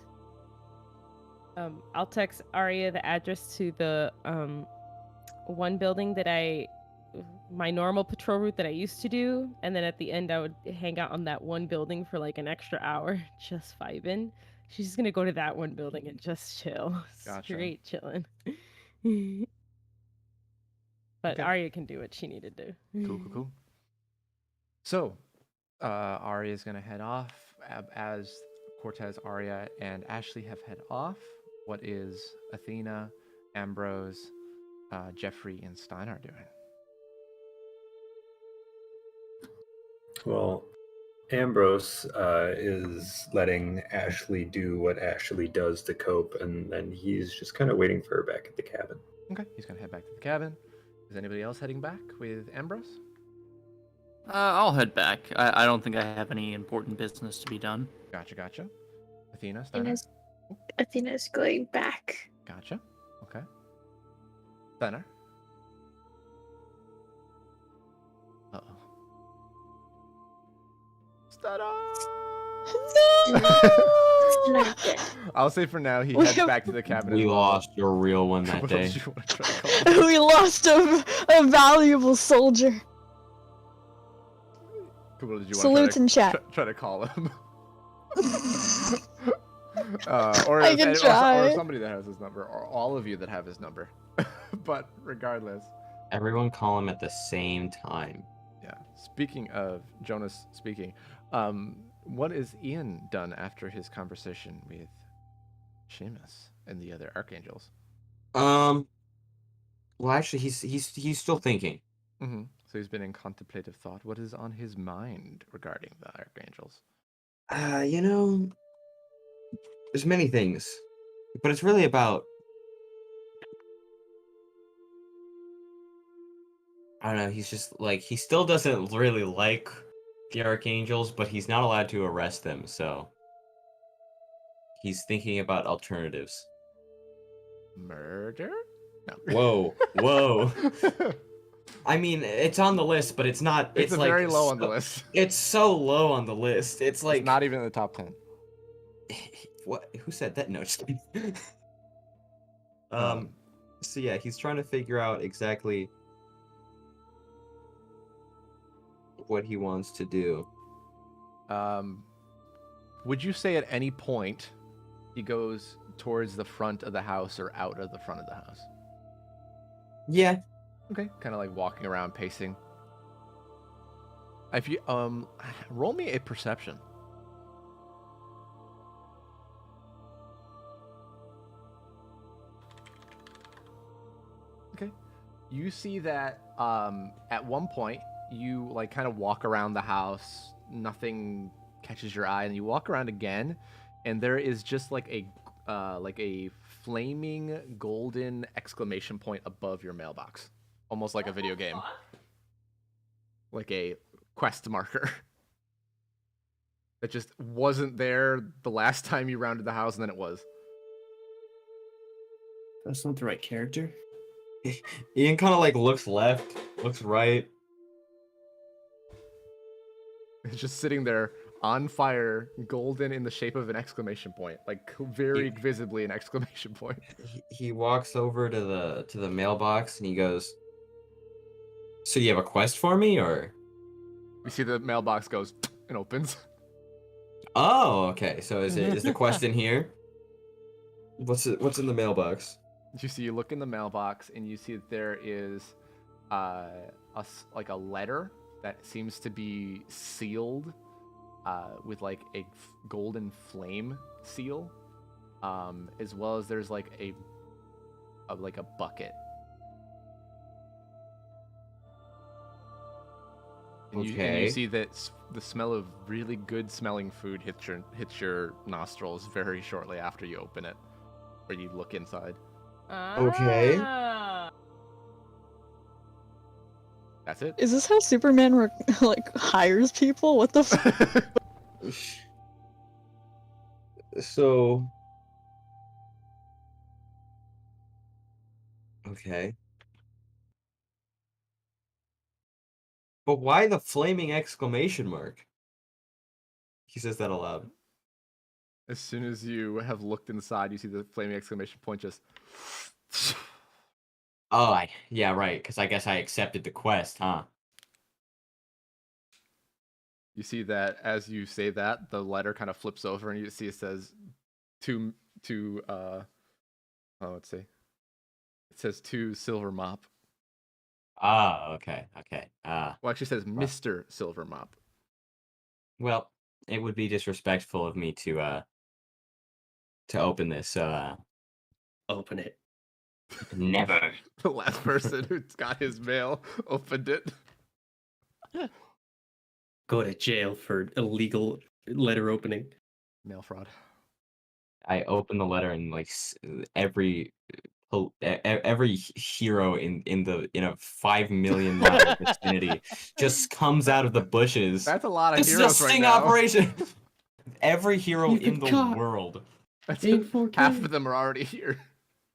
I'll text Arya the address to the one building that my normal patrol route that I used to do, and then at the end I would hang out on that one building for like an extra hour, just vibing. She's just gonna go to that one building and just chill, Gotcha. straight chilling. But Okay. Arya can do what she needed to. Cool. So, Arya is going to head off. As Cortez, Arya, and Ashley have head off, what is Athena, Ambrose, Jeffrey, and Steinar doing? Well, Ambrose is letting Ashley do what Ashley does to cope, and then he's just kind of waiting for her back at the cabin. Okay, he's going to head back to the cabin. Is anybody else heading back with Ambrose? I'll head back. I don't think I have any important business to be done. Gotcha. Athena, Steinar? Athena's going back. Gotcha. Okay. Steinar? Uh-oh. I'll say for now he heads back to the cabin. We as well. lost a real one that What day. else you wanna try to call him? We lost a valuable soldier. Cool, did you Salutes in chat. Try to call him? I can try. Or somebody that has his number, or all of you that have his number. But regardless. Everyone call him at the same time. Yeah. Speaking of Jonas speaking, what has Ian done after his conversation with Seamus and the other archangels? Well, actually, he's still thinking. Mm-hmm. So he's been in contemplative thought. What is on his mind regarding the archangels? You know, there's many things, but it's really about, I don't know, he's just like, he still doesn't really like the archangels, but he's not allowed to arrest them, so he's thinking about alternatives. Murder? No. Whoa. I mean, it's on the list, but it's not. It's like very low on the list. It's so low on the list. It's like It's not even in the top 10. What? Who said that? No, just kidding. So yeah, he's trying to figure out exactly what he wants to do. Would you say at any point he goes towards the front of the house or out of the front of the house? Yeah. Okay, kind of like walking around, pacing. If you roll me a perception. Okay, you see that at one point you like kind of walk around the house, nothing catches your eye, and you walk around again, and there is just like a flaming golden exclamation point above your mailbox. Almost like a video game. Like a quest marker. That just wasn't there the last time you rounded the house, and then it was. That's not the right character. Ian kind of like looks left, looks right. It's just sitting there on fire, golden in the shape of an exclamation point. Like very visibly an exclamation point. He walks over to the mailbox and he goes, "So you have a quest for me, or?" You see the mailbox goes and opens. Oh, okay. So is the quest in here? What's in the mailbox? You look in the mailbox and you see that there is like a letter that seems to be sealed with like a golden flame seal, as well as there's like a bucket. And you see that the smell of really good smelling food hits your nostrils very shortly after you open it, or you look inside. Okay. That's it. Is this how Superman like hires people? What the? So. Okay. But why the flaming exclamation mark? He says that aloud. As soon as you have looked inside, you see the flaming exclamation point just. Oh, yeah, right. Because I guess I accepted the quest, huh? You see that as you say that, the letter kind of flips over, and you see it says, let's see. It says to Silver Mop. Ah, okay. Well, actually, it says Mr. Silver Mop. Well, it would be disrespectful of me to open this. So open it. Never. The last person who's got his mail opened it. Go to jail for illegal letter opening. Mail fraud. I open the letter and like every hero in a 5 million mile vicinity just comes out of the bushes. That's a lot of This heroes is a right sting now. operation. Every hero in the world. Half of them are already here.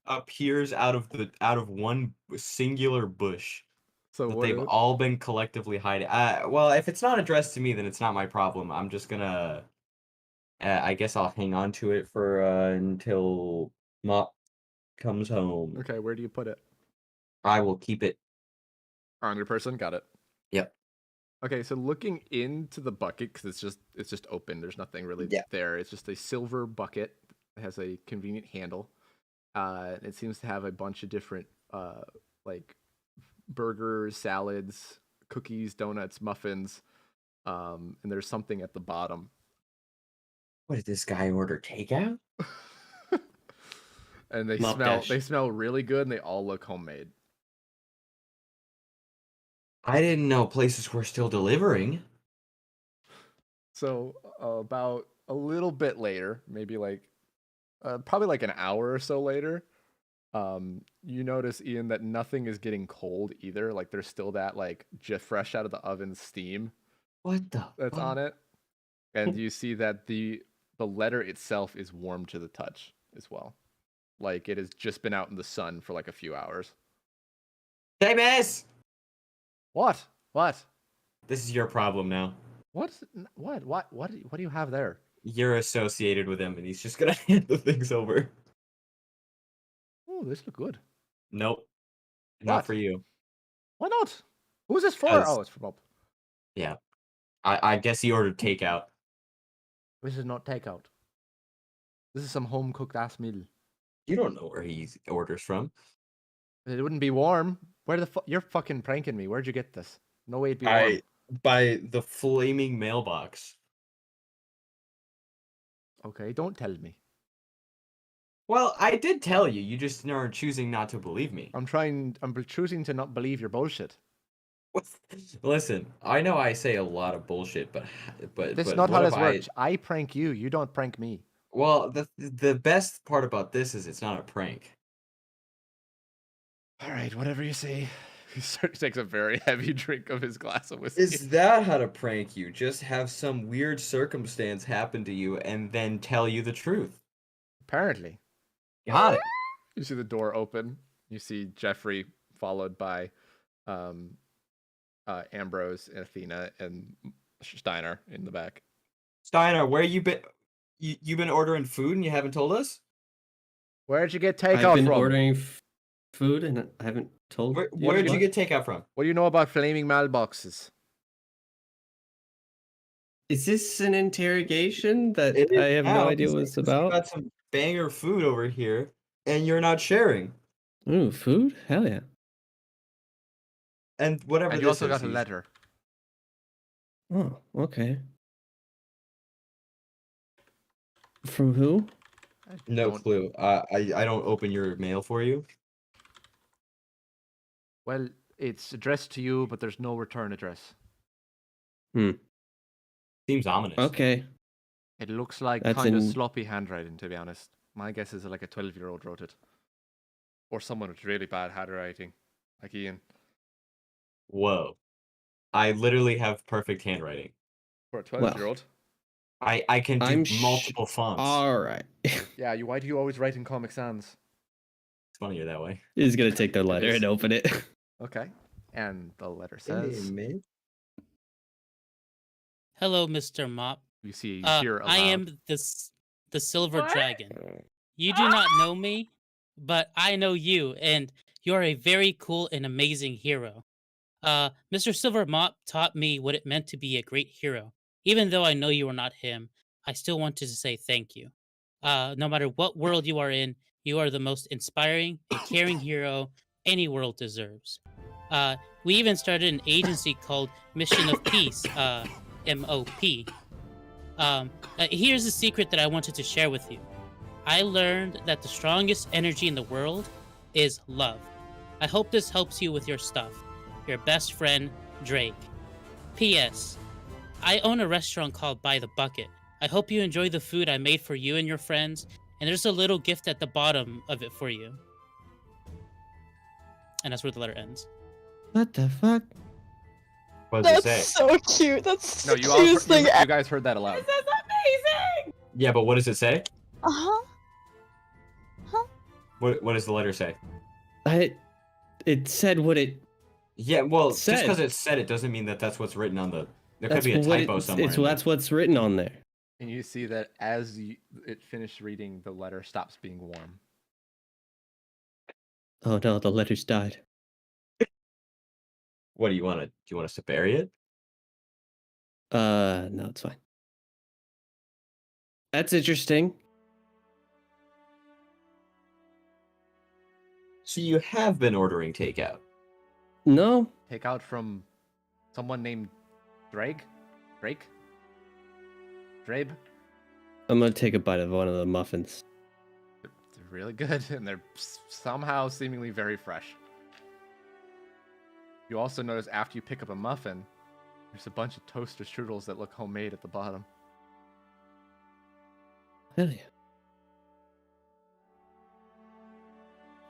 Appears out of one singular bush. So that what they've is- all been collectively hiding. Well, if it's not addressed to me, then it's not my problem. I'm just gonna. I guess I'll hang on to it for until Mop comes home. Okay, where do you put it? I will keep it On your person? Got it. Yep. Okay, so looking into the bucket, because it's just open. There's nothing really there. It's just a silver bucket. It has a convenient handle. It seems to have a bunch of different like burgers, salads, cookies, donuts, muffins, and there's something at the bottom. What did this guy order? Takeout? And they Mop smell dash. they smell really good, and they all look homemade. I didn't know places were still delivering. So about a little bit later, maybe like probably like an hour or so later, you notice, Ian, that nothing is getting cold either. Like there's still that like just fresh out of the oven steam What the? that's fuck? on it, and you see that the letter itself is warm to the touch as well. Like it has just been out in the sun for like a few hours. Seamus! What? This is your problem now. What do you have there? You're associated with him, and he's just gonna hand the things over. Oh, this look good. Nope. Not What? for you. Why not? Who's this for? 'Cause- Oh, it's for Bob. Yeah. I guess he ordered takeout. This is not takeout. This is some home cooked ass meal. You don't know where he orders from. It wouldn't be warm. Where the fuck? You're fucking pranking me. Where'd you get this? No way it'd be warm. By the flaming mailbox. Okay, don't tell me. Well, I did tell you. You just are choosing not to believe me. I'm choosing to not believe your bullshit. Listen, I know I say a lot of bullshit, but This is but not how what this if I- works. I prank you. You don't prank me. Well, the best part about this is it's not a prank. All right, whatever you say. He takes a very heavy drink of his glass of whiskey. Is that how to prank you? Just have some weird circumstance happen to you and then tell you the truth. Apparently. Got it. You see the door open. You see Jeffrey followed by Ambrose and Athena and Steiner in the back. Steiner, where you been? You been ordering food and you haven't told us? Where'd you get I've takeout been from? ordering food and I haven't told. Where'd you get takeout from? What do you know about flaming mailboxes? Is this an interrogation that It is I have now, no idea 'cause what it's we about? got some banger food over here, and you're not sharing. Ooh, food? Hell yeah. And whatever And this you also is, got a he's- letter. Oh, okay. From who? No clue. I don't open your mail for you. Well, it's addressed to you, but there's no return address. Seems ominous. Okay. It looks like That's kind of in- sloppy handwriting, to be honest. My guess is like a 12-year-old wrote it. Or someone with really bad handwriting, like Ian. Whoa. I literally have perfect handwriting. For a 12-year-old? I can do I'm multiple fonts. All right. Yeah, why do you always write in Comic Sans? It's funnier that way. He's gonna take the letter is. and open it. Okay. And the letter says... Hello, Mr. Mop. You see, Uh, hear I am aloud. the Silver Dragon. You do not know me, but I know you, and you're a very cool and amazing hero. Mr. Silver Mop taught me what it meant to be a great hero. Even though I know you are not him, I still wanted to say thank you. No matter what world you are in, you are the most inspiring and caring hero any world deserves. We even started an agency called Mission of Peace, MOP. Here's a secret that I wanted to share with you. I learned that the strongest energy in the world is love. I hope this helps you with your stuff. Your best friend, Drake. P.S. I own a restaurant called By the Bucket. I hope you enjoy the food I made for you and your friends, and there's a little gift at the bottom of it for you. And that's where the letter ends. What the fuck? What does it That's say? so cute. That's No, the you all cutest thing you guys heard that aloud. This is amazing! Yeah, but what does it say? Uh-huh. What does the letter say? It said what it. Yeah, well, just said. because it said it doesn't mean that that's what's written on the. There could That's be a what typo it- somewhere. It's in there. that's what's written on there. And you see that as it finished reading, the letter stops being warm. Oh no, the letters died. What do you want to? Do you want us to bury it? No, it's fine. That's interesting. So you have been ordering takeout. No. Take out from someone named Drake? Drabe? I'm gonna take a bite of one of the muffins. They're really good, and they're somehow seemingly very fresh. You also notice after you pick up a muffin, there's a bunch of toaster strudels that look homemade at the bottom. Hell yeah.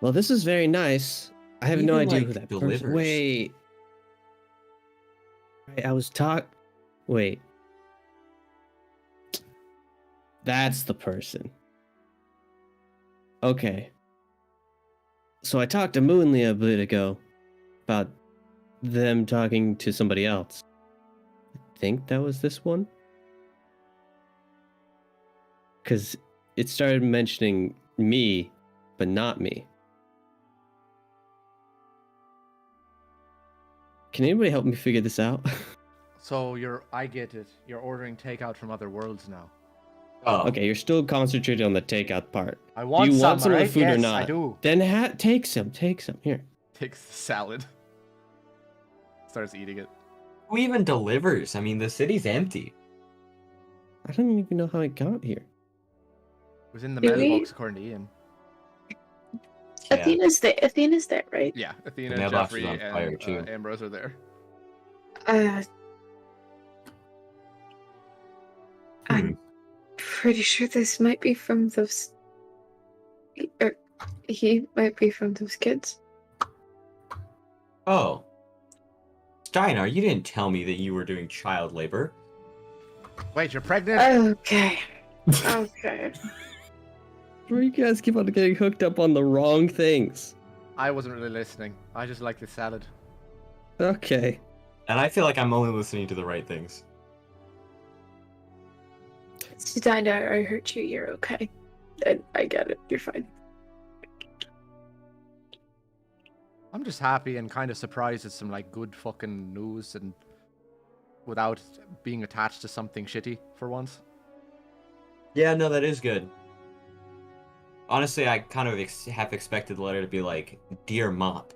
Well, this is very nice. I have no Even, idea like, who that delivers. person. Wait. I was Wait. That's the person. Okay. So I talked to Moonly a bit ago about them talking to somebody else. I think that was this one. Because it started mentioning me, but not me. Can anybody help me figure this out? So I get it. You're ordering takeout from other worlds now. Oh. Okay, you're still concentrated on the takeout part. I want Do you some, want some of the alright? food or Yes, not? I do. Then take some. Take some. Here. Takes the salad. Starts eating it. Who even delivers? I mean, the city's empty. I don't even know how it got here. It was in the Do we- mailbox according to Ian. Athena's there. Athena's there, right? Yeah, Athena, mailbox was Jeffrey, on fire, and too. Ambrose are there. I'm pretty sure this might be from those. Or he might be from those kids. Oh. Steinar, you didn't tell me that you were doing child labor. Wait, you're pregnant? Okay. Okay. Where you guys keep on getting hooked up on the wrong things. I wasn't really listening. I just like the salad. Okay. And I feel like I'm only listening to the right things. Steiner, I hurt you. You're okay. I get it. You're fine. I'm just happy and kind of surprised at some like good fucking news and without being attached to something shitty for once. Yeah, no, that is good. Honestly, I kind of half expected the letter to be like, Dear Mop,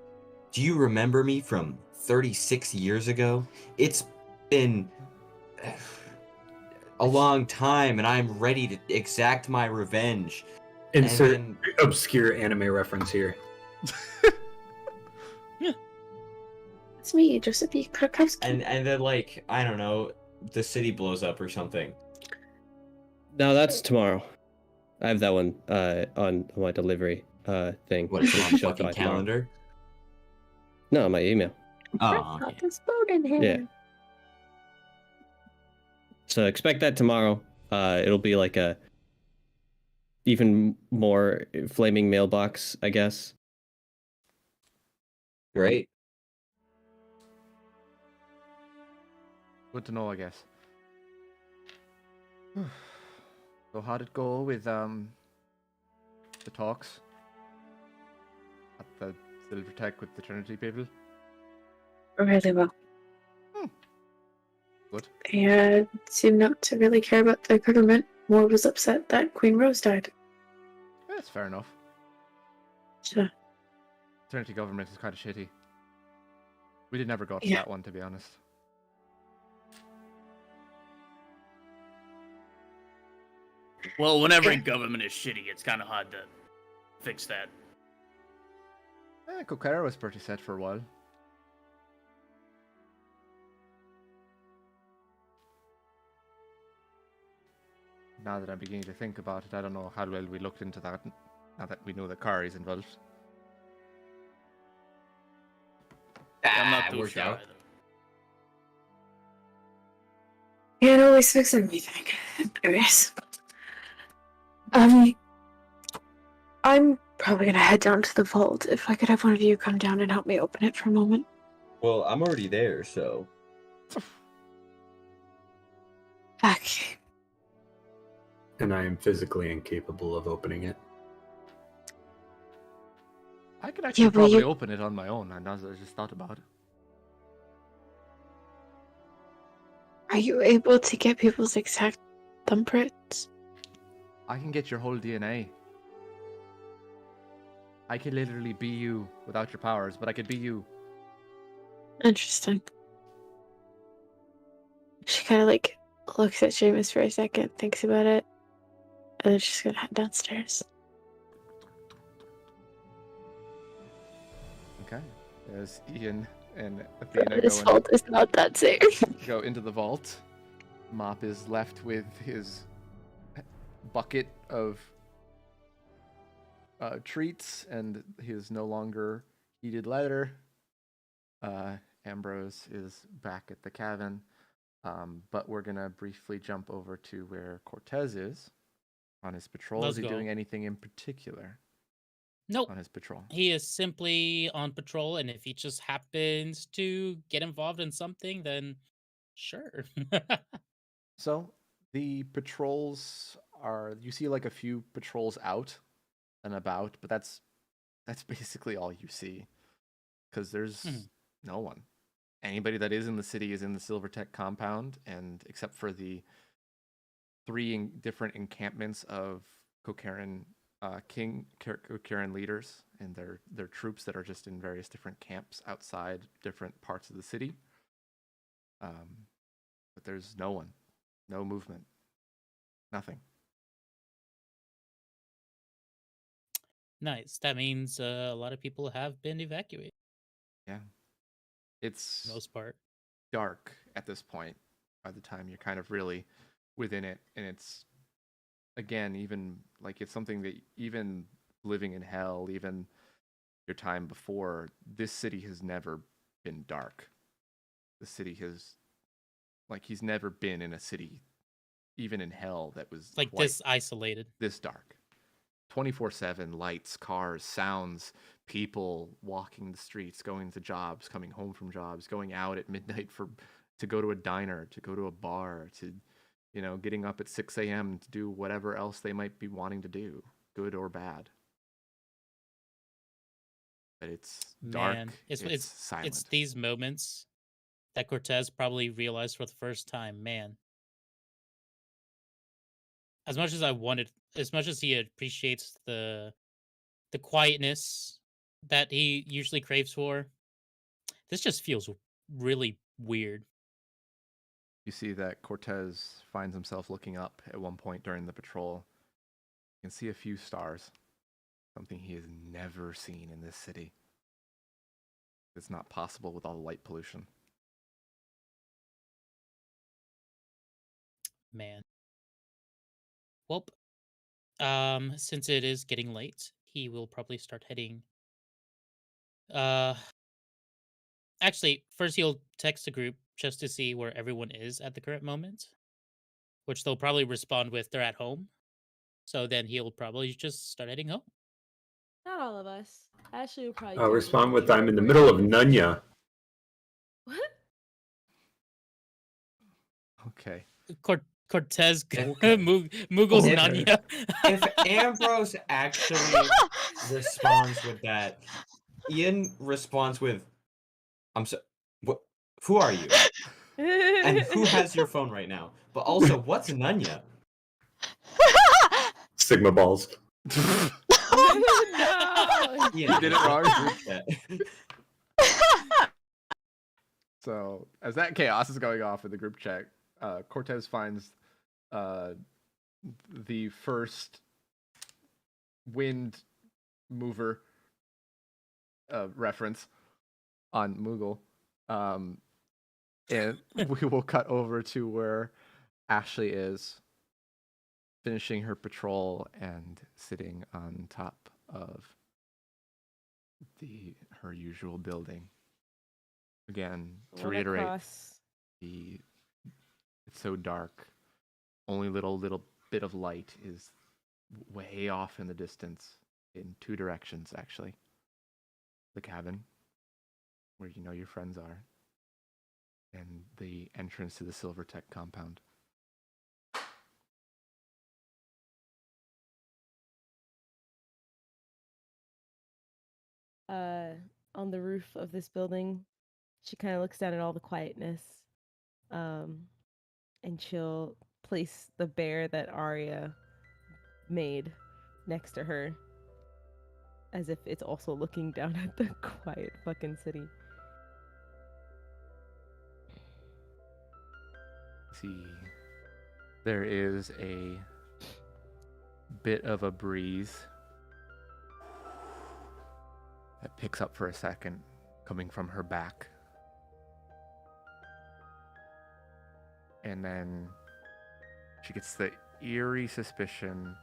do you remember me from 36 years ago? It's been a long time, and I'm ready to exact my revenge. Insert And obscure anime reference here. It's me, Josephine Krakowski. And then, like, I don't know, the city blows up or something. No, that's tomorrow. I have that one on my delivery thing. What, is it on Should fucking fly tomorrow. calendar? No, my email. Oh, Got this boat in here. Yeah. So expect that tomorrow. It'll be like a even more flaming mailbox, I guess. Great. Good to know, I guess. So how'd it go with the talks at the Silvertech with the Trinity people? Really well. Good. They seemed not to really care about the government. More was upset that Queen Rose died. Yeah, that's fair enough. Sure. Trinity government is kind of shitty. We did never go to Yeah. that one, to be honest. Well, whenever government is shitty, it's kind of hard to fix that. Kokera was pretty set for a while. Now that I'm beginning to think about it, I don't know how well we looked into that now that we know that Kari's involved. I'm not too worked sure out. either. Can't always fix everything. Anyways. I'm probably gonna head down to the vault. If I could have one of you come down and help me open it for a moment. Well, I'm already there, so. Okay. And I am physically incapable of opening it. I could actually but probably you- open it on my own, and I just thought about it. Are you able to get people's exact thumbprints? I can get your whole DNA. I could literally be you without your powers, but I could be you. Interesting. She kind of like looks at Seamus for a second, thinks about it, and then she's gonna head downstairs. Okay. There's Ian and Athena This vault is not that safe. go into the vault. Mop is left with his bucket of treats and his no longer heated leather. Ambrose is back at the cabin, but we're gonna briefly jump over to where Cortez is on his patrol. Let's is he go. doing anything in particular Nope. on his patrol? He is simply on patrol, and if he just happens to get involved in something, then sure. So the patrols are, you see like a few patrols out and about, but that's basically all you see, because there's no one. Anybody that is in the city is in the Silvertech compound, and except for the three different encampments of Kokaran Kokaran leaders and their troops that are just in various different camps outside different parts of the city. But there's no one. No movement. Nothing. Nice. That means a lot of people have been evacuated. Yeah. It's For the most part. dark at this point by the time you're kind of really within it. And it's, again, even like it's something that even living in hell, even your time before, this city has never been dark. The city has, like, he's never been in a city, even in hell, that was Like quite this isolated. this dark. 24/7 lights, cars, sounds, people walking the streets, going to jobs, coming home from jobs, going out at midnight to go to a diner, to go to a bar, to, you know, getting up at 6 a.m. to do whatever else they might be wanting to do, good or bad. But it's dark. Man, It's silent. It's these moments that Cortez probably realized for the first time, man. As much as he appreciates the quietness that he usually craves for, this just feels really weird. You see that Cortez finds himself looking up at one point during the patrol. You can see a few stars, something he has never seen in this city. It's not possible with all the light pollution. Man. Well, since it is getting late, he will probably start heading. Actually, first he'll text the group just to see where everyone is at the current moment, which they'll probably respond with they're at home. So then he'll probably just start heading home. Not all of us. Ashley will probably. I'll do respond the with I'm in the same. middle of Nunya. What? Okay. Cortez Okay. Mughals If- Nanya. If Ambrose actually responds with that, Ian responds with, "I'm so. What? Who are you? And who has your phone right now? But also, what's Nunya?" Sigma balls. No! Ian, You did it wrong. that. So, as that chaos is going off in the group chat, Cortez finds the first wind mover reference on Moogle. And we will cut over to where Ashley is finishing her patrol and sitting on top of her usual building. Again, to Run reiterate, across. it's so dark. Only little bit of light is way off in the distance, in two directions actually. The cabin, where you know your friends are, and the entrance to the Silvertech compound. On the roof of this building, she kind of looks down at all the quietness, and she'll place the bear that Arya made next to her, as if it's also looking down at the quiet fucking city. See, there is a bit of a breeze that picks up for a second, coming from her back. And then she gets the eerie suspicion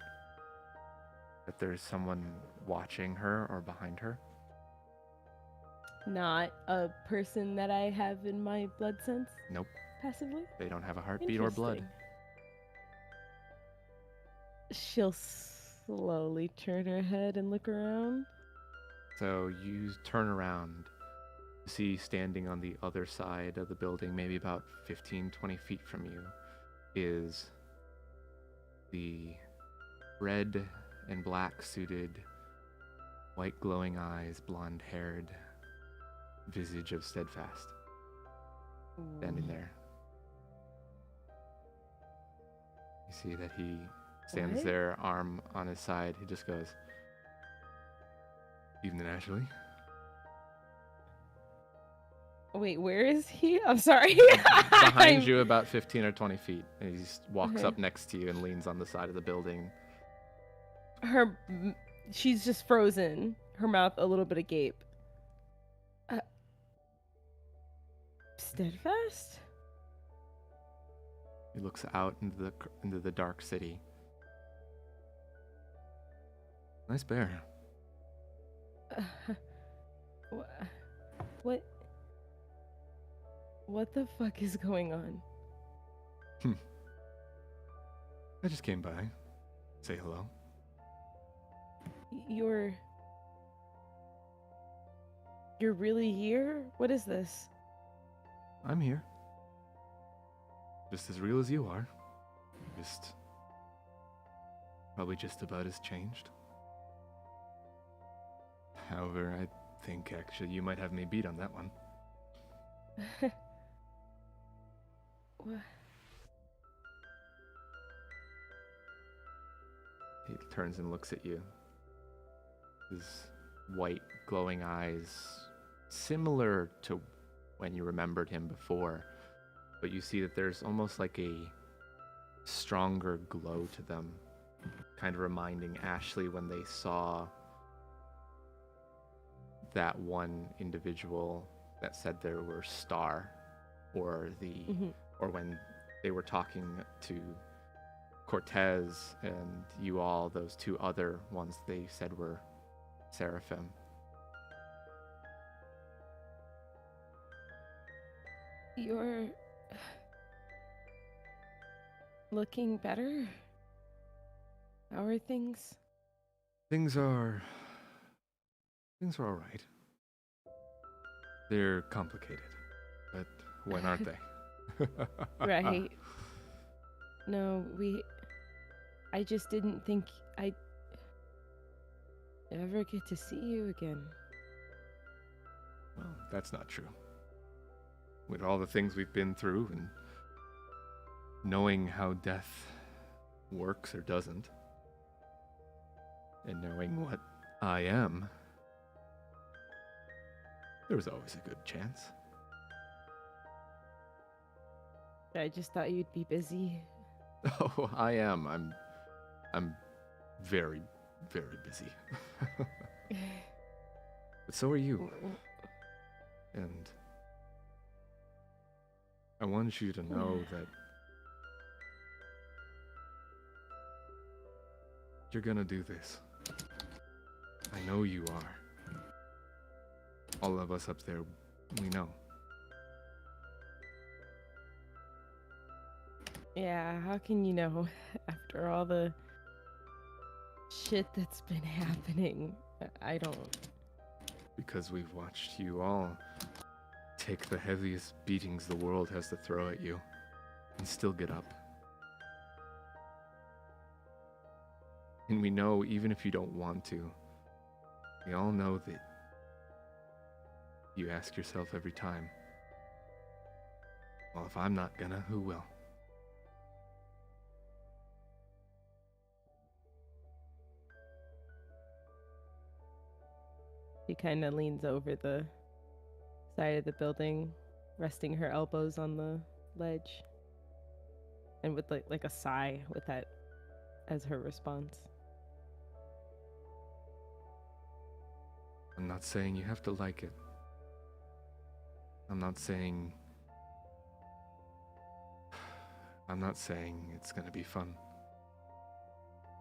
that there's someone watching her or behind her. Not a person that I have in my blood sense Nope, passively. they don't have a heartbeat or blood. Interesting. She'll slowly turn her head and look around. So you turn around, see standing on the other side of the building, maybe about 15-20 feet from you, is the red and black suited, white glowing eyes, blonde haired visage of Steadfast standing there. You see that he stands What? there, arm on his side. He just goes, "Evening, Ashley." Wait, where is he? I'm sorry. Behind you about 15 or 20 feet. And he just walks Okay. up next to you and leans on the side of the building. She's just frozen. Her mouth a little bit agape. Steadfast? He looks out into the dark city. Nice bear. What the fuck is going on? I just came by. Say hello. You're really here? What is this? I'm here. Just as real as you are. Probably just about as changed. However, I think actually you might have me beat on that one. He turns and looks at you. His white, glowing eyes, similar to when you remembered him before, but you see that there's almost like a stronger glow to them, kind of reminding Ashley when they saw that one individual that said there were Star, or or when they were talking to Cortez and you all, those two other ones they said were Seraphim. You're looking better. How are things? Things are all right. They're complicated, but when aren't they? Right. No, I just didn't think I'd ever get to see you again. Well, that's not true. With all the things we've been through and knowing how death works or doesn't, and knowing what I am, there was always a good chance. I just thought you'd be busy. Oh, I am. I'm very, very busy. But so are you. And I want you to know that you're gonna do this. I know you are. All of us up there, we know. Yeah, how can you know after all the shit that's been happening? I don't. Because we've watched you all take the heaviest beatings the world has to throw at you and still get up. And we know, even if you don't want to, we all know that you ask yourself every time, well, if I'm not gonna, who will? She kind of leans over the side of the building, resting her elbows on the ledge, and with like a sigh with that as her response. I'm not saying you have to like it. I'm not saying it's gonna be fun.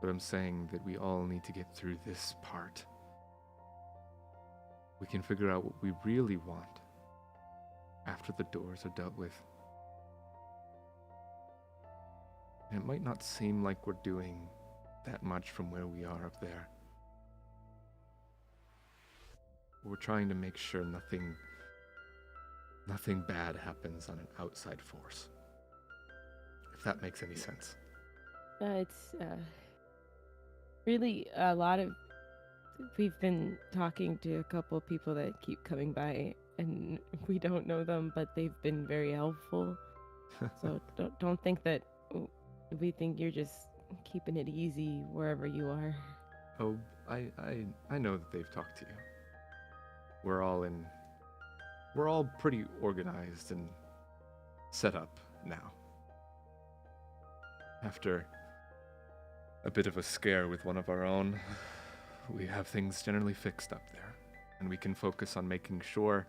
But I'm saying that we all need to get through this part. We can figure out what we really want after the doors are dealt with. And it might not seem like we're doing that much from where we are up there. We're trying to make sure nothing bad happens on an outside force. If that makes any sense. It's really a lot of. We've been talking to a couple of people that keep coming by, and we don't know them, but they've been very helpful. So don't think that we think you're just keeping it easy wherever you are. Oh, I know that they've talked to you. We're all pretty organized and set up now. After a bit of a scare with one of our own, we have things generally fixed up there, and we can focus on making sure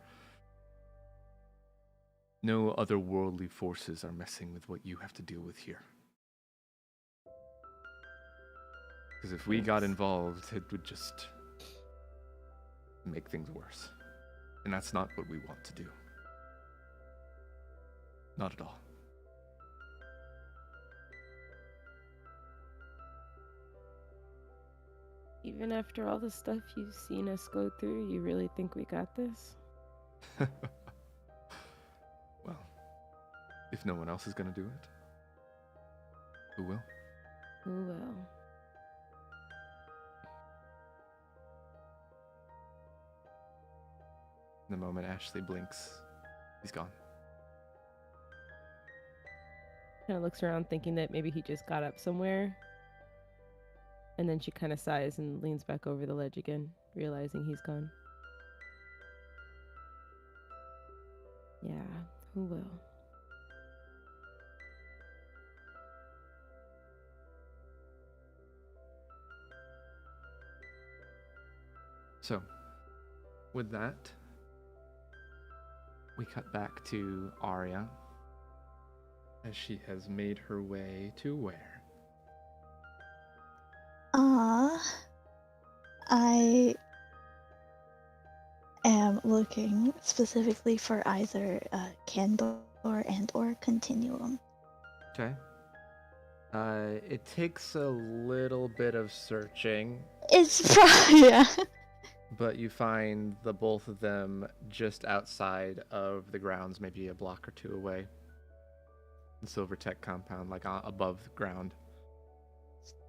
no otherworldly forces are messing with what you have to deal with here. Because if we got involved, it would just make things worse. And that's not what we want to do. Not at all. Even after all the stuff you've seen us go through, you really think we got this? Well, if no one else is gonna do it, who will? Who will? The moment Ashley blinks, he's gone. Kind of looks around thinking that maybe he just got up somewhere. And then she kind of sighs and leans back over the ledge again, realizing he's gone. Yeah, who will? So, with that, we cut back to Arya as she has made her way to where? I am looking specifically for either Candor and or Continuum. Okay. It takes a little bit of searching, It's probably, yeah. but you find the both of them just outside of the grounds, maybe a block or two away. The Silvertech compound, like above the ground.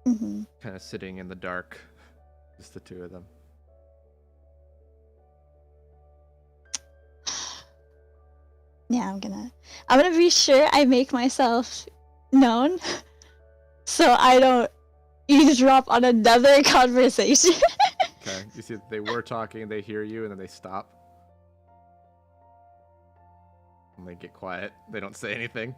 Mm-hmm. Kind of sitting in the dark, just the two of them. Yeah, I'm gonna be sure I make myself known so I don't eavesdrop on another conversation. Okay, you see that they were talking, they hear you, and then they stop. And they get quiet. They don't say anything.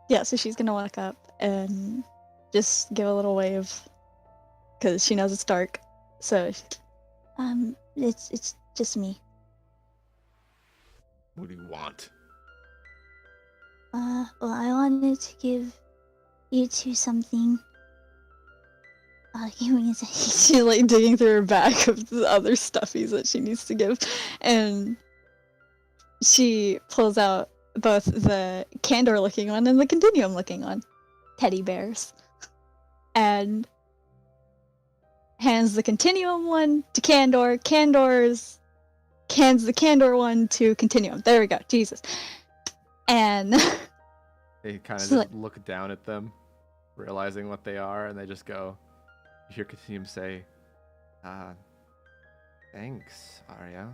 Yeah, so she's gonna walk up and just give a little wave because she knows it's dark. So, it's just me. What do you want? Well, I wanted to give you two something. Give me a second. She's like digging through her bag of the other stuffies that she needs to give, and she pulls out both the Candor looking one and the Continuum looking one, teddy bears, and hands the Continuum one to Candor. Hands the Candor one to Continuum. There we go. Jesus. And They kind of She's just like- look down at them, realizing what they are, and they just go. You hear Continuum say, thanks, Arya.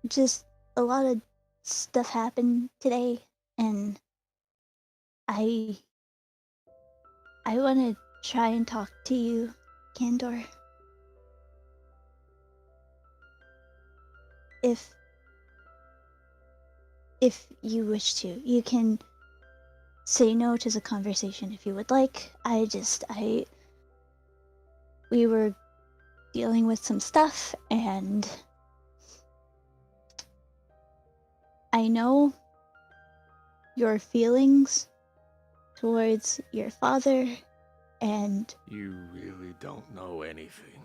just a lot of stuff happened today, and I want to try and talk to you, Candor. If you wish to, you can say no to the conversation if you would like. We were dealing with some stuff, and I know your feelings towards your father, and You really don't know anything.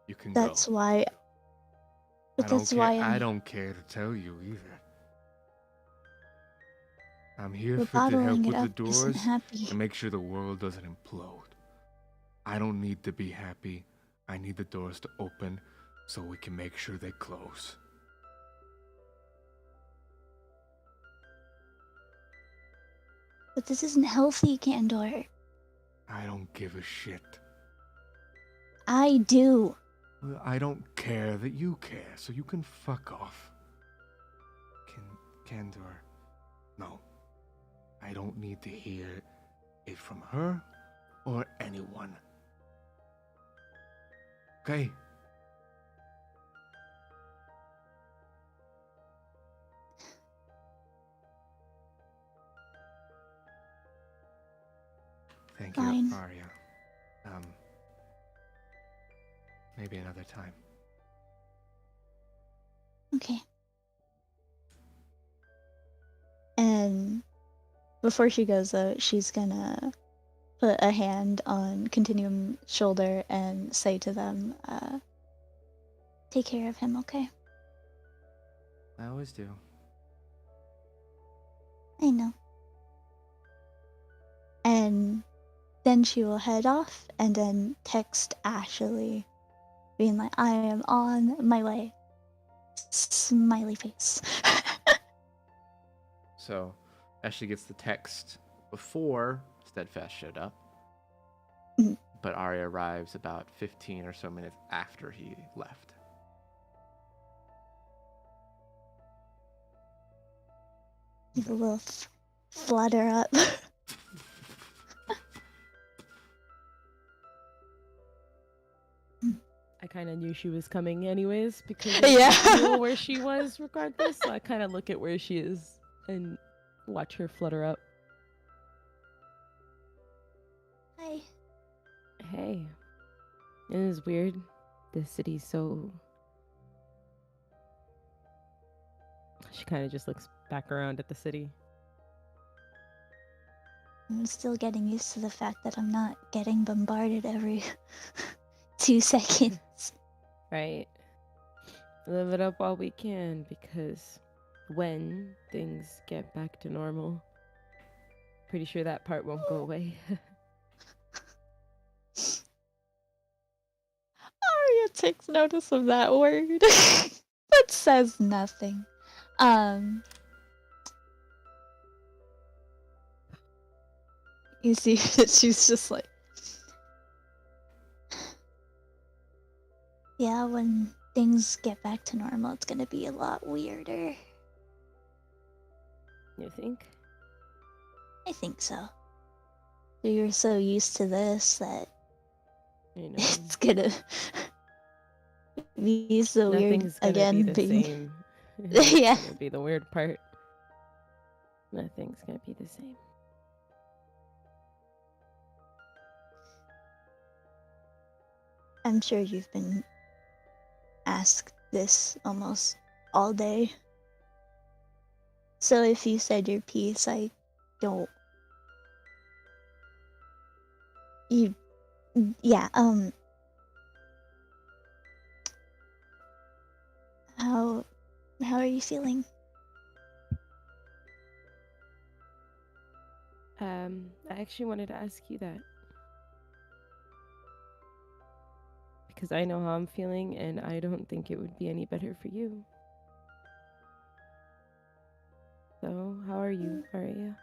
You can that's go. why. But that's why I don't care to tell you either. I'm here But to help bottling it with the up isn't doors happy. and make sure the world doesn't implode. I don't need to be happy. I need the doors to open so we can make sure they close. But this isn't healthy, Candor. I don't give a shit. I do. Well, I don't care that you care, so you can fuck off. Candor, no. I don't need to hear it from her or anyone. Okay? Thank you, Fine. Arya. Maybe another time. Okay. And before she goes, though, she's gonna put a hand on Continuum's shoulder and say to them, take care of him, okay? I always do. I know. And then she will head off and then text Ashley, being like, I am on my way. Smiley face. So, Ashley gets the text before Steadfast showed up. Mhm. but Arya arrives about 15 or so minutes after he left. A little flutter up. I kind of knew she was coming anyways because Yeah. I knew where she was regardless. So I kind of look at where she is and watch her flutter up. Hi. Hey. It is weird. This city's so... She kind of just looks back around at the city. I'm still getting used to the fact that I'm not getting bombarded every 2 seconds. Right. Live it up while we can, because when things get back to normal, pretty sure that part won't go away. Arya takes notice of that word, but says nothing. You see that she's just like, yeah, when things get back to normal, it's gonna be a lot weirder. You think? I think so. You're so used to this that You know, it's gonna be so weird nothing's gonna again. be the being... same. Yeah. It's gonna be the weird part. Nothing's gonna be the same. I'm sure you've been asked this almost all day. So if you said your piece, I don't. You. Yeah, How are you feeling? I actually wanted to ask you that. Because I know how I'm feeling, and I don't think it would be any better for you. So, how are you, Arya?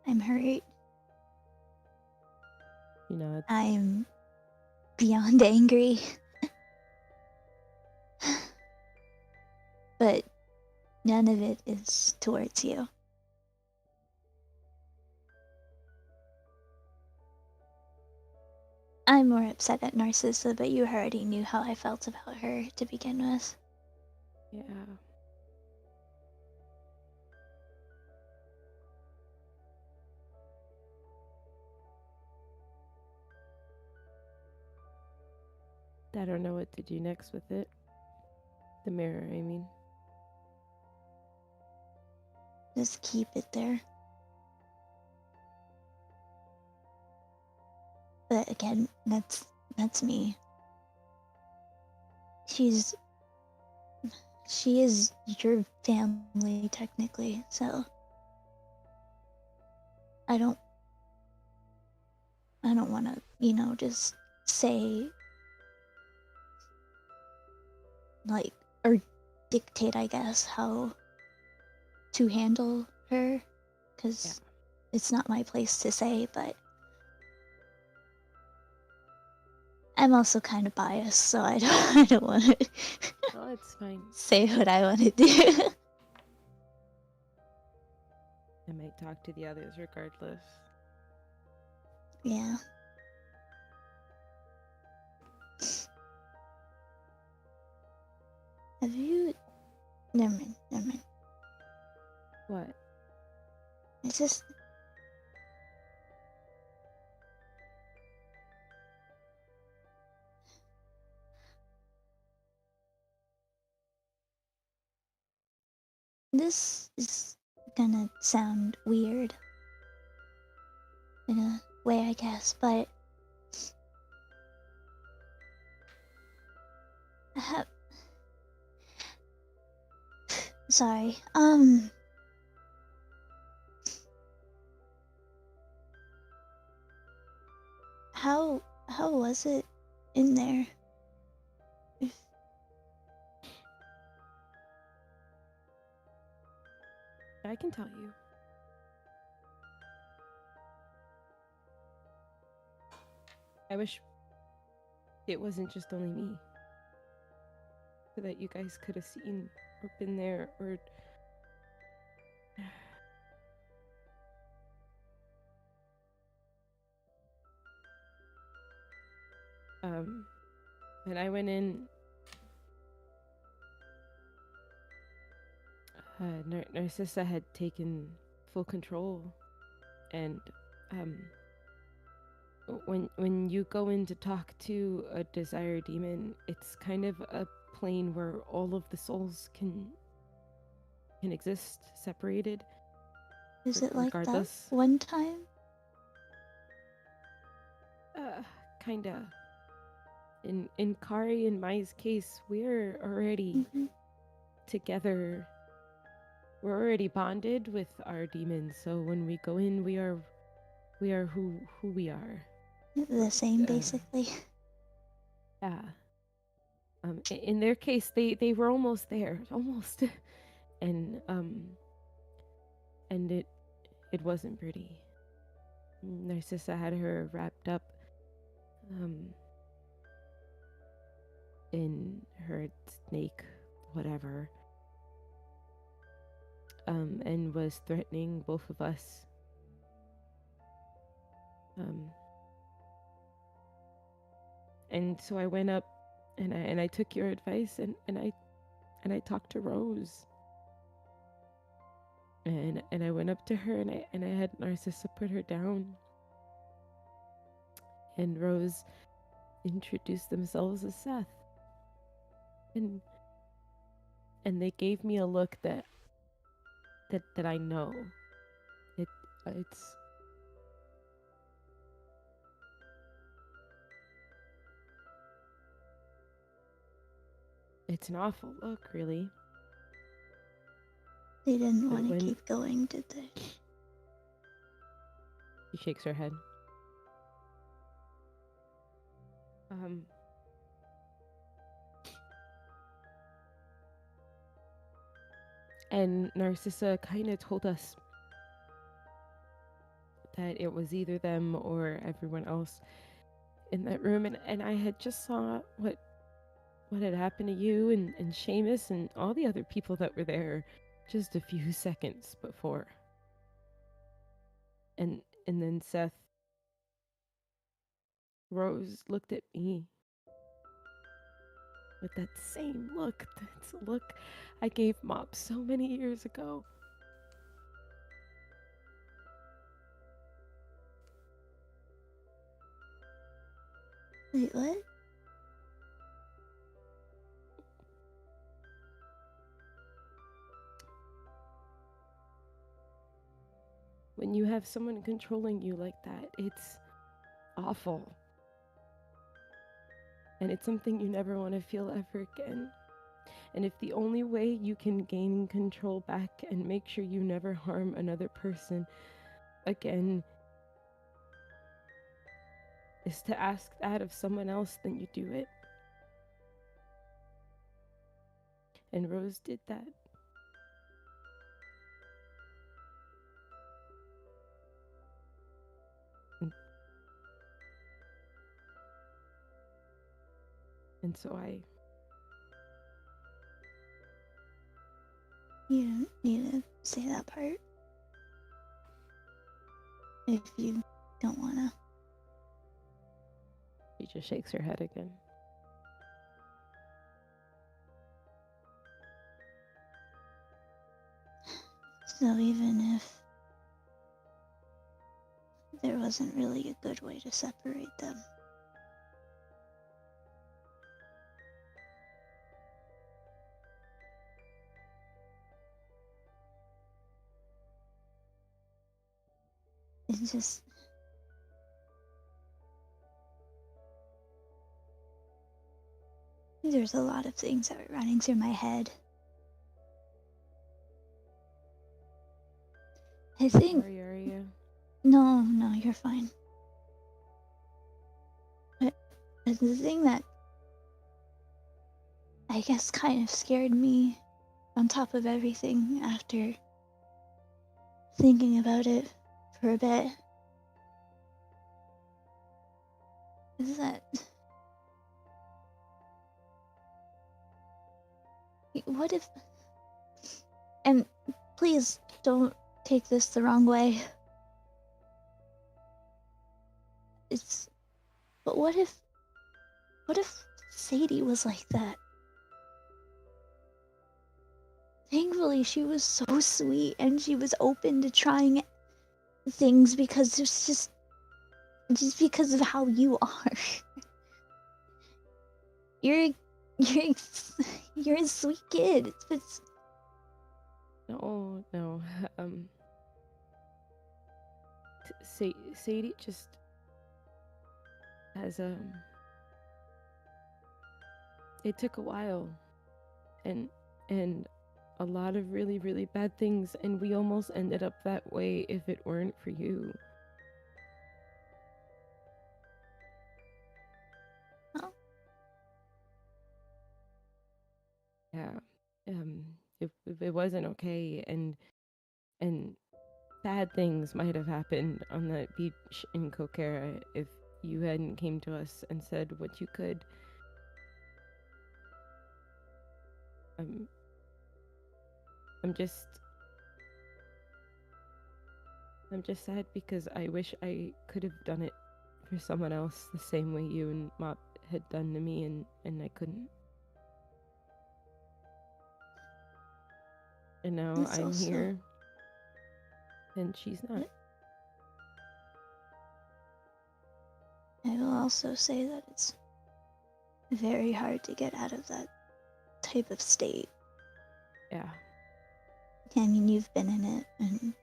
I'm hurt. You know, I'm beyond angry. But none of it is towards you. I'm more upset at Narcissa, but you already knew how I felt about her to begin with. Yeah. I don't know what to do next with it. The mirror, I mean. Just keep it there. But again, that's me. She is your family technically, so I don't want to, just say like or dictate, I guess, how to handle her, cuz it's not my place to say, but I'm also kind of biased, so I don't want to Oh, it's fine. say what I want to do. I might talk to the others regardless. Yeah. Have you... Never mind. What? It's just... This is gonna sound weird in a way, I guess, but I have... Sorry, How was it in there? I can tell you. I wish it wasn't just only me. So that you guys could have seen or been there or. And I went in. Narcissa had taken full control, and when you go in to talk to a desire demon, it's kind of a plane where all of the souls can exist separated. Is it like that regardless. one time? Kinda. In Kari and Mai's case, we're already together. We're already bonded with our demons, so when we go in, we are who we are. The same, basically. Yeah. In their case, they were almost there, almost, and it wasn't pretty. Narcissa had her wrapped up, in her snake, whatever, and was threatening both of us. And so I went up and I took your advice and I talked to Rose. And I went up to her and I had Narcissa put her down. And Rose introduced themselves as Seth. And they gave me a look that I know. It's an awful look, really. They didn't But want to when- keep going, did they? She shakes her head. And Narcissa kind of told us that it was either them or everyone else in that room, and I had just saw what had happened to you and Seamus and all the other people that were there just a few seconds before. And then Seth, Rose looked at me with that same look. That's a look I gave Mop so many years ago. Wait, what? When you have someone controlling you like that, it's awful. And it's something you never want to feel ever again. And if the only way you can gain control back and make sure you never harm another person again is to ask that of someone else, then you do it. And Rose did that. And so You don't need to say that part. If you don't wanna. She just shakes her head again. So even if there wasn't really a good way to separate them, it's just there's a lot of things that were running through my head. I think Sorry, are you? no, you're fine. But the thing that I guess kind of scared me on top of everything after thinking about it for a bit Is that... What if... And please don't take this the wrong way. But what if Sadie was like that? Thankfully, she was so sweet and she was open to trying things because it's just because of how you are. You're a sweet kid. It's No. Sadie just has it took a while, and a lot of really, really bad things, and we almost ended up that way if it weren't for you. Oh. Yeah. If it wasn't okay, and bad things might have happened on that beach in Kokera if you hadn't came to us and said what you could. I'm just sad because I wish I could have done it for someone else the same way you and Mop had done to me, and I couldn't. And now It's I'm also- here, and she's not. I will also say that it's very hard to get out of that type of state. Yeah. I mean, you've been in it, and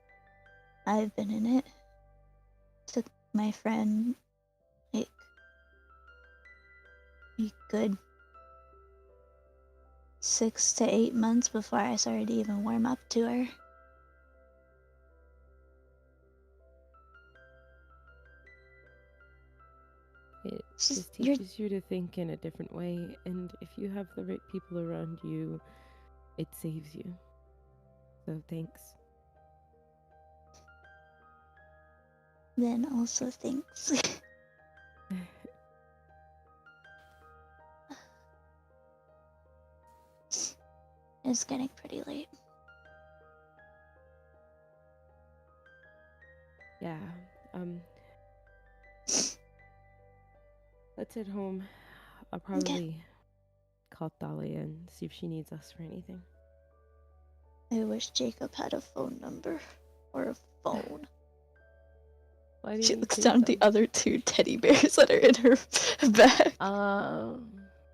I've been in it. Took my friend, like, a good 6 to 8 months before I started to even warm up to her. It Just- just teaches you to think in a different way, and if you have the right people around you, it saves you. So thanks. Then also thanks. It's getting pretty late. Yeah. Let's head home. I'll probably call Thalia and see if she needs us for anything. I wish Jacob had a phone number or a phone. Why She didn't looks you down at the other 2 teddy bears that are in her bag.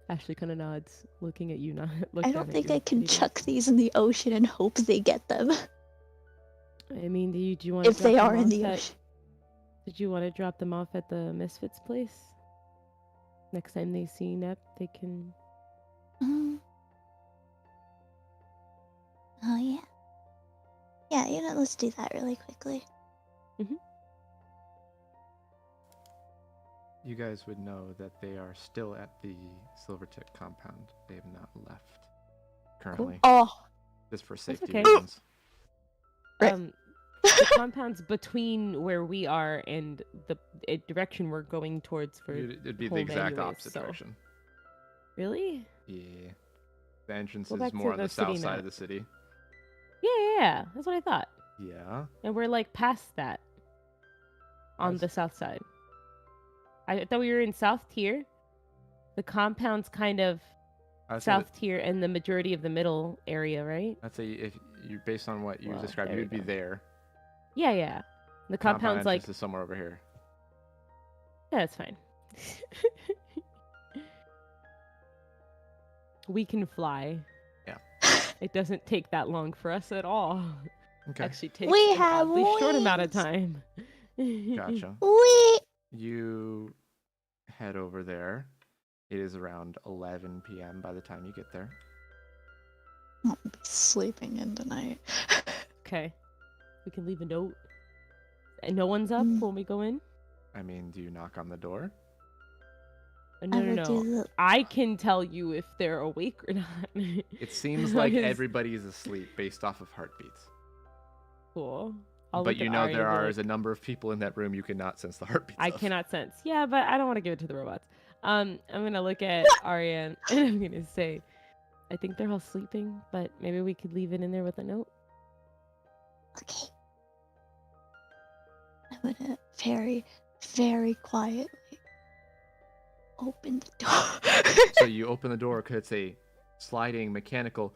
Ashley kind of nods, looking at you. Not. I don't think I can chuck these in the ocean and hope they get them. I mean, do you want If they are in the ocean. Did you want to drop them off at the Misfits place? Next time they see Nep, they can. Oh yeah. Yeah, let's do that really quickly. You guys would know that they are still at the Silvertip compound. They have not left currently. Oh. Just for safety okay. reasons. The compound's between where we are and the direction we're going towards for. It'd be the home exact anyways, opposite so- direction. Really? Yeah. The entrance Go is back more to on the the city south side map. of the city. Yeah. That's what I thought. Yeah. And we're like past that. On the south side. I thought we were in South Tier. The compound's kind of I would say South Tier and the majority of the middle area, right? I'd say if you, based on what you Well, described, there you'd we be go. there. Yeah. The compound's like. entrance is somewhere over here. Yeah, it's fine. We can fly. Yeah. It doesn't take that long for us at all. Okay. Actually takes We an have oddly short amount of wings. time. Gotcha. We You head over there. It is around 11 p.m. by the time you get there. I'll be sleeping in tonight. Okay. We can leave a note. And no one's up when we go in? I mean, do you knock on the door? No. would do the- I can tell you if they're awake or not. It seems like Because- everybody is asleep based off of heartbeats. Cool. I'll But look you at know Arya there and be are like, a number of people in that room you cannot sense the heartbeats I of. cannot sense. Yeah, but I don't want to give it to the robots. I'm gonna look at Arya and I'm gonna say, I think they're all sleeping, but maybe we could leave it in there with a note. Okay. I'm gonna very, very quietly open the door. So you open the door because it's a sliding mechanical.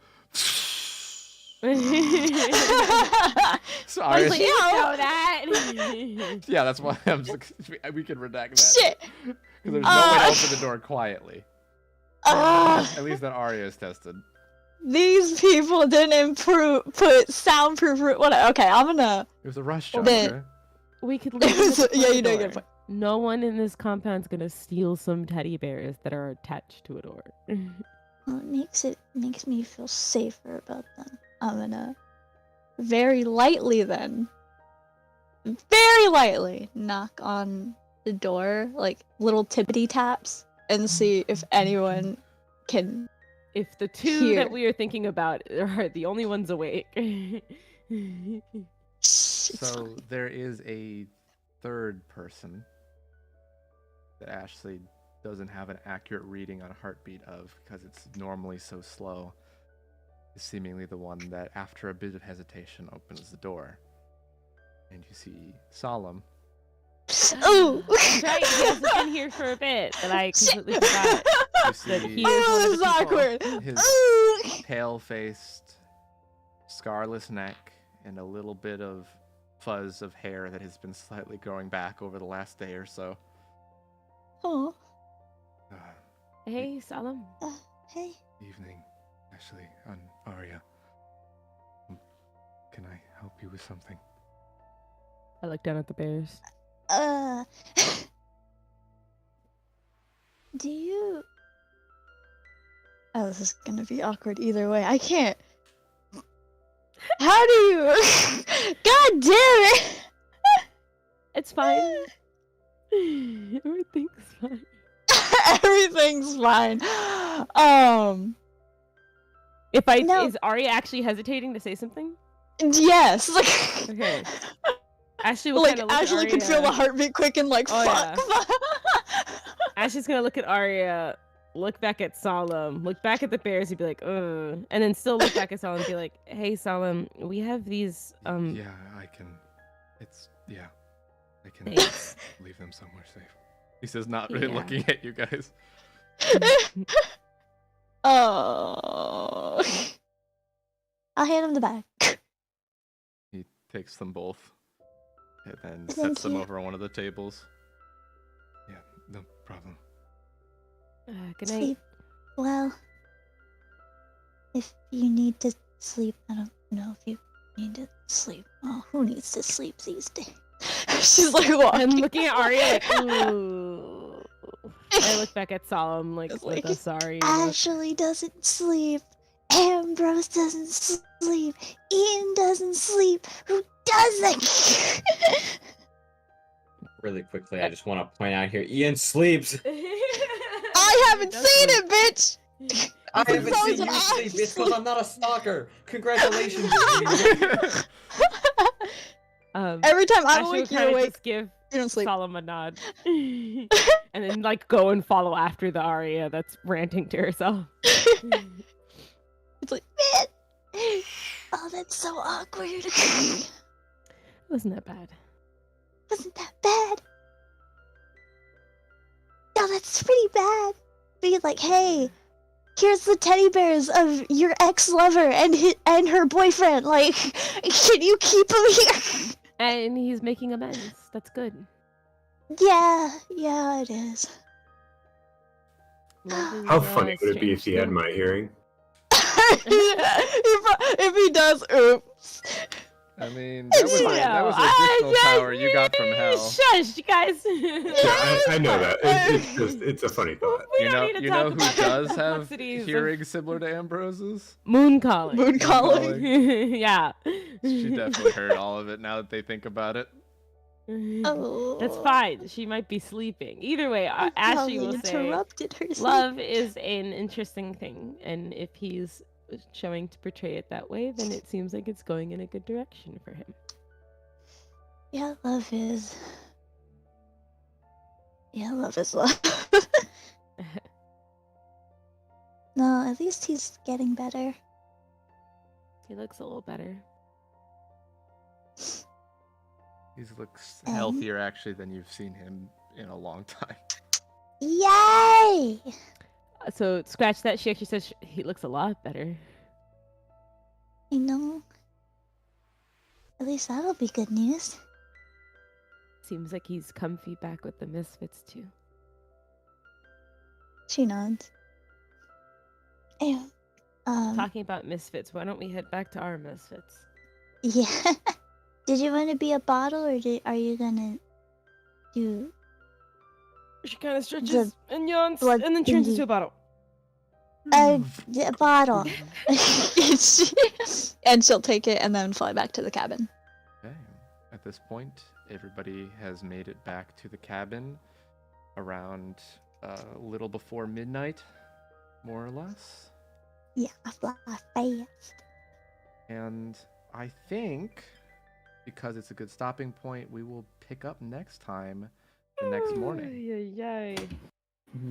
Sorry. Please know that. Yeah, that's why we can redact that. Shit. Because there's no way to open the door quietly. At least that Arya is tested. These people didn't put soundproof. Okay, I'm gonna. It was a rush job. Then- Okay? We could leave it at the Yeah, you front know, get door. No one in this compound's gonna steal some teddy bears that are attached to a door. Well, it makes me feel safer about them. I'm gonna very lightly knock on the door, like little tippity taps, and see if anyone can. If the two hear. that we are thinking about are the only ones awake. So there is a third person that Ashley doesn't have an accurate reading on a heartbeat of because it's normally so slow. Is seemingly the one that, after a bit of hesitation, opens the door. And you see Solemn. Ooh! That's right, he hasn't been here for a bit, but I completely forgot You that see he is one of the this is awkward. people. his pale-faced, scarless neck, and a little bit of fuzz of hair that has been slightly growing back over the last day or so. Oh. Hey, Solemn. Hey. Evening, Ashley and Arya. Can I help you with something? I look down at the bears. Do you? Oh, this is gonna be awkward either way. I can't. How do you? God damn it! It's fine. Everything's fine. Everything's fine. If I No. is Arya actually hesitating to say something? Yes. Okay. Ashley will Like kind of look Ashley at can feel the Arya. heartbeat quicken. Like Oh, fuck. Ashley's gonna look at Arya, look back at Solemn, look back at the bears, and be like, ugh, and then still look back at Solemn and be like, hey, Solemn, we have these, Yeah, I can. I can Thanks. leave them somewhere safe. He says, not really Yeah. looking at you guys. Oh. I'll hand him the bag. He takes them both and then Thank sets them you. over on one of the tables. Yeah, no problem. Good night. Sleep well. If you need to sleep, I don't know if you need to sleep. Oh, who needs to sleep these days? She's like walking. I'm looking at Arya like, ooh. I look back at Solemn like with a sorry look. Ashley doesn't sleep. Ambrose doesn't sleep. Ian doesn't sleep. Who doesn't? Really quickly, I just want to point out here, Ian sleeps. I haven't seen it, bitch. I haven't It's seen always you an sleep. It's because I'm not a stalker. Congratulations. Every time I'm Ashley awake, would you're kinda awake. just give You don't sleep. Solemn a nod, and then like go and follow after the Arya that's ranting to herself. It's like, man. Oh, that's so awkward. It wasn't that bad. Wasn't that bad? No, that's pretty bad. Being like, hey, here's the teddy bears of your ex-lover and her boyfriend. Like, can you keep them here? And he's making amends. That's good. Yeah, it is. How funny would it be if he had my hearing? If he does, oops. I mean, that was additional power you got from hell. Shush, you guys. Yeah, I know that. It's a funny thought. You know, need to you talk know who about the does have complexities of- hearing similar to Ambrose's? Moon calling. Moon calling. Yeah. She definitely heard all of it now that they think about it. Oh. That's fine. She might be sleeping. Either way, Ashley will say, interrupted her sleep. love is an interesting thing, and if he's showing to portray it that way, then it seems like it's going in a good direction for him. Yeah, love is. Yeah, love is love. No, at least he's getting better. He looks a little better. He looks healthier actually than you've seen him in a long time. Yay! So scratch that. She actually says he looks a lot better. I know. At least that'll be good news. Seems like he's comfy back with the Misfits too. She nods. Ew. Talking about Misfits, why don't we head back to our Misfits? Yeah. Did you want to be a bottle, or are you gonna do? She kind of stretches and yawns, blood and then turns thingy. into a bottle. A bottle. And she'll take it and then fly back to the cabin. Okay. At this point, everybody has made it back to the cabin around a little before midnight, more or less. Yeah, fly fast. And I think, because it's a good stopping point, we will pick up next time, the next morning. Yay.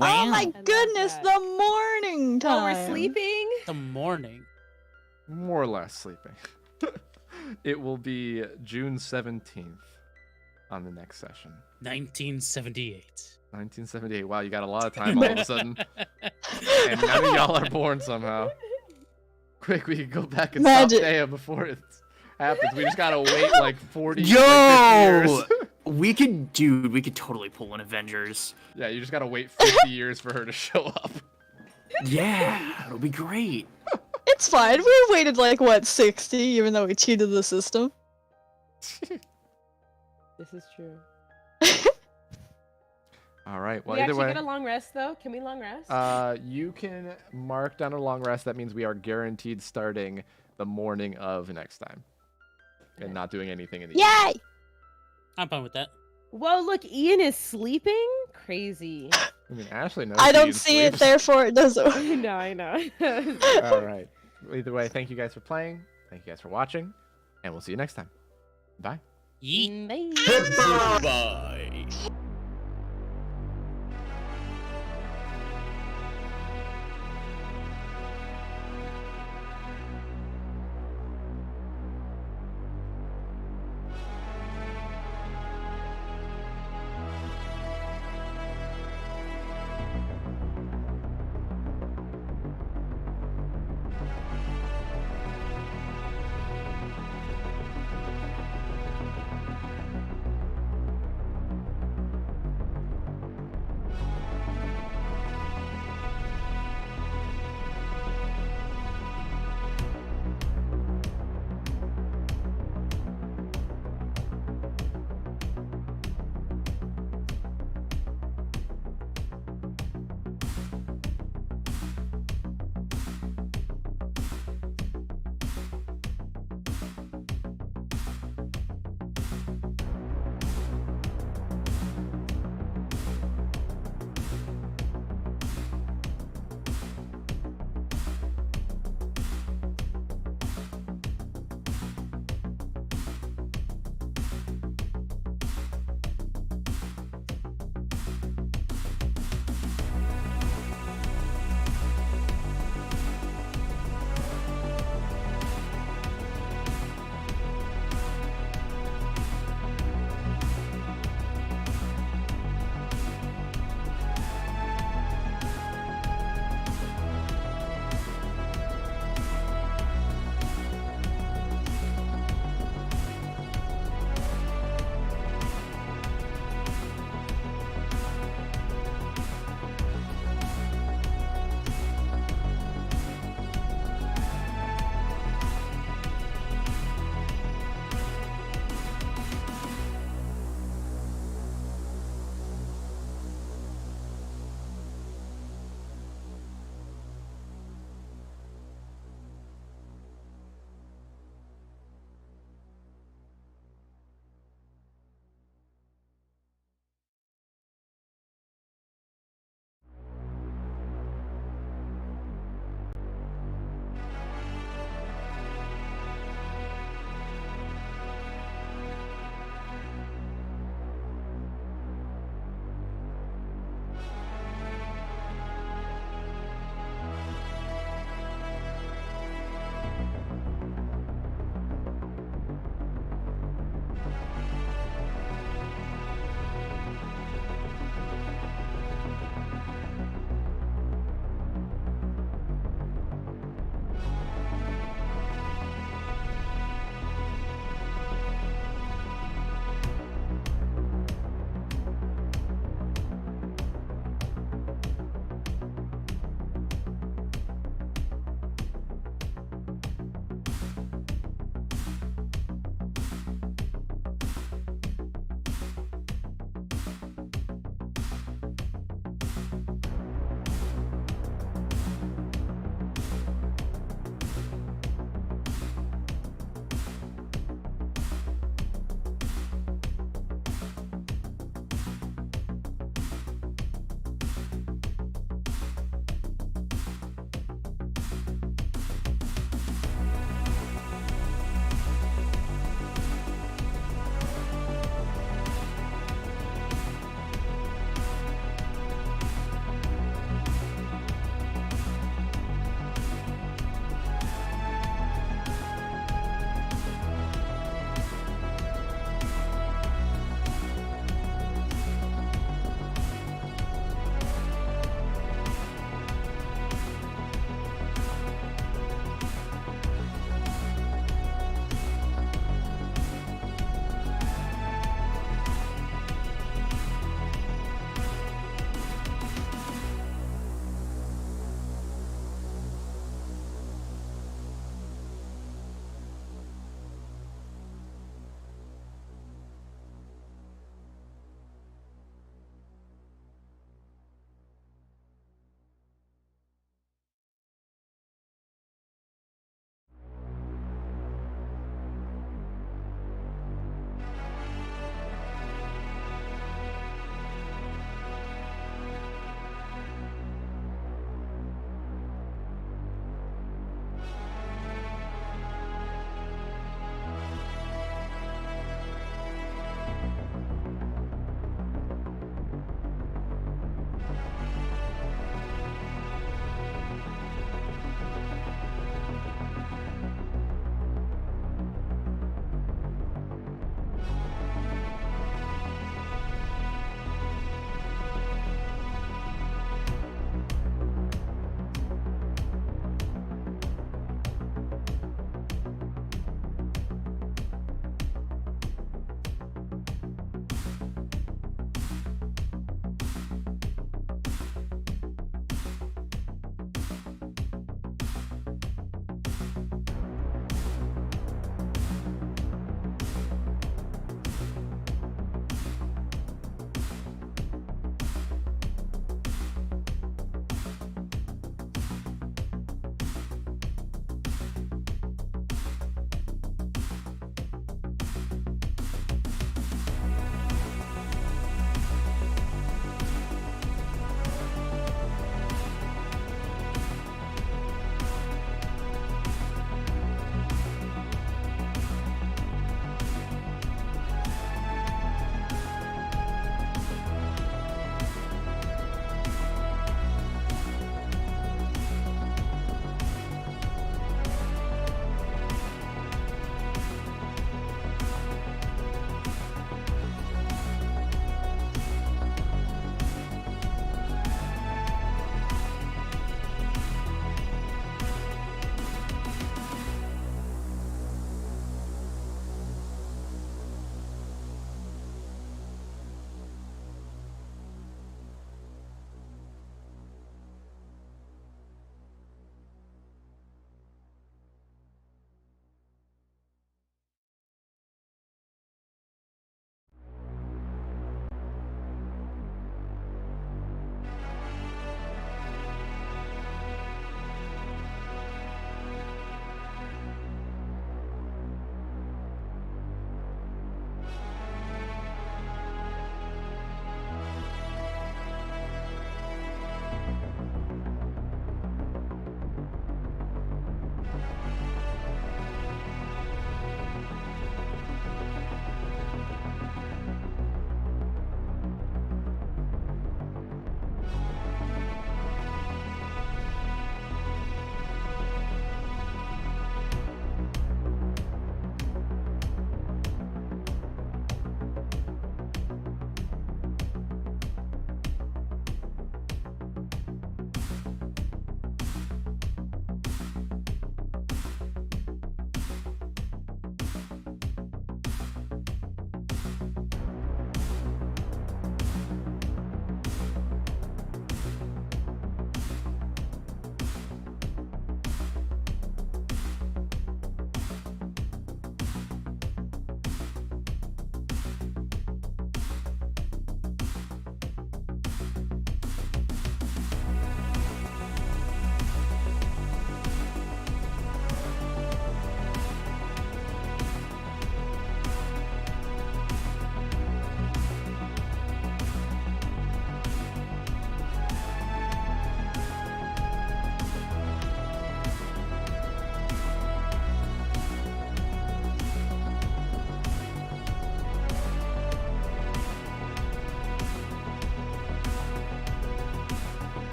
Oh my goodness, the morning time. Oh, we're sleeping? The morning. More or less sleeping. It will be June 17th on the next session. 1978. 1978. Wow, you got a lot of time all of a sudden. And none of y'all are born somehow. Quick, we can go back and Magic. stop Dea before it happens. We just gotta wait like 40 Yo! like 50 years. We could totally pull an Avengers. Yeah, you just gotta wait 50 years for her to show up. Yeah, it'll be great. It's fine. We waited like what 60, even though we cheated the system. This is true. All right. Well, we either actually way, get a long rest though. Can we long rest? you can mark down a long rest. That means we are guaranteed starting the morning of next time, and not doing anything in the evening. Yay! I'm fine with that. Whoa, look, Ian is sleeping? Crazy. I mean, Ashley knows. I don't Ian see it, sleeps. therefore it doesn't. I know. All right. Either way, thank you guys for playing. Thank you guys for watching, and we'll see you next time. Bye. Yeet. Bye. Goodbye.